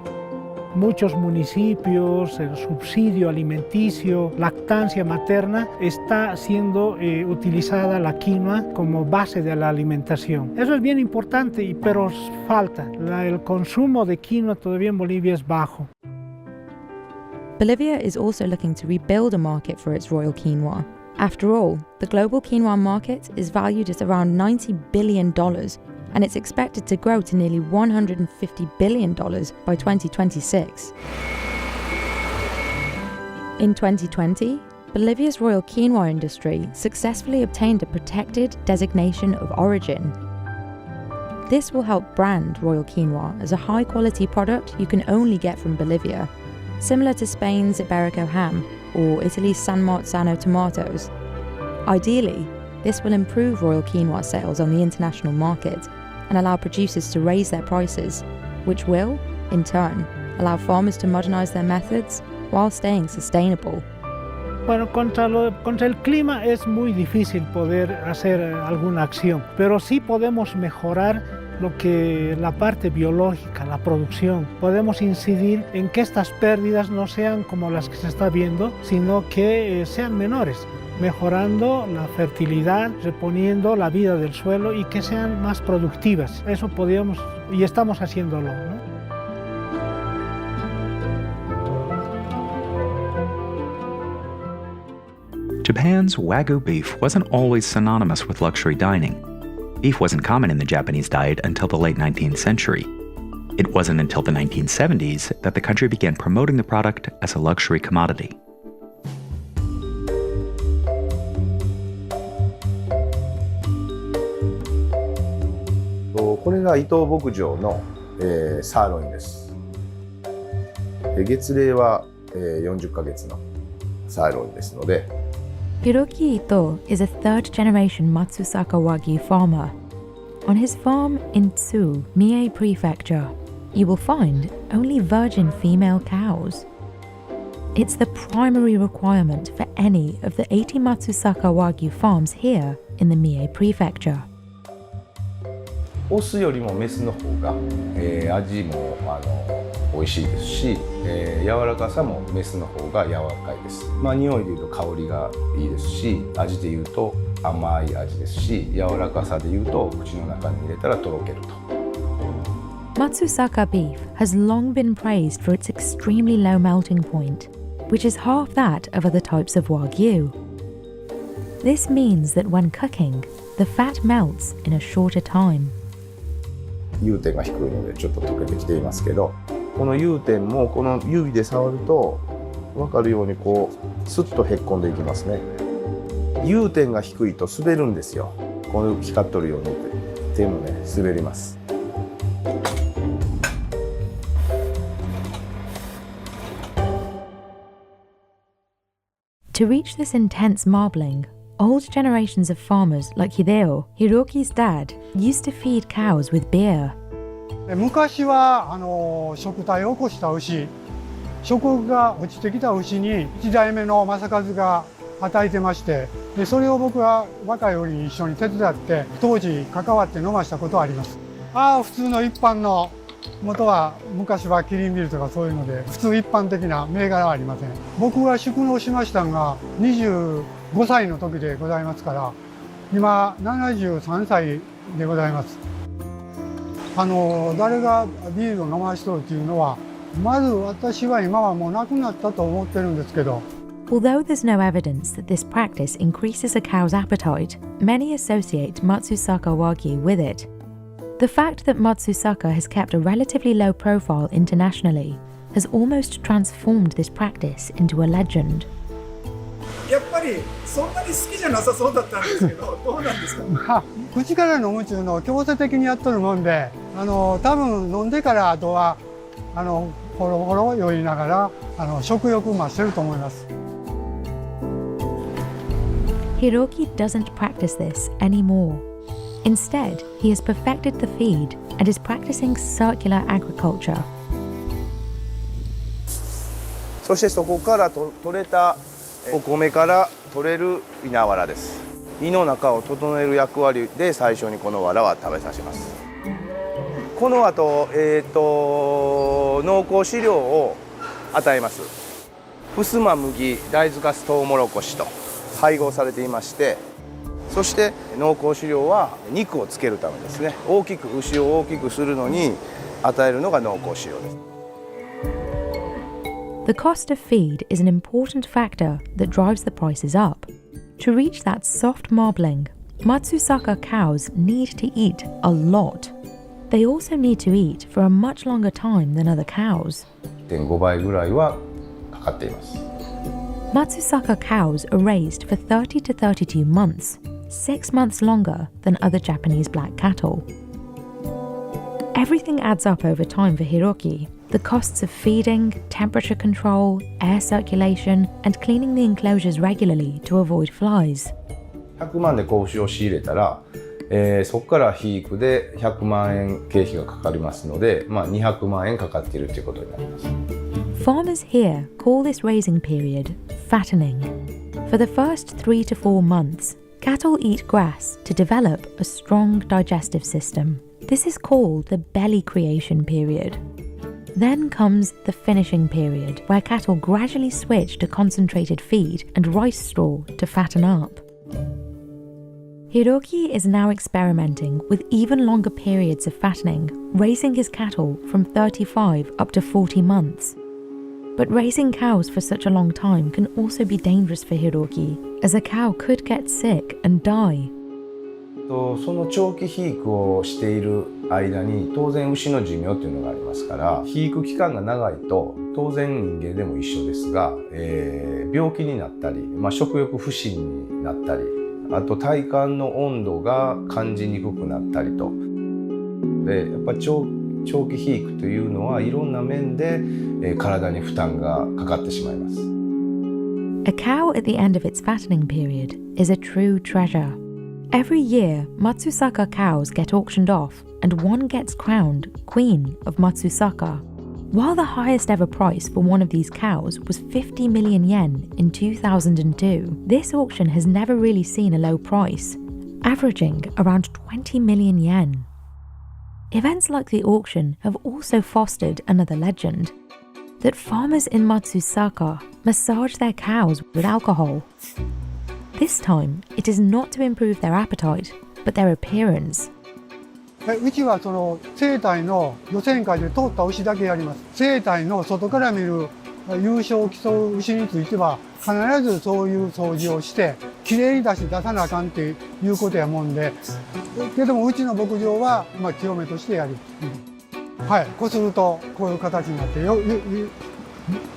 muchos municipios, el subsidio alimenticio, lactancia materna, está siendo utilizada la quinoa como base de la alimentación. Eso es bien importante, pero falta. El consumo de quinoa todavía en Bolivia es bajo. Bolivia is also looking to rebuild a market for its Royal Quinoa. After all, the global quinoa market is valued at around $90 billion, and it's expected to grow to nearly $150 billion by 2026. In 2020, Bolivia's Royal Quinoa industry successfully obtained a protected designation of origin. This will help brand Royal Quinoa as a high-quality product you can only get from Bolivia, similar to Spain's Iberico ham or Italy's San Marzano tomatoes. Ideally, this will improve Royal Quinoa sales on the international market and allow producers to raise their prices, which will, in turn, allow farmers to modernize their methods while staying sustainable. Bueno, contra el clima es muy difícil poder hacer alguna acción, pero sí podemos mejorar lo que la parte biológica, la producción. Podemos incidir en que estas pérdidas no sean como las que se está viendo, sino que sean menores, mejorando la fertilidad, reponiendo la vida del suelo y que sean más productivas. Eso podríamos y estamos haciéndolo, ¿no? Japan's Wagyu beef wasn't always synonymous with luxury dining. Beef wasn't common in the Japanese diet until the late 19th century. It wasn't until the 1970s that the country began promoting the product as a luxury commodity. これが伊藤牧場の、サーロインです。月齢は、40ヶ月のサーロインですので。 Hiroki Ito is a third-generation Matsusaka Wagyu farmer. On his farm in Tsu, Mie Prefecture, you will find only virgin female cows. It's the primary requirement for any of the 80 Matsusaka Wagyu farms here in the Mie Prefecture. オスよりもメスの方が、味も美味しいですし、柔らかさもメスの方が柔らかいです。匂いでいうと香りがいいですし、味でいうと甘い味ですし、柔らかさでいうと口の中に入れたらとろけると。Matsusaka beef has long been praised for its extremely low melting point, which is half that of other types of Wagyu. This means that when cooking, the fat melts in a shorter time. 融点が低いのでちょっと溶けてきていますけど、この融点もこの指で触ると分かるようにこうスッとへっこんでいきますね。融点が低いと滑るんですよ。この光っとるように手もね滑ります。To reach this intense marbling, old generations of farmers like Hideo, Hiroki's dad, used to feed cows with beer. 昔は食体を起こした牛、食が落ちてきた牛に1代目の正和が与えてまして、でそれを僕は若い折に一緒に手伝って当時関わって飲ましたことはあります。普通の一般の元は昔はキリンビールとかそういうので普通一般的な銘柄はありません。僕が宿農しましたのが25歳の時でございますから、今73歳でございます。誰がビールを飲ましとるっていうのは、まず私は今はもうなくなったと思ってるんですけど。Although there's no evidence that this practice increases a cow's appetite, many associate Matsusaka Wagyu with it. The fact that Matsusaka has kept a relatively low profile internationally has almost transformed this practice into a legend. やっぱりそんなに好きじゃなさそうだったんですけど、どうなんですか？口から飲むっていうのを強制的にやっとるもんで、多分飲んでからあとはほろほろ酔いながら食欲増してると思います。Hiroki doesn't practice this anymore. Instead, he has perfected the feed and is practicing circular agriculture. そしてそこから取れたお米から取れる稲わらです。胃の中を整える役割で最初にこのわらは食べさせます。この後、濃厚飼料を与えます。ふすま麦、大豆かす、トウモロコシと配合されていまして、そして濃厚飼料は肉をつけるためですね。牛を大きくするのに与えるのが濃厚飼料です。The cost of feed is an important factor that drives the prices up. To reach that soft marbling, Matsusaka cows need to eat a lot. They also need to eat for a much longer time than other cows. 1.5倍ぐらいはかかっています。Matsusaka cows are raised for 30 to 32 months, 6 months longer than other Japanese black cattle. Everything adds up over time for Hiroki. The costs of feeding, temperature control, air circulation, and cleaning the enclosures regularly to avoid flies. 100万で子牛を仕入れたら、そこから肥育で100万円経費がかかりますので、200万円かかっているということになります。Farmers here call this raising period fattening. For the first 3 to 4 months, cattle eat grass to develop a strong digestive system. This is called the belly creation period. Then comes the finishing period, where cattle gradually switch to concentrated feed and rice straw to fatten up. Hiroki is now experimenting with even longer periods of fattening, raising his cattle from 35 up to 40 months. But raising cows for such a long time can also be dangerous for Hiroki, as a cow could get sick and die. その長期肥育をしている間に当然牛の寿命というのがありますから、肥育期間が長いと当然人間でも一緒ですが、病気になったり、食欲不振になったり、あと体幹の温度が感じにくくなったりと。で、やっぱり長期肥育というのはいろんな面で、体に負担がかかってしまいます。A cow at the end of its fattening period is a true treasure. Every year, Matsusaka cows get auctioned off and one gets crowned Queen of Matsusaka. While the highest ever price for one of these cows was 50 million yen in 2002, this auction has never really seen a low price, averaging around 20 million yen. Events like the auction have also fostered another legend, that farmers in Matsusaka massage their cows with alcohol. This time, it is not to improve their appetite, but their appearance. うちはその生体の予選会で通った牛だけやります。生体の外から見る優勝を競う牛については必ずそういう掃除をしてきれいに出さなあかんっていうことやもんで、けどもうちの牧場は清めとしてやり、はい、こするとこういう形になってド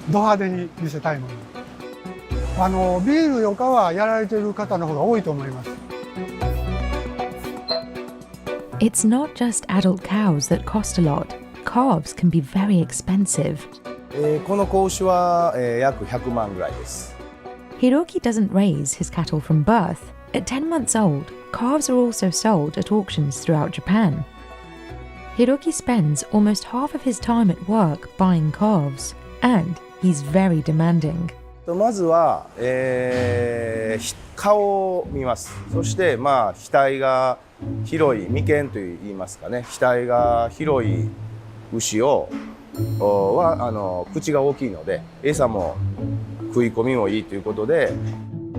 派手に見せたいもの。ビールよかはやられてる方の方が多いと思います。It's not just adult cows that cost a lot. Calves can be very expensive. この子牛は、約100万ぐらいです。Hiroki doesn't raise his cattle from birth. At 10 months old, calves are also sold at auctions throughout Japan. Hiroki spends almost half of his time at work buying calves, and he's very demanding. まずは、顔を見ます。そして額が広い眉間といいますかね、額が広い牛は口が大きいので餌も食い込みもいいということで、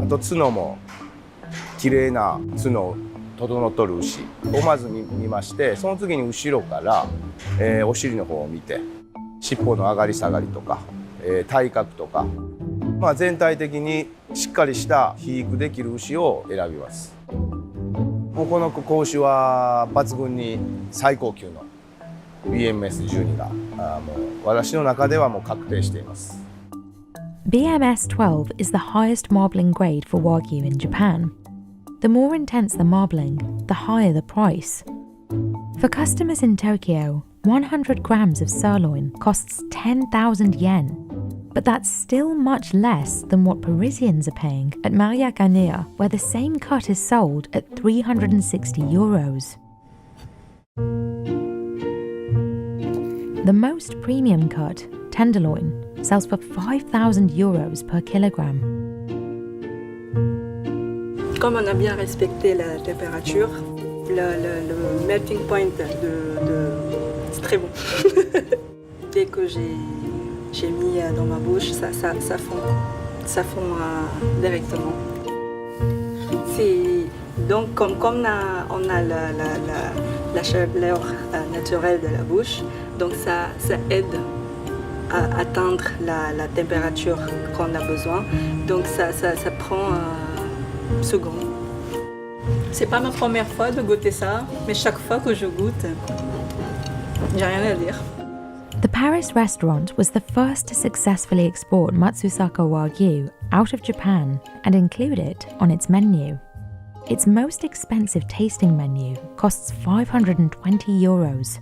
あと角も綺麗な角を整っとる牛をまず見まして、その次に後ろから、お尻の方を見て尻尾の上がり下がりとか、体格とか、全体的にしっかりした肥育できる牛を選びます。もうこの子牛は抜群に最高級の BMS12 がもう私の中ではもう確定しています。BMS12 is the highest marbling grade for Wagyu in Japan. The more intense the marbling, the higher the price. For customers in Tokyo, 100 grams of sirloin costs 10,000 yen. But that's still much less than what Parisians are paying at Mariac Anea, where the same cut is sold at €360. The most premium cut, tenderloin, sells for €5,000 per kilogram. Comme on a bien respecté la température, le melting point c'est très bon. Dès que j'ai mis dans ma bouche, ça fond directement. Donc comme on a la chaleur naturelle de la bouche, donc ça aide à atteindre la température qu'on a besoin. Donc ça prend secondes. C'est pas ma première fois de goûter ça, mais chaque fois que je goûte, j'ai rien à dire. The Paris restaurant was the first to successfully export Matsusaka Wagyu out of Japan and include it on its menu. Its most expensive tasting menu costs €520.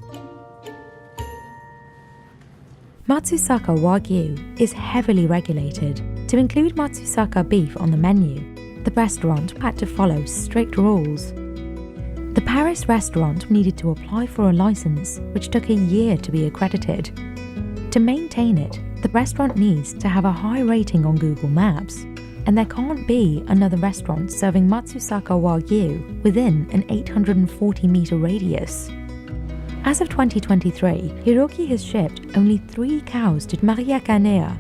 Matsusaka Wagyu is heavily regulated. To include Matsusaka beef on the menu, the restaurant had to follow strict rules. The Paris restaurant needed to apply for a license, which took a year to be accredited. To maintain it, the restaurant needs to have a high rating on Google Maps, and there can't be another restaurant serving Matsusaka Wagyu within an 840-meter radius. As of 2023, Hiroki has shipped only 3 cows to Maria Canea.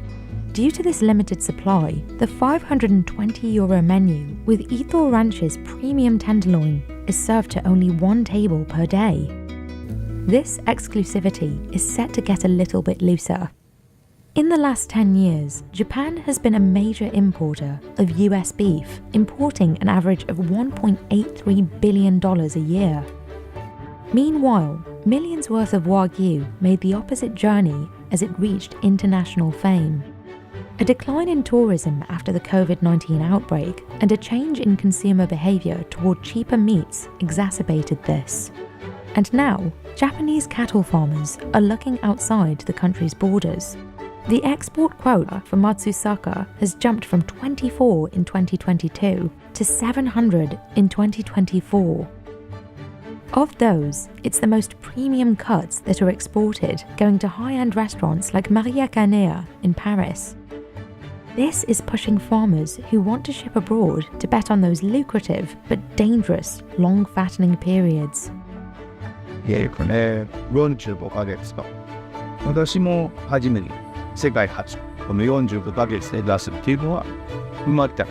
Due to this limited supply, the €520 menu with Ito Ranch's premium tenderloin is served to only 1 table per day. This exclusivity is set to get a little bit looser. In the last 10 years, Japan has been a major importer of US beef, importing an average of $1.83 billion a year. Meanwhile, millions worth of Wagyu made the opposite journey as it reached international fame. A decline in tourism after the COVID-19 outbreak and a change in consumer behavior toward cheaper meats exacerbated this. And now, Japanese cattle farmers are looking outside the country's borders. The export quota for Matsusaka has jumped from 24 in 2022 to 700 in 2024. Of those, it's the most premium cuts that are exported, going to high-end restaurants like Maria Canea in Paris. This is pushing farmers who want to ship abroad to bet on those lucrative but dangerous long fattening periods. 45ヶ月と私も初めに世界初この45ヶ月で出すっていうのは生まれた